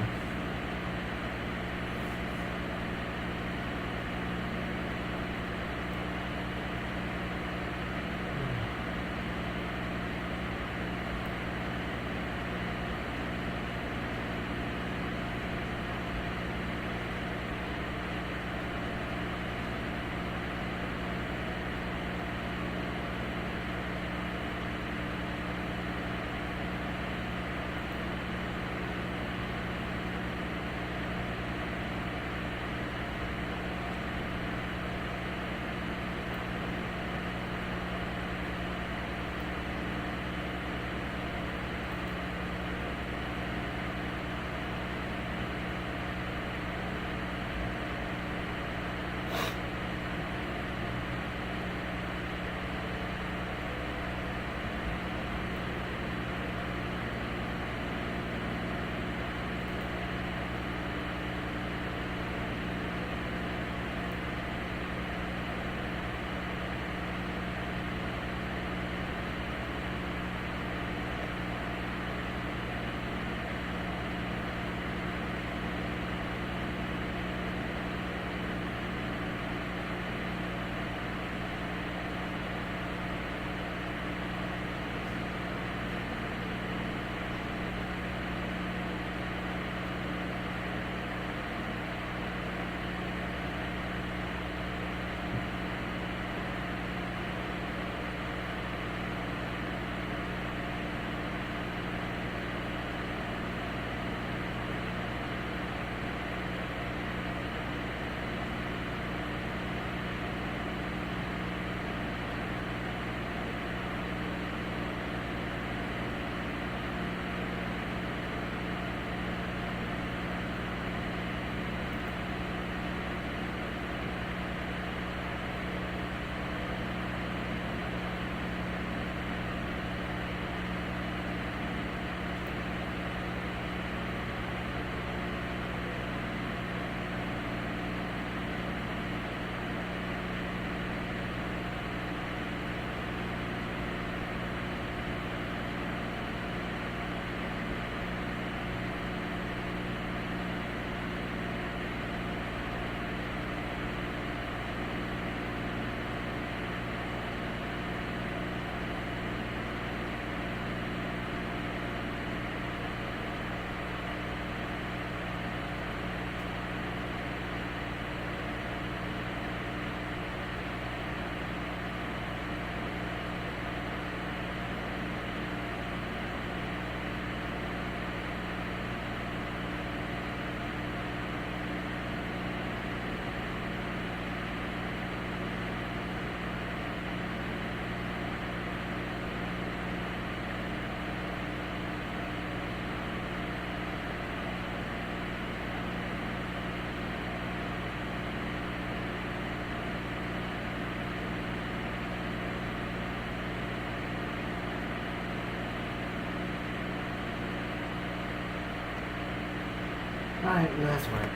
Alright, let's work.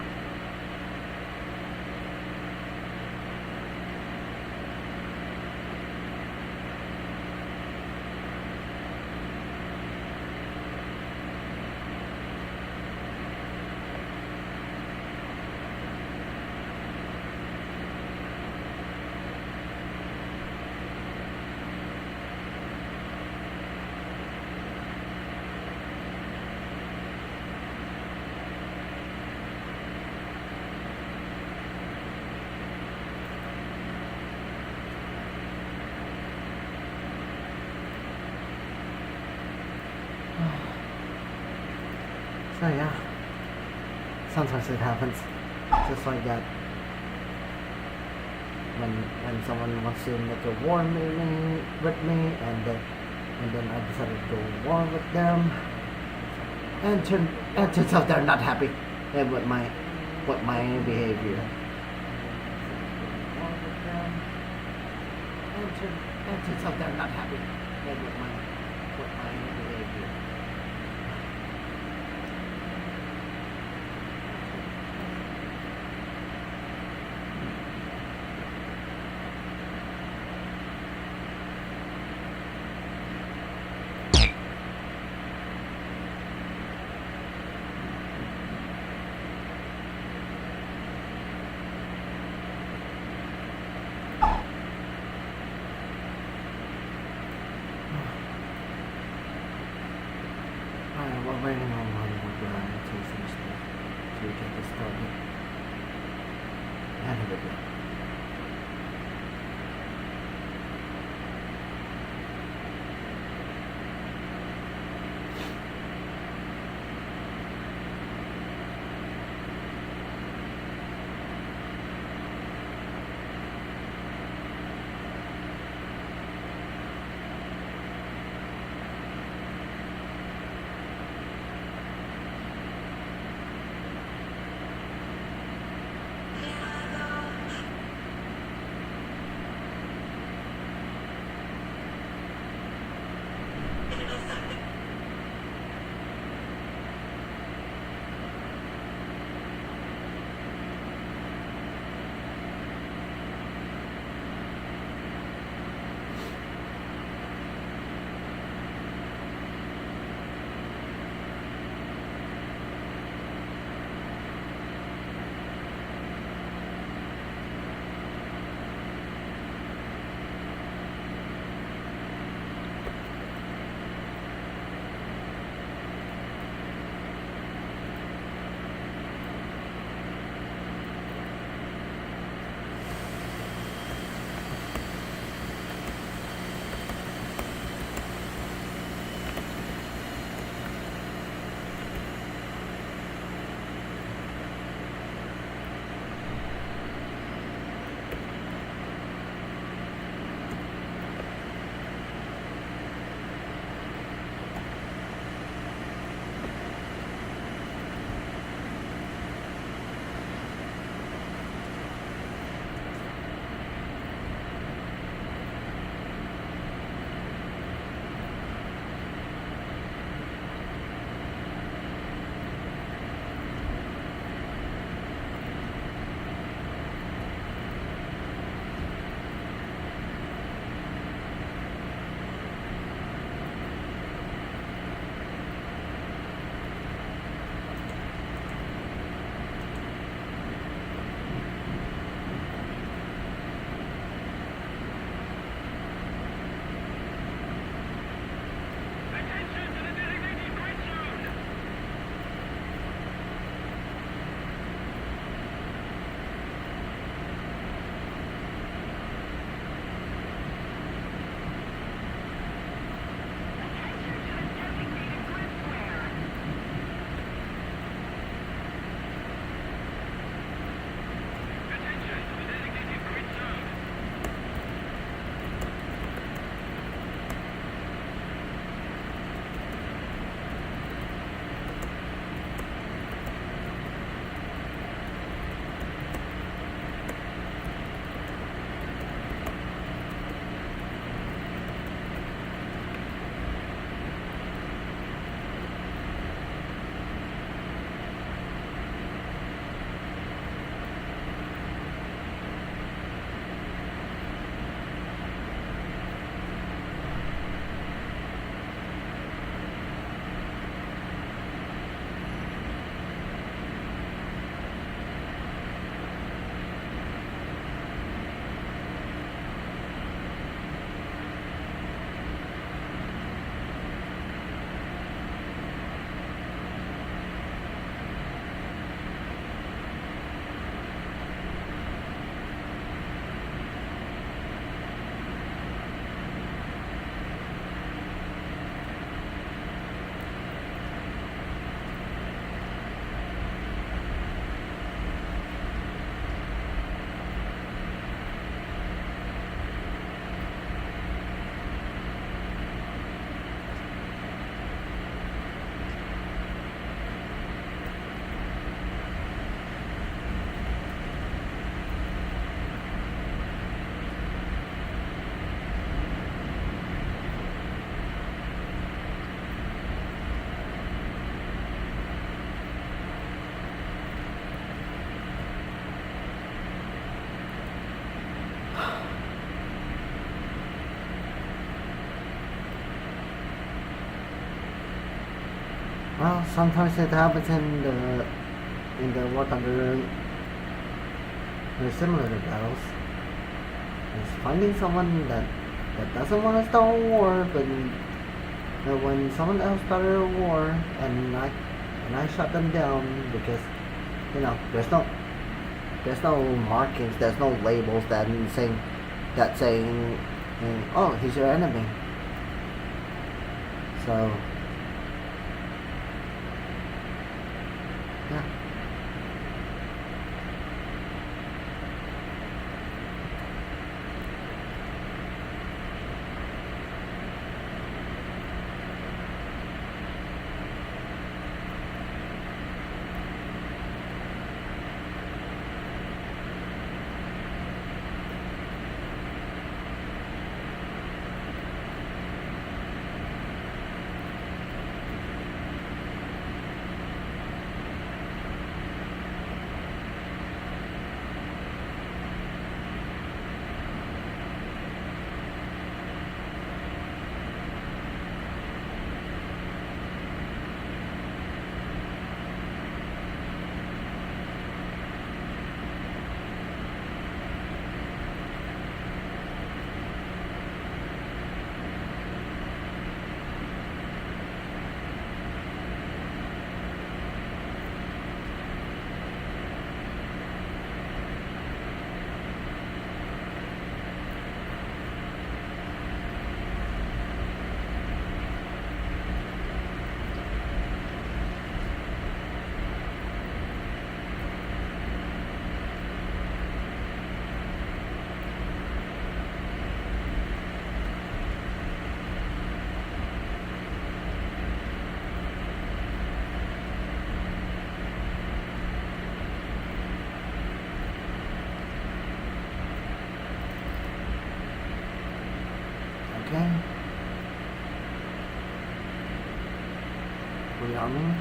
So yeah, sometimes it happens, just like that. When someone wants to make a war with me, and then I decided to go war with them, and turns out they're not happy with my behavior. And turns out they're not happy with my behavior. We're waiting on one more guy to finish to get this started. And have a good. Well, sometimes it happens in the War Thunder the simulator battles. Is finding someone that doesn't want to start a war, but when someone else started a war and I shut them down because there's no markings, there's no labels saying oh, he's your enemy. So yeah. Okay. Rearming.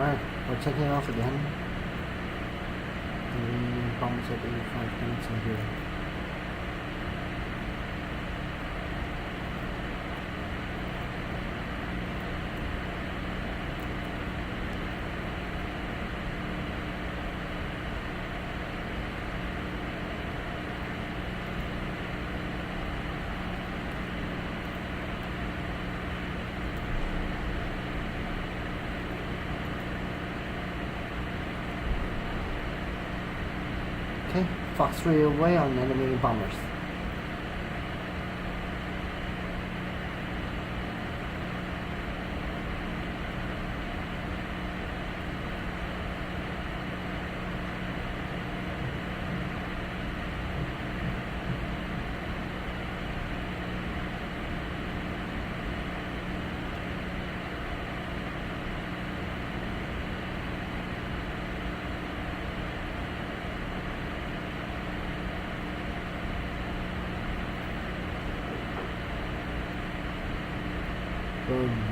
Alright, we're checking off again. Bombs at 85 minutes in here. Okay, Fox 3 away on enemy bombers. Um,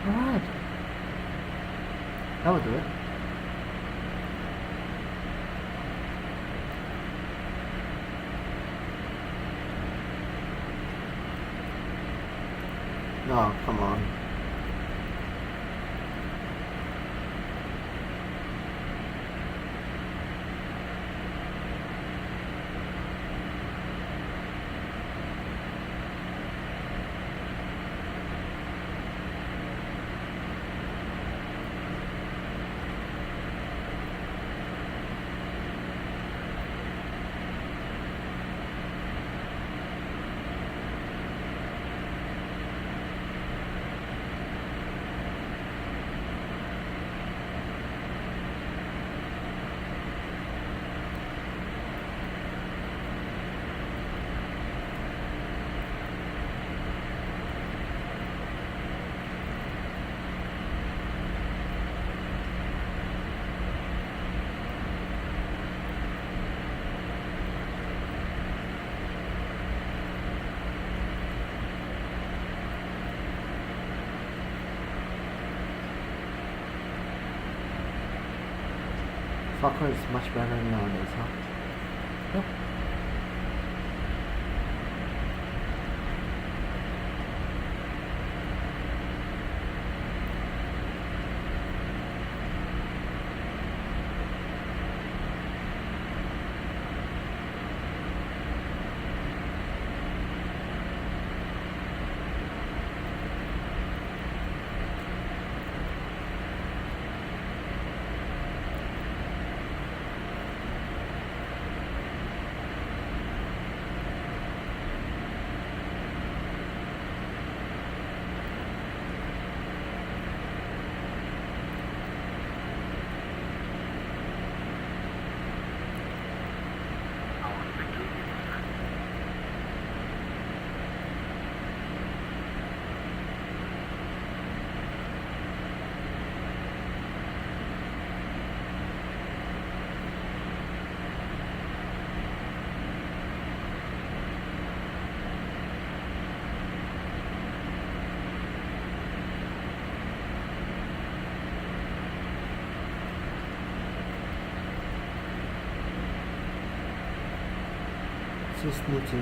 Alright. That will do it. No, come on. Soccer is much better nowadays, huh? Yep. Just need to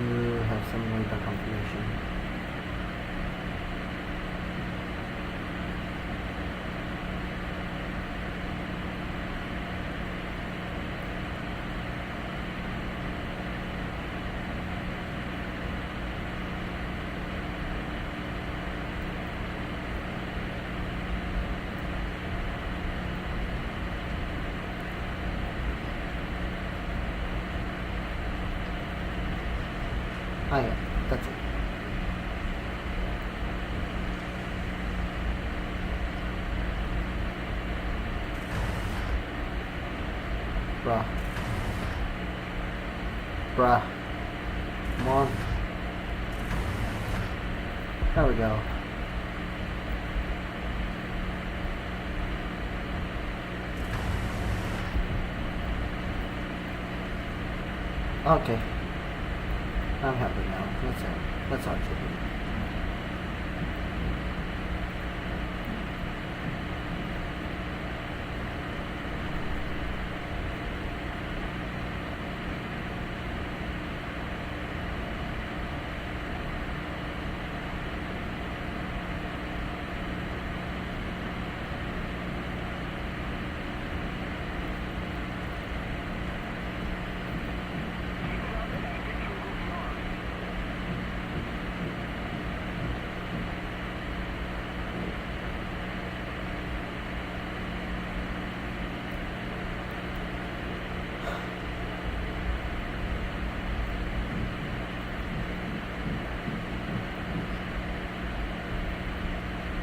have some radar confirmation. Ah, yeah, that's it. Bruh. Bruh. Come on. There we go. Okay. I'm happy now. Let's argue.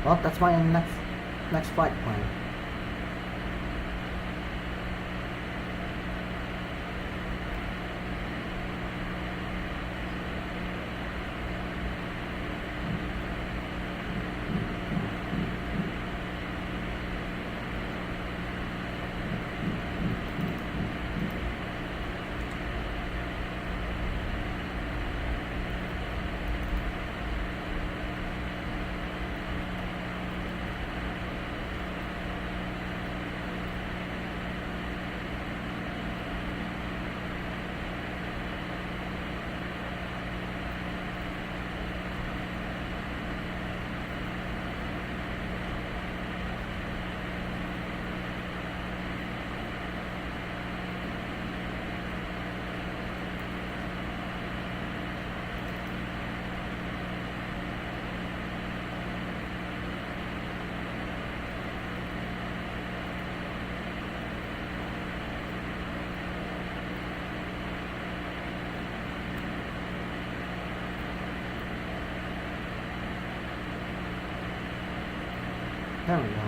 Well, that's my next flight plan. There we go.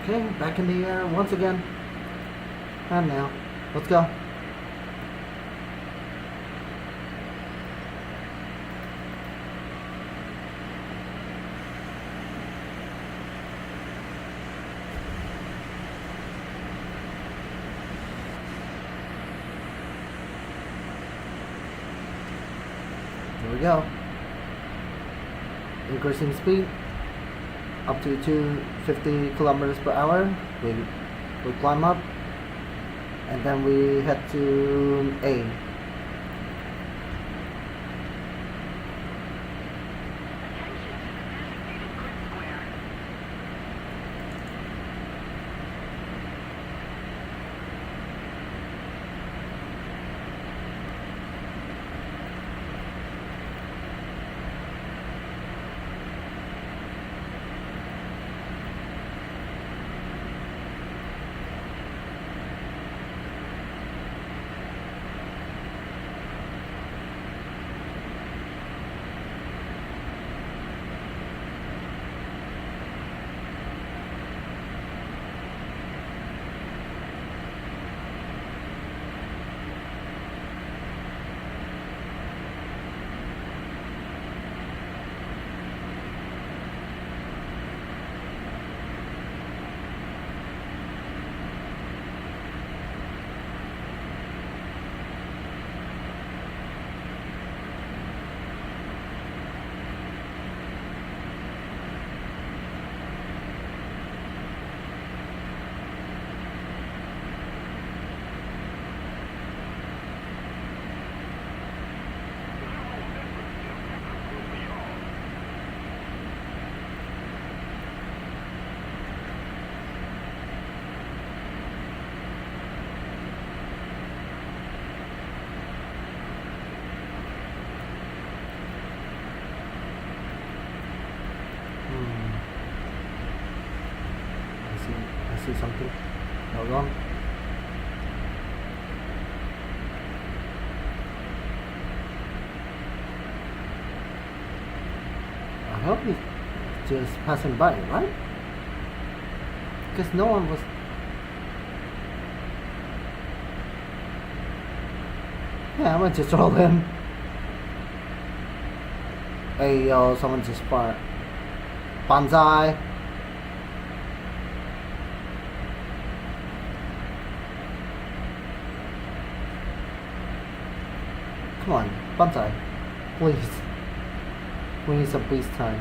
Okay, back in the air once again. And now, let's go. Here we go. Increasing speed up to 250 kilometers per hour. We climb up and then we head to A. something. Hold on. I hope he's just passing by, right? Because no one was. Yeah, I'm gonna just roll him. Hey yo, someone just fired. Banzai! Come on, Banzai. Please. We need some peace time.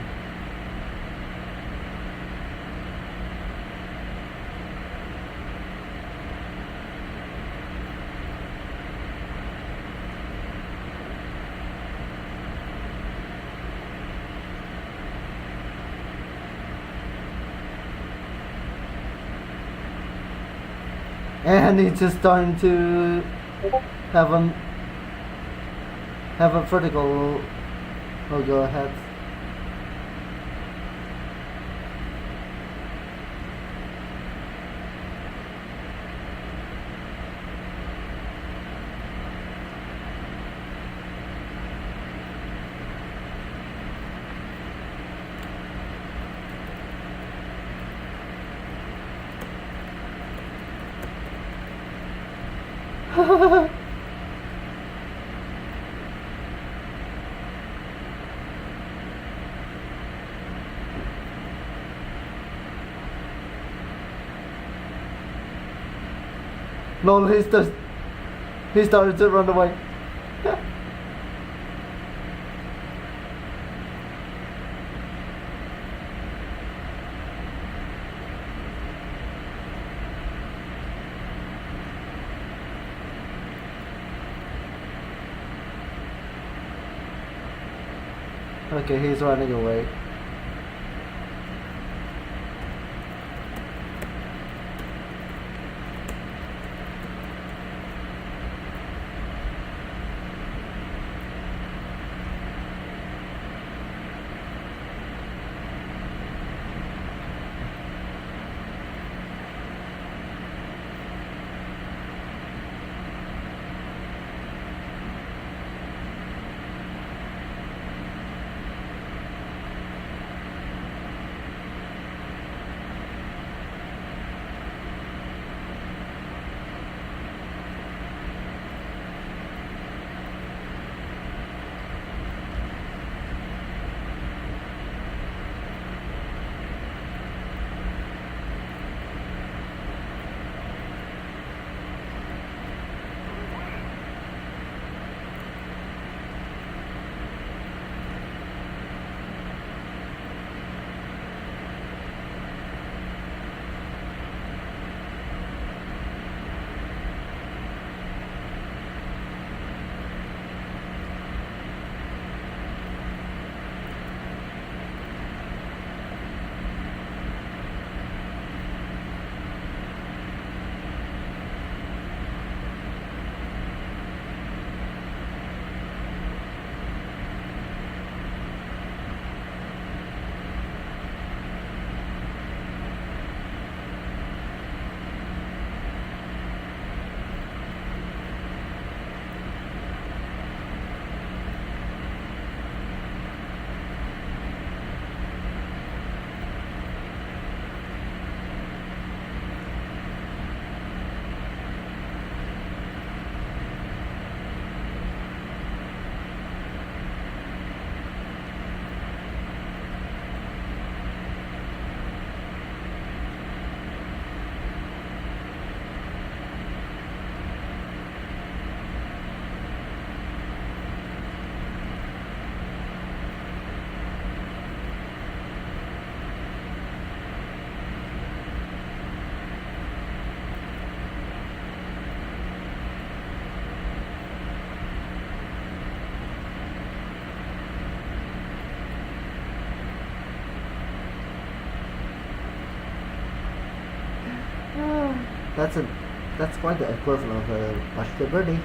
And it's just starting to have a vertical. Oh, go ahead. No, he started to run away. Okay, he's running away. That's quite the equivalent of a Bashir birdie.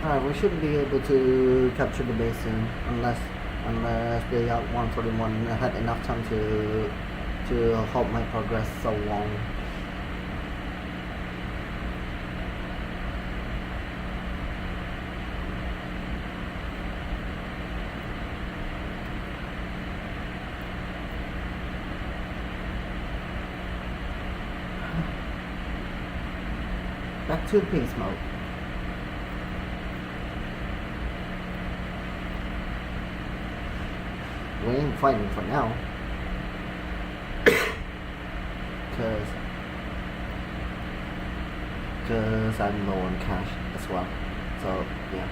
Alright, we should be able to capture the base soon, unless they have 141 had enough time to halt my progress so long. Back to peace mode. We ain't fighting for now. Cause I'm low on cash as well. So yeah.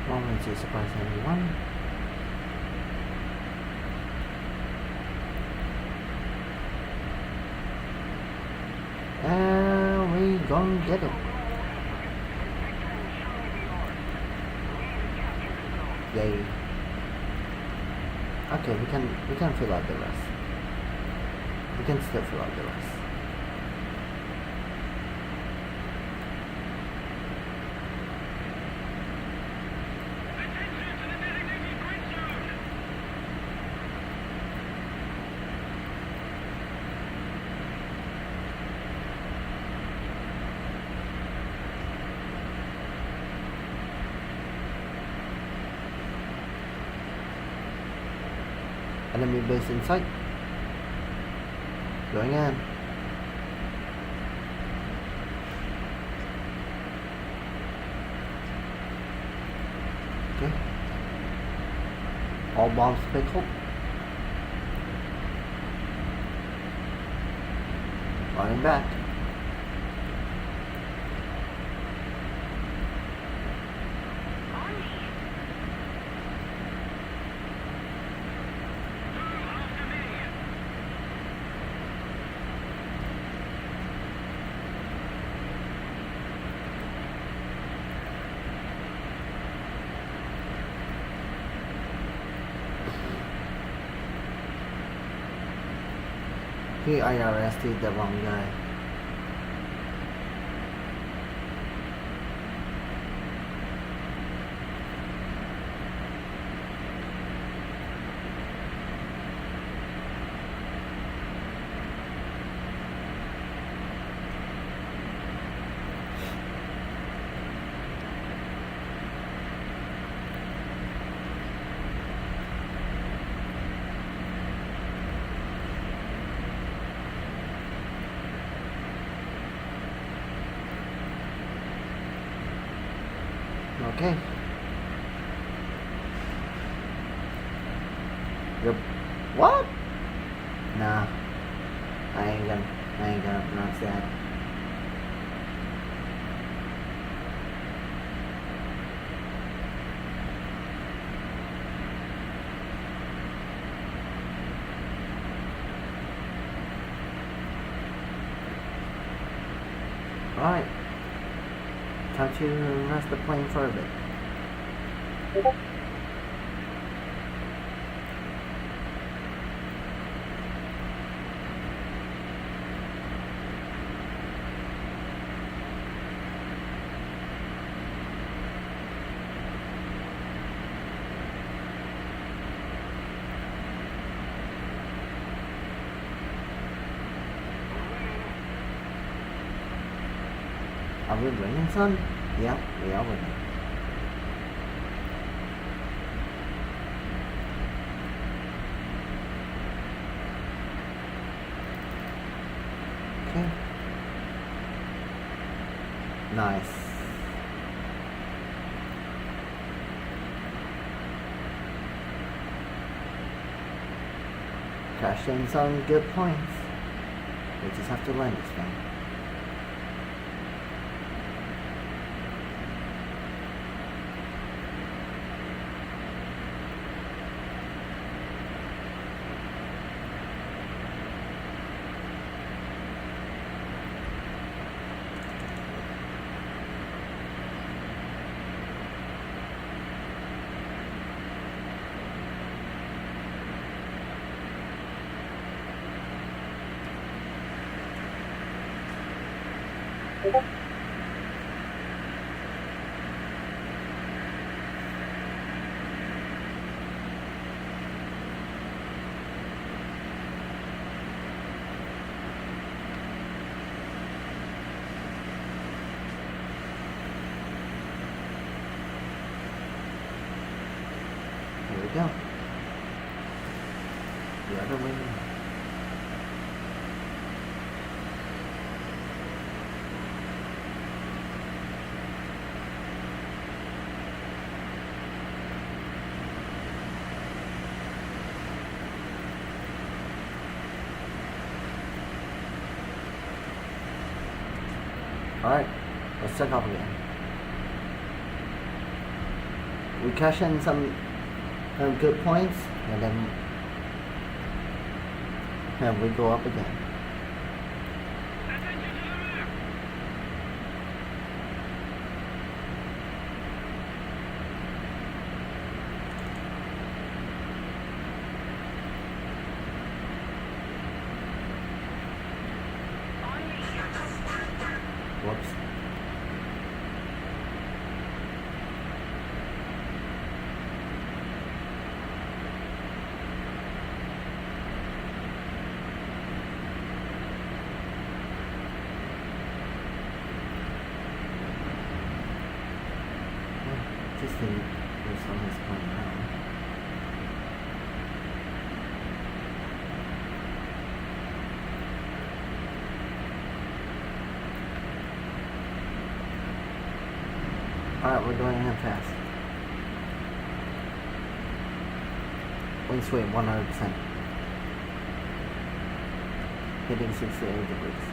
Moment to surprise anyone. And we gonna get it. Yay. Okay, we can fill out the rest. We can still fill out the rest. Enemy base in sight. Going in. Okay. All bombs pickled. Running back. He IRS'd the wrong guy. Okay. Yep. What? Nah. I ain't gonna pronounce that. Alright. Time to rest the plane for a bit. Are we winning, son? Yeah, we are winning. Okay. Nice. Cash in some good points. We just have to land this one. Here we go. The other way. Alright, let's check off again. We cash in some good points and then we go up again. Whoops. Just think the sun is coming down. Alright, we're going in fast. Wind sway 100%. Hitting 68 degrees.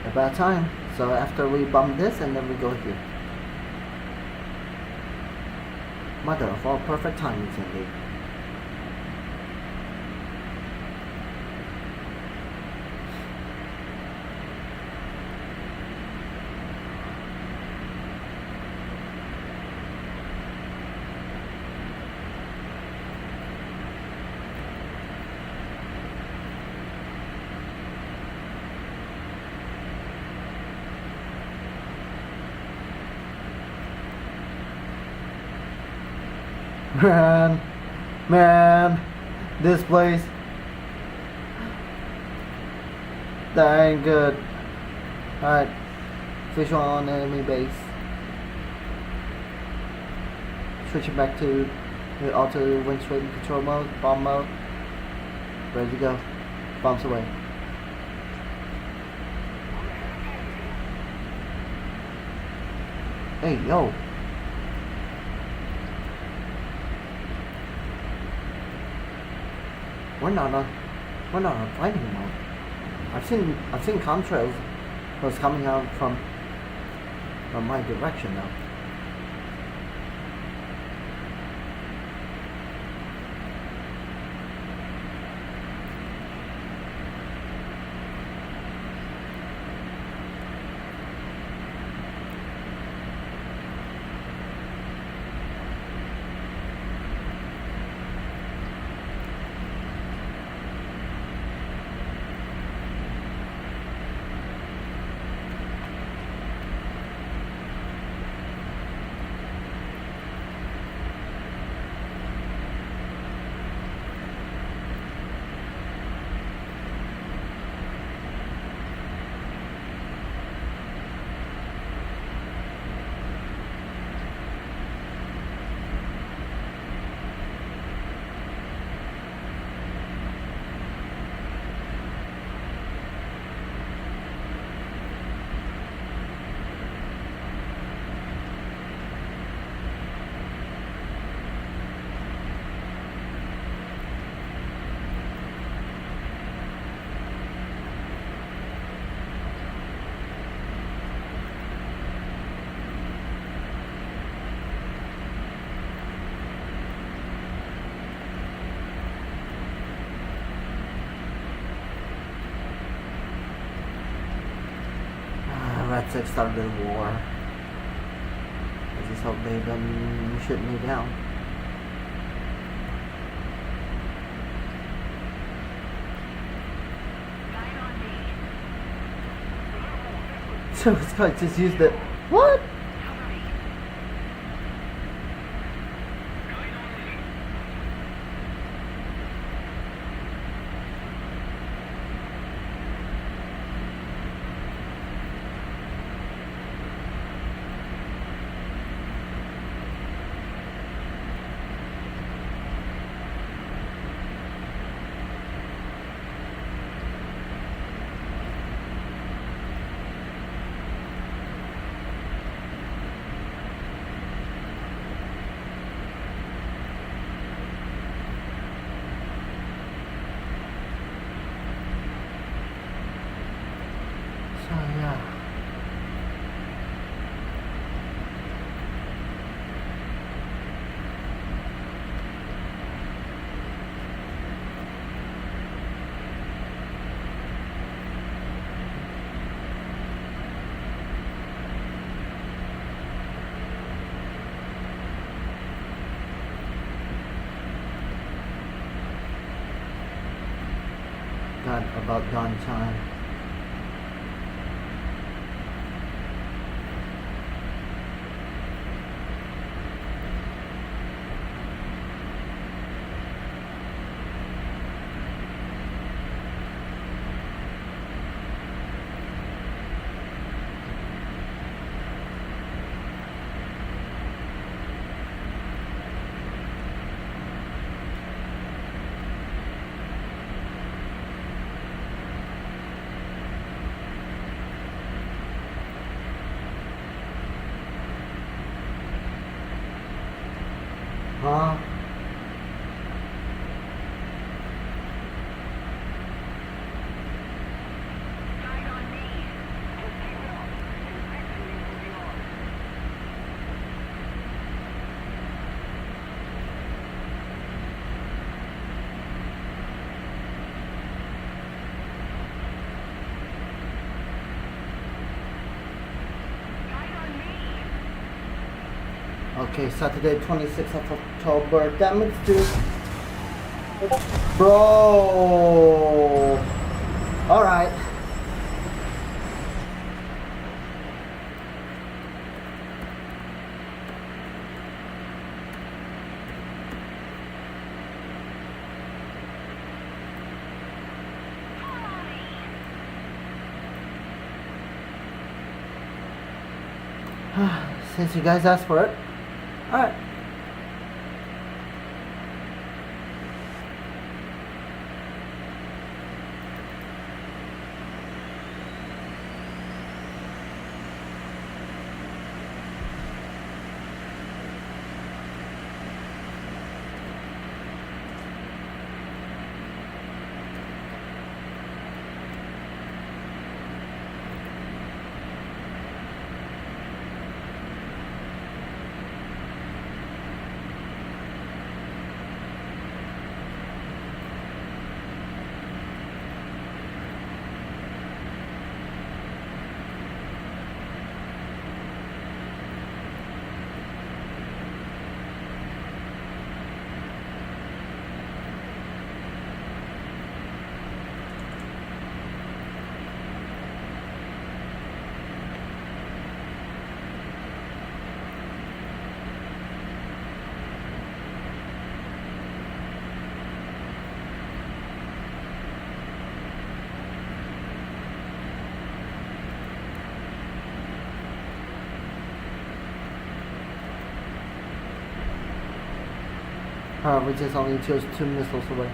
About time. So after we bump this and then we go here. Mother of all perfect timings indeed. Man, this place, that ain't good. Alright, visual on enemy base. Switching back to the auto wind swing control mode, bomb mode. Ready to go. Bombs away. Hey, yo. We're not on fighting mode. I've seen contrails was coming out from my direction now. Red 6 started the war. I just hope they don't shoot me down. So this guy just used it. What? So yeah. God, about dawn time. Huh? Okay, Saturday 26th of October. Damage to bro. Alright. Since you guys asked for it. Alright. We just only chose 2 missiles away.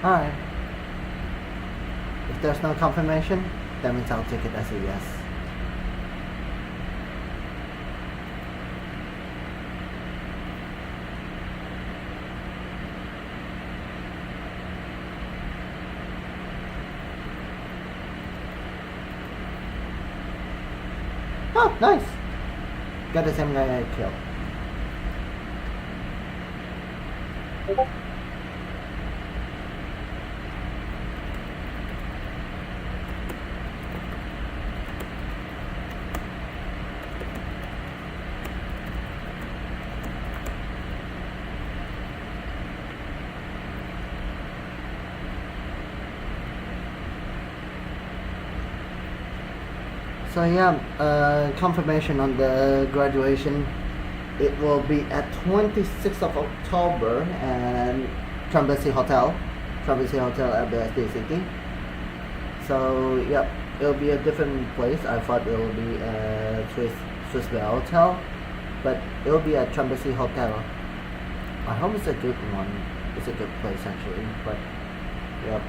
Alright. If there's no confirmation, that means I'll take it as a yes. Oh, nice! Got the same guy I killed. So yeah, confirmation on the graduation. It will be at 26th of October and Trembesi Hotel at the SD City. So yep, it'll be a different place. I thought it will be a Swiss Bell Hotel, but it'll be at Trembesi Hotel. I hope it's a good one. It's a good place actually, but yep.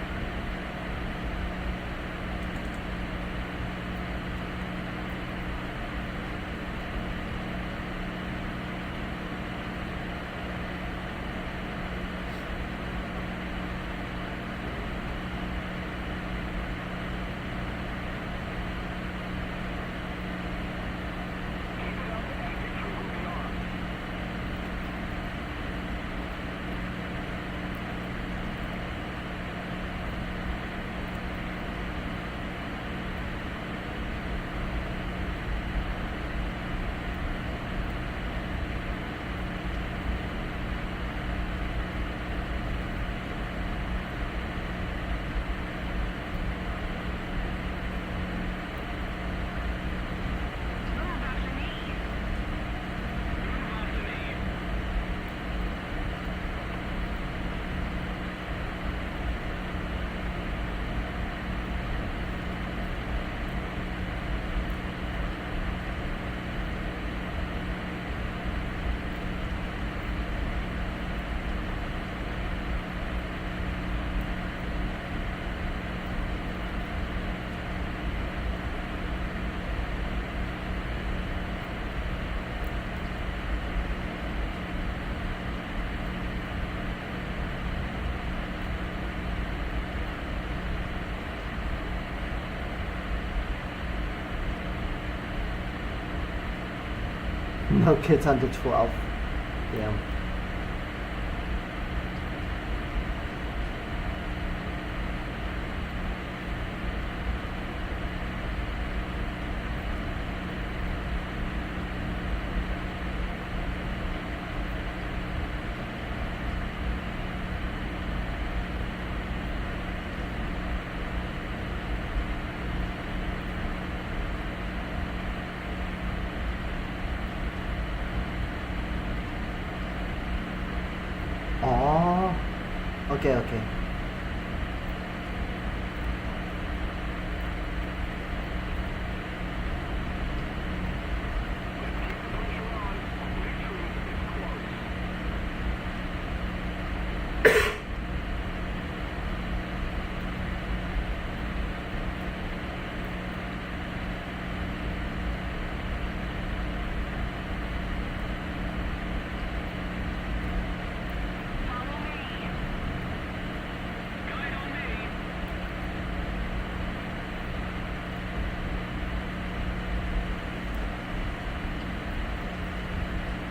No kids under 12. Yeah. Okay, okay.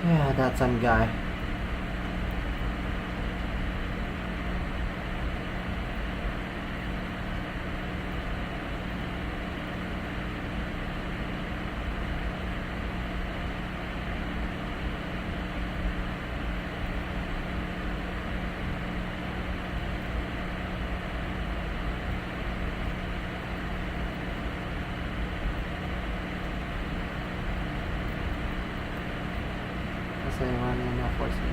Yeah, that some guy. Kasi running na force me.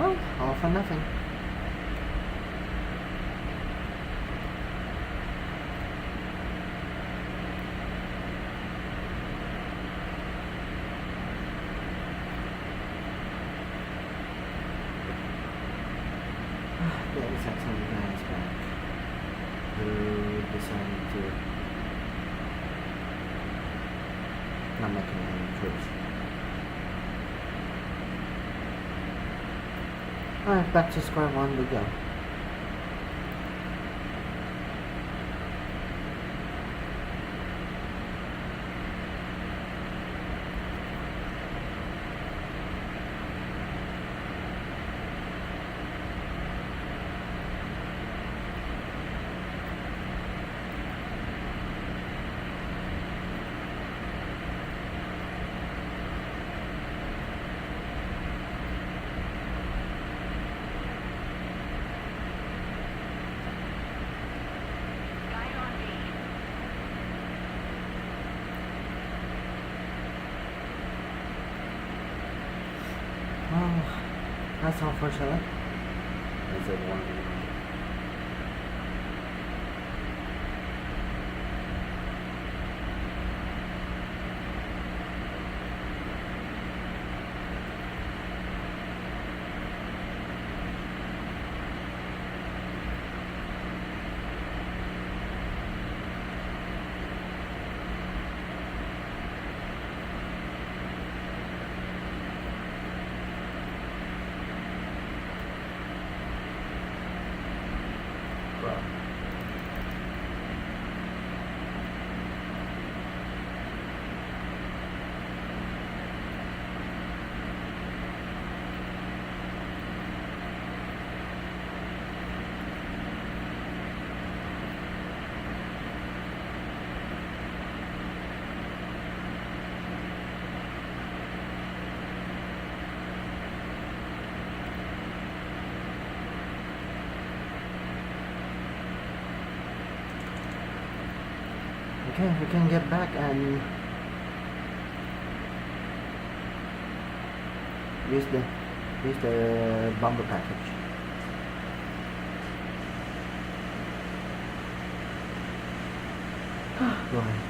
Well, all for nothing. There is some guys back who decided to not making any troops. Alright, back to square one we go. Well, that's unfortunate. Is it one? Okay, we can get back and use the bomber package. Go ahead.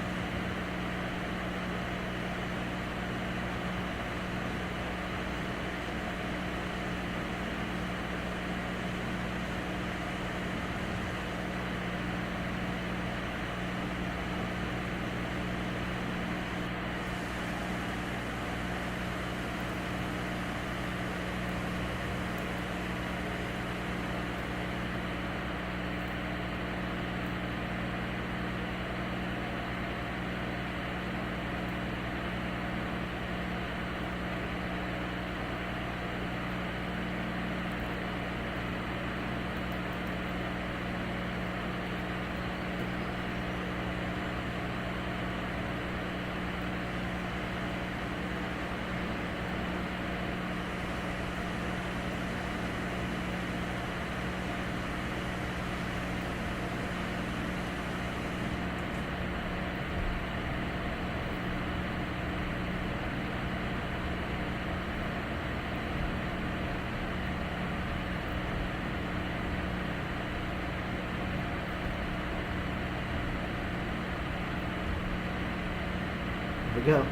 go.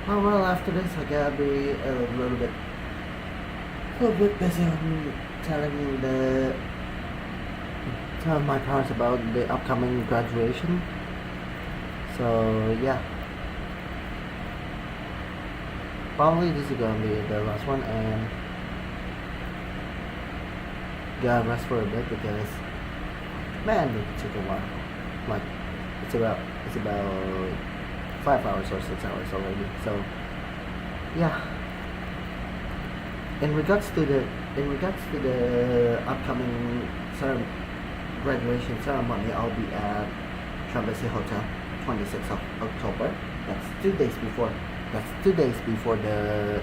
Oh well, after this I gotta be a little bit busy on telling my parents about the upcoming graduation. So yeah, probably this is gonna be the last one, and gotta rest for a bit because man, it took a while. Like it's about 5 hours or 6 hours already. So yeah. In regards to the upcoming graduation ceremony, I'll be at Embassy Hotel, 26th of October. That's 2 days before. That's 2 days before the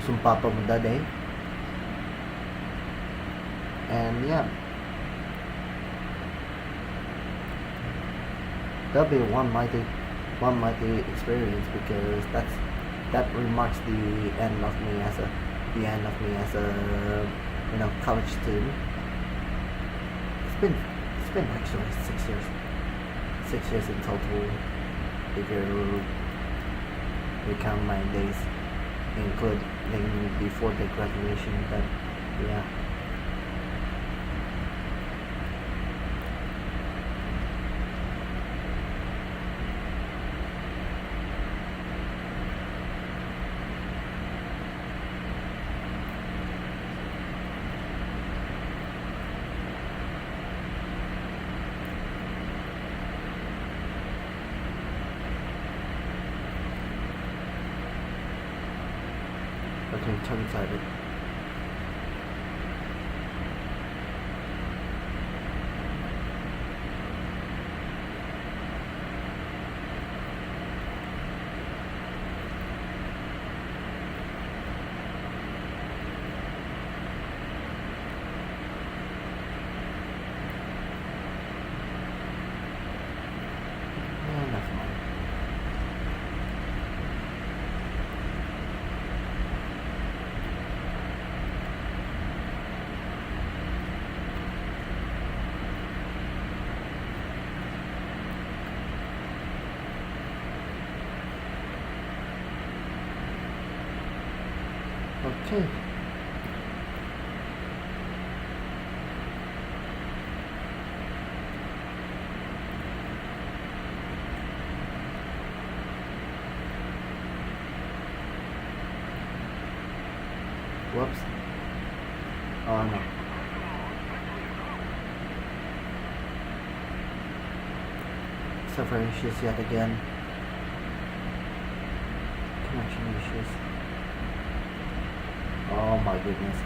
Sumpah Pemuda Day. And yeah, that'll be one mighty experience because that remarks the end of me as a college student. It's been actually 6 years in total if you count my days including before the graduation. But yeah. Okay, tongue-tied. Yeah, never mind. Okay. Whoops. Oh no. Server issues yet again. Connection issues. Oh my goodness.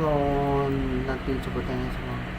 natin sagutin sa mga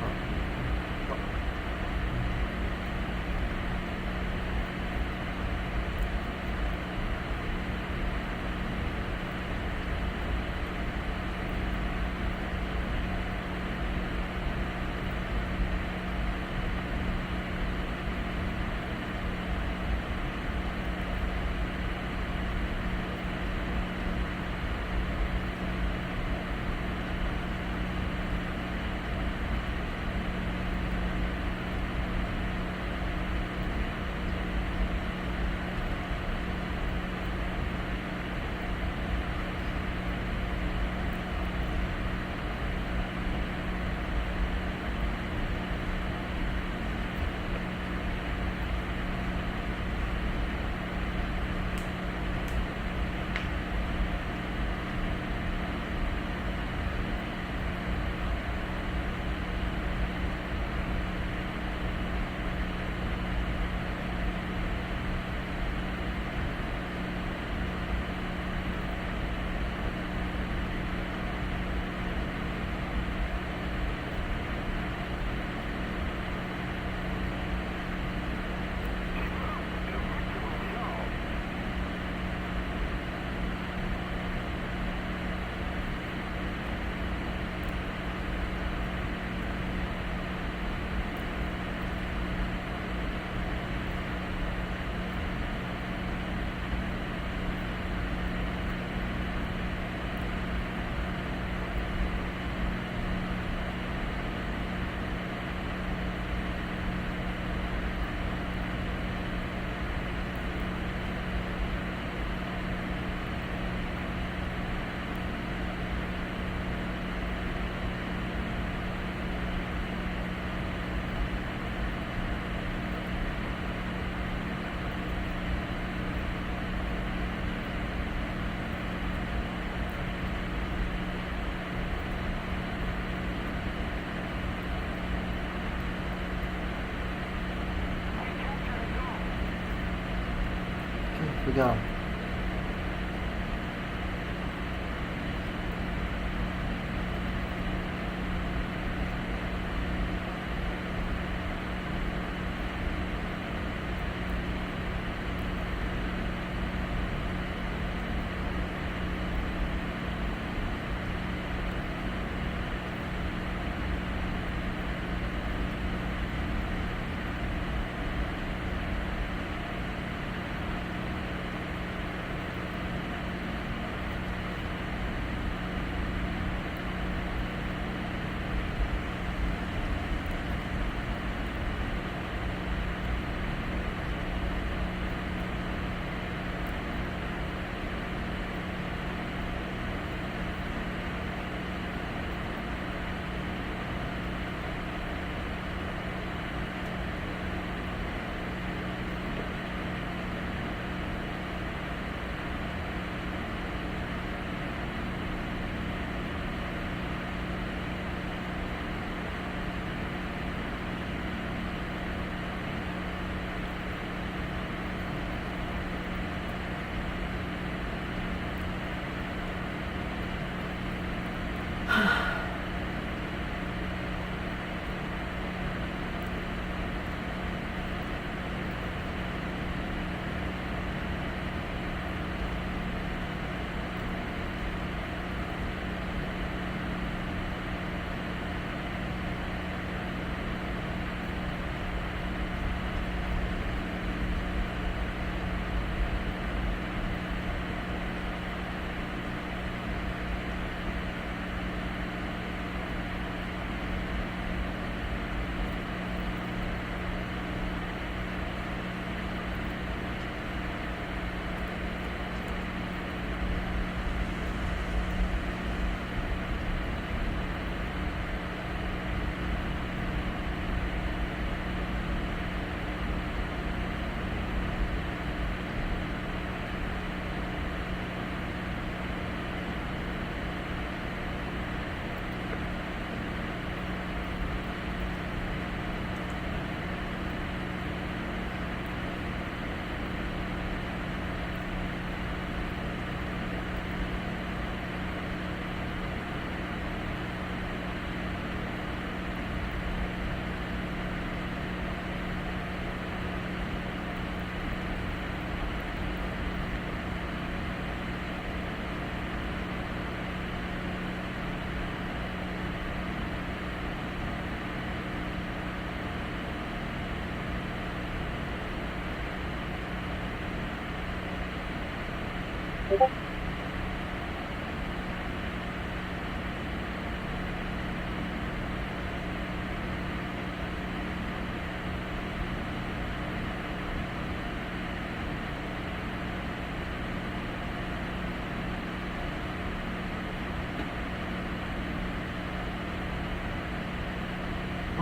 we go.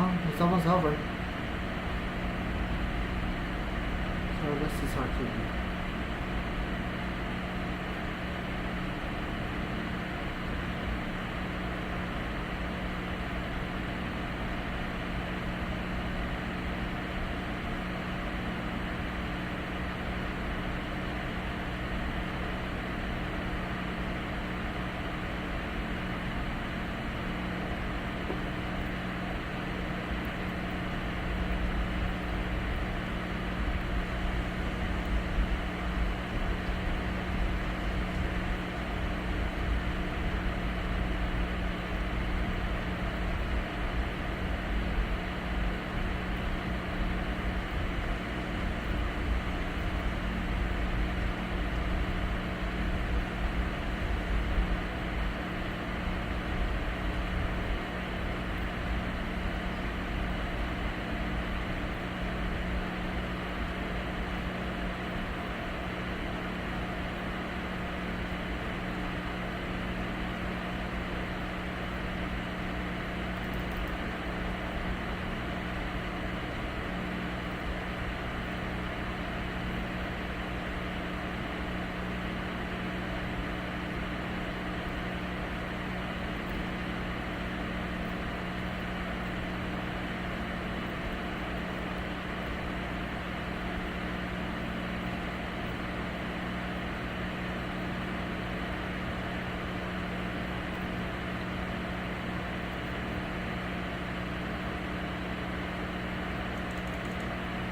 Oh, it's almost over. So let's just start to.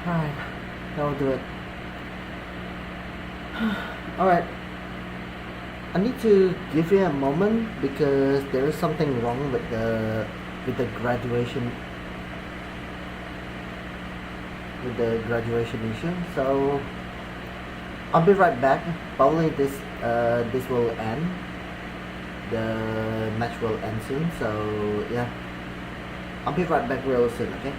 Alright, that will do it. Alright, I need to give you a moment because there is something wrong with the graduation issue. So I'll be right back. Probably this will end. The match will end soon. So yeah, I'll be right back real soon. Okay.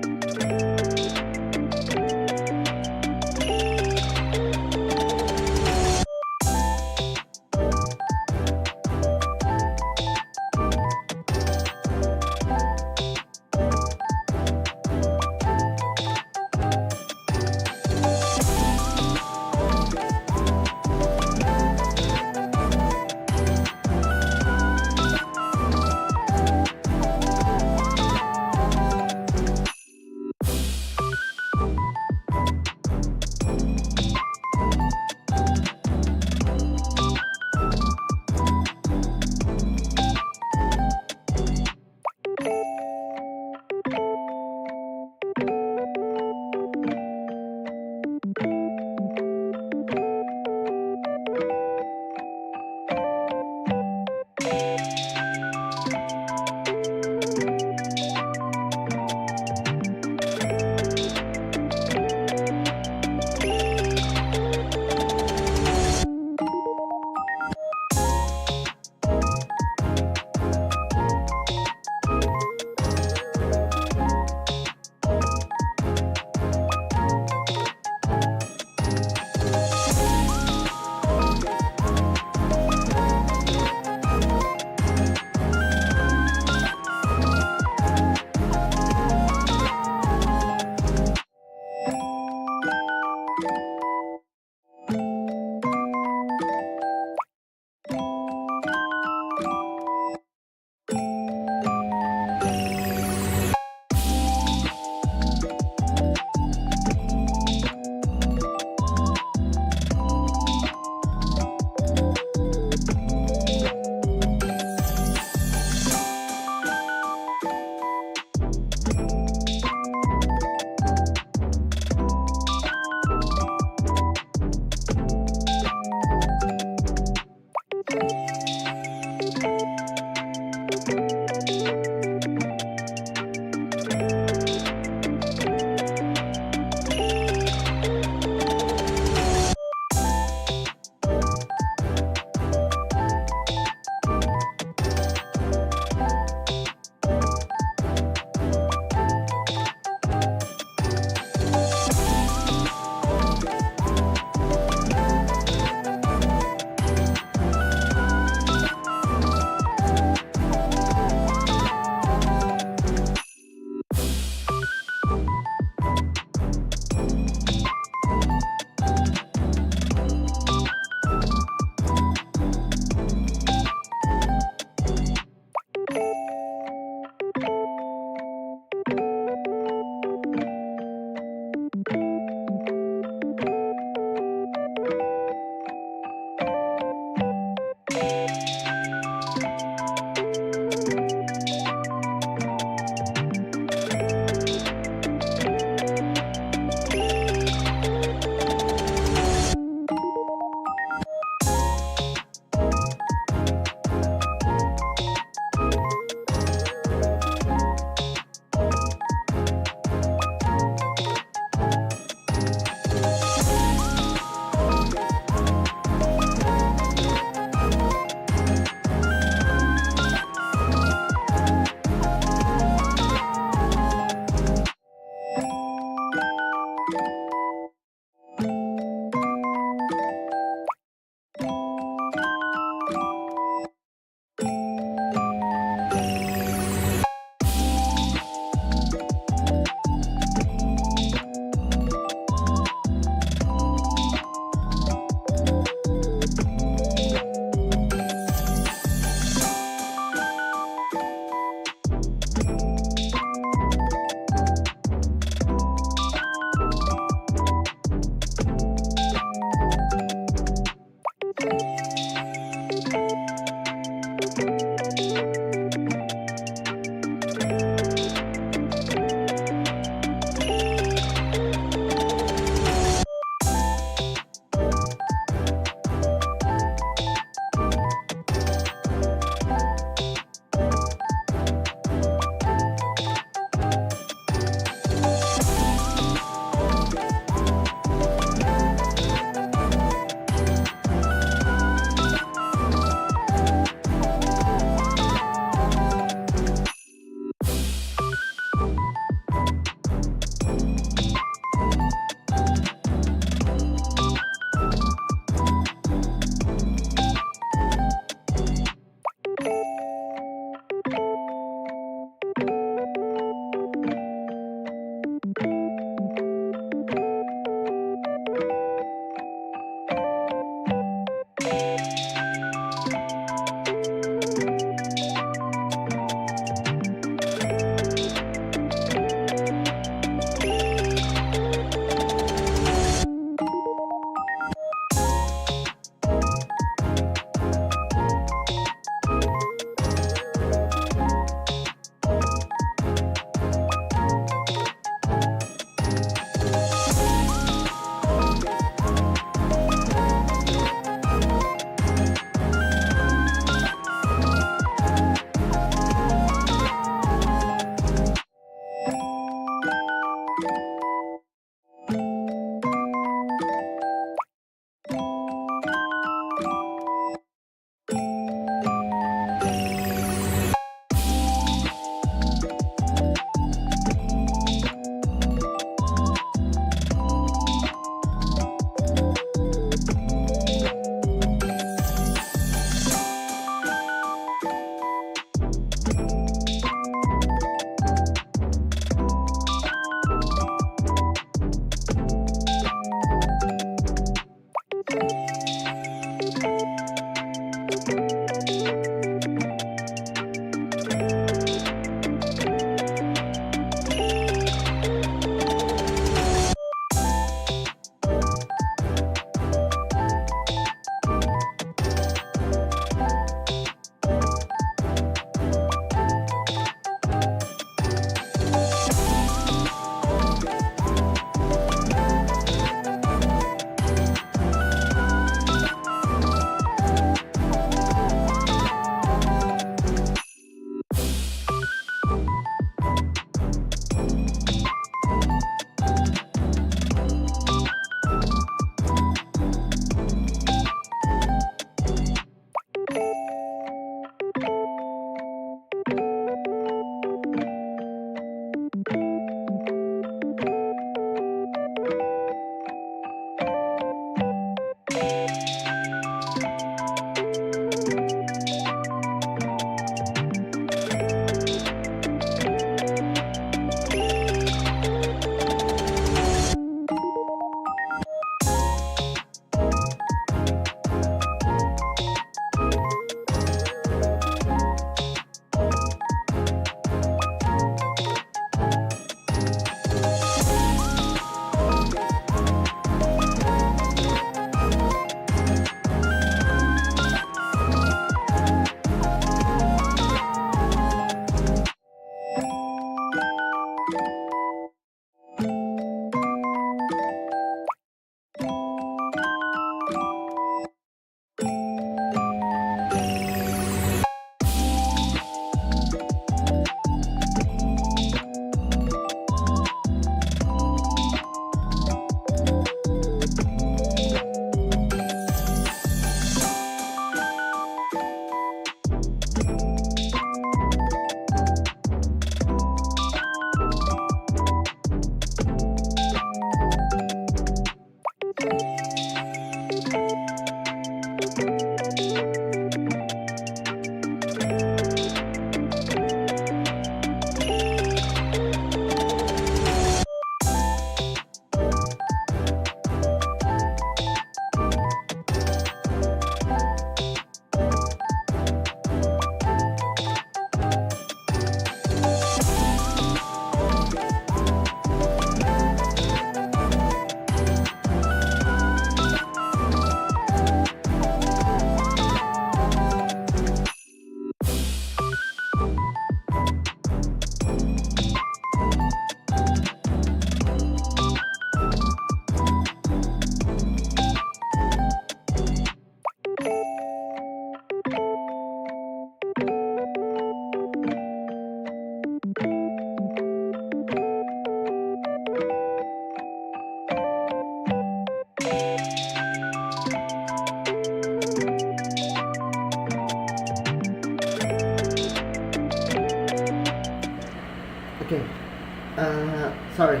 Sorry,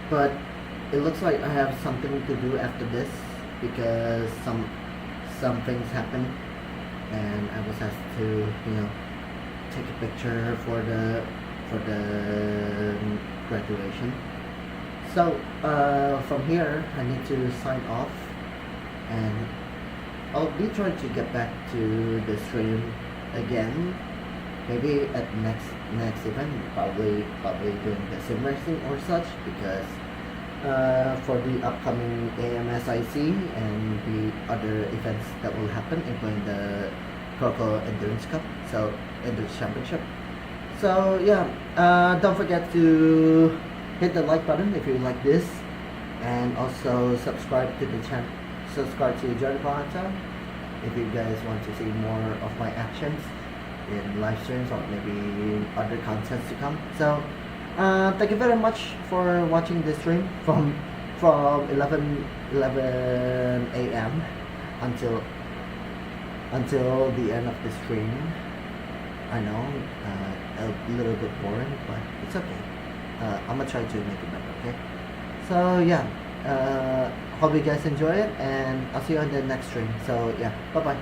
but it looks like I have something to do after this because some things happened, and I was asked to, take a picture for the graduation. So from here, I need to sign off, and I'll be trying to get back to the stream again. Maybe at next event, probably doing the sim racing or such, because for the upcoming AMSIC and the other events that will happen, including the Coco Endurance Cup, so Endurance Championship. So yeah, don't forget to hit the like button if you like this, and also subscribe to the channel. Subscribe to Jordan Palanta if you guys want to see more of my actions in live streams or maybe other contents to come. So thank you very much for watching this stream from 11 a.m. until the end of the stream. I know a little bit boring, but it's okay. I'm gonna try to make it better. Okay. So yeah, hope you guys enjoy it, and I'll see you on the next stream. So yeah, bye bye.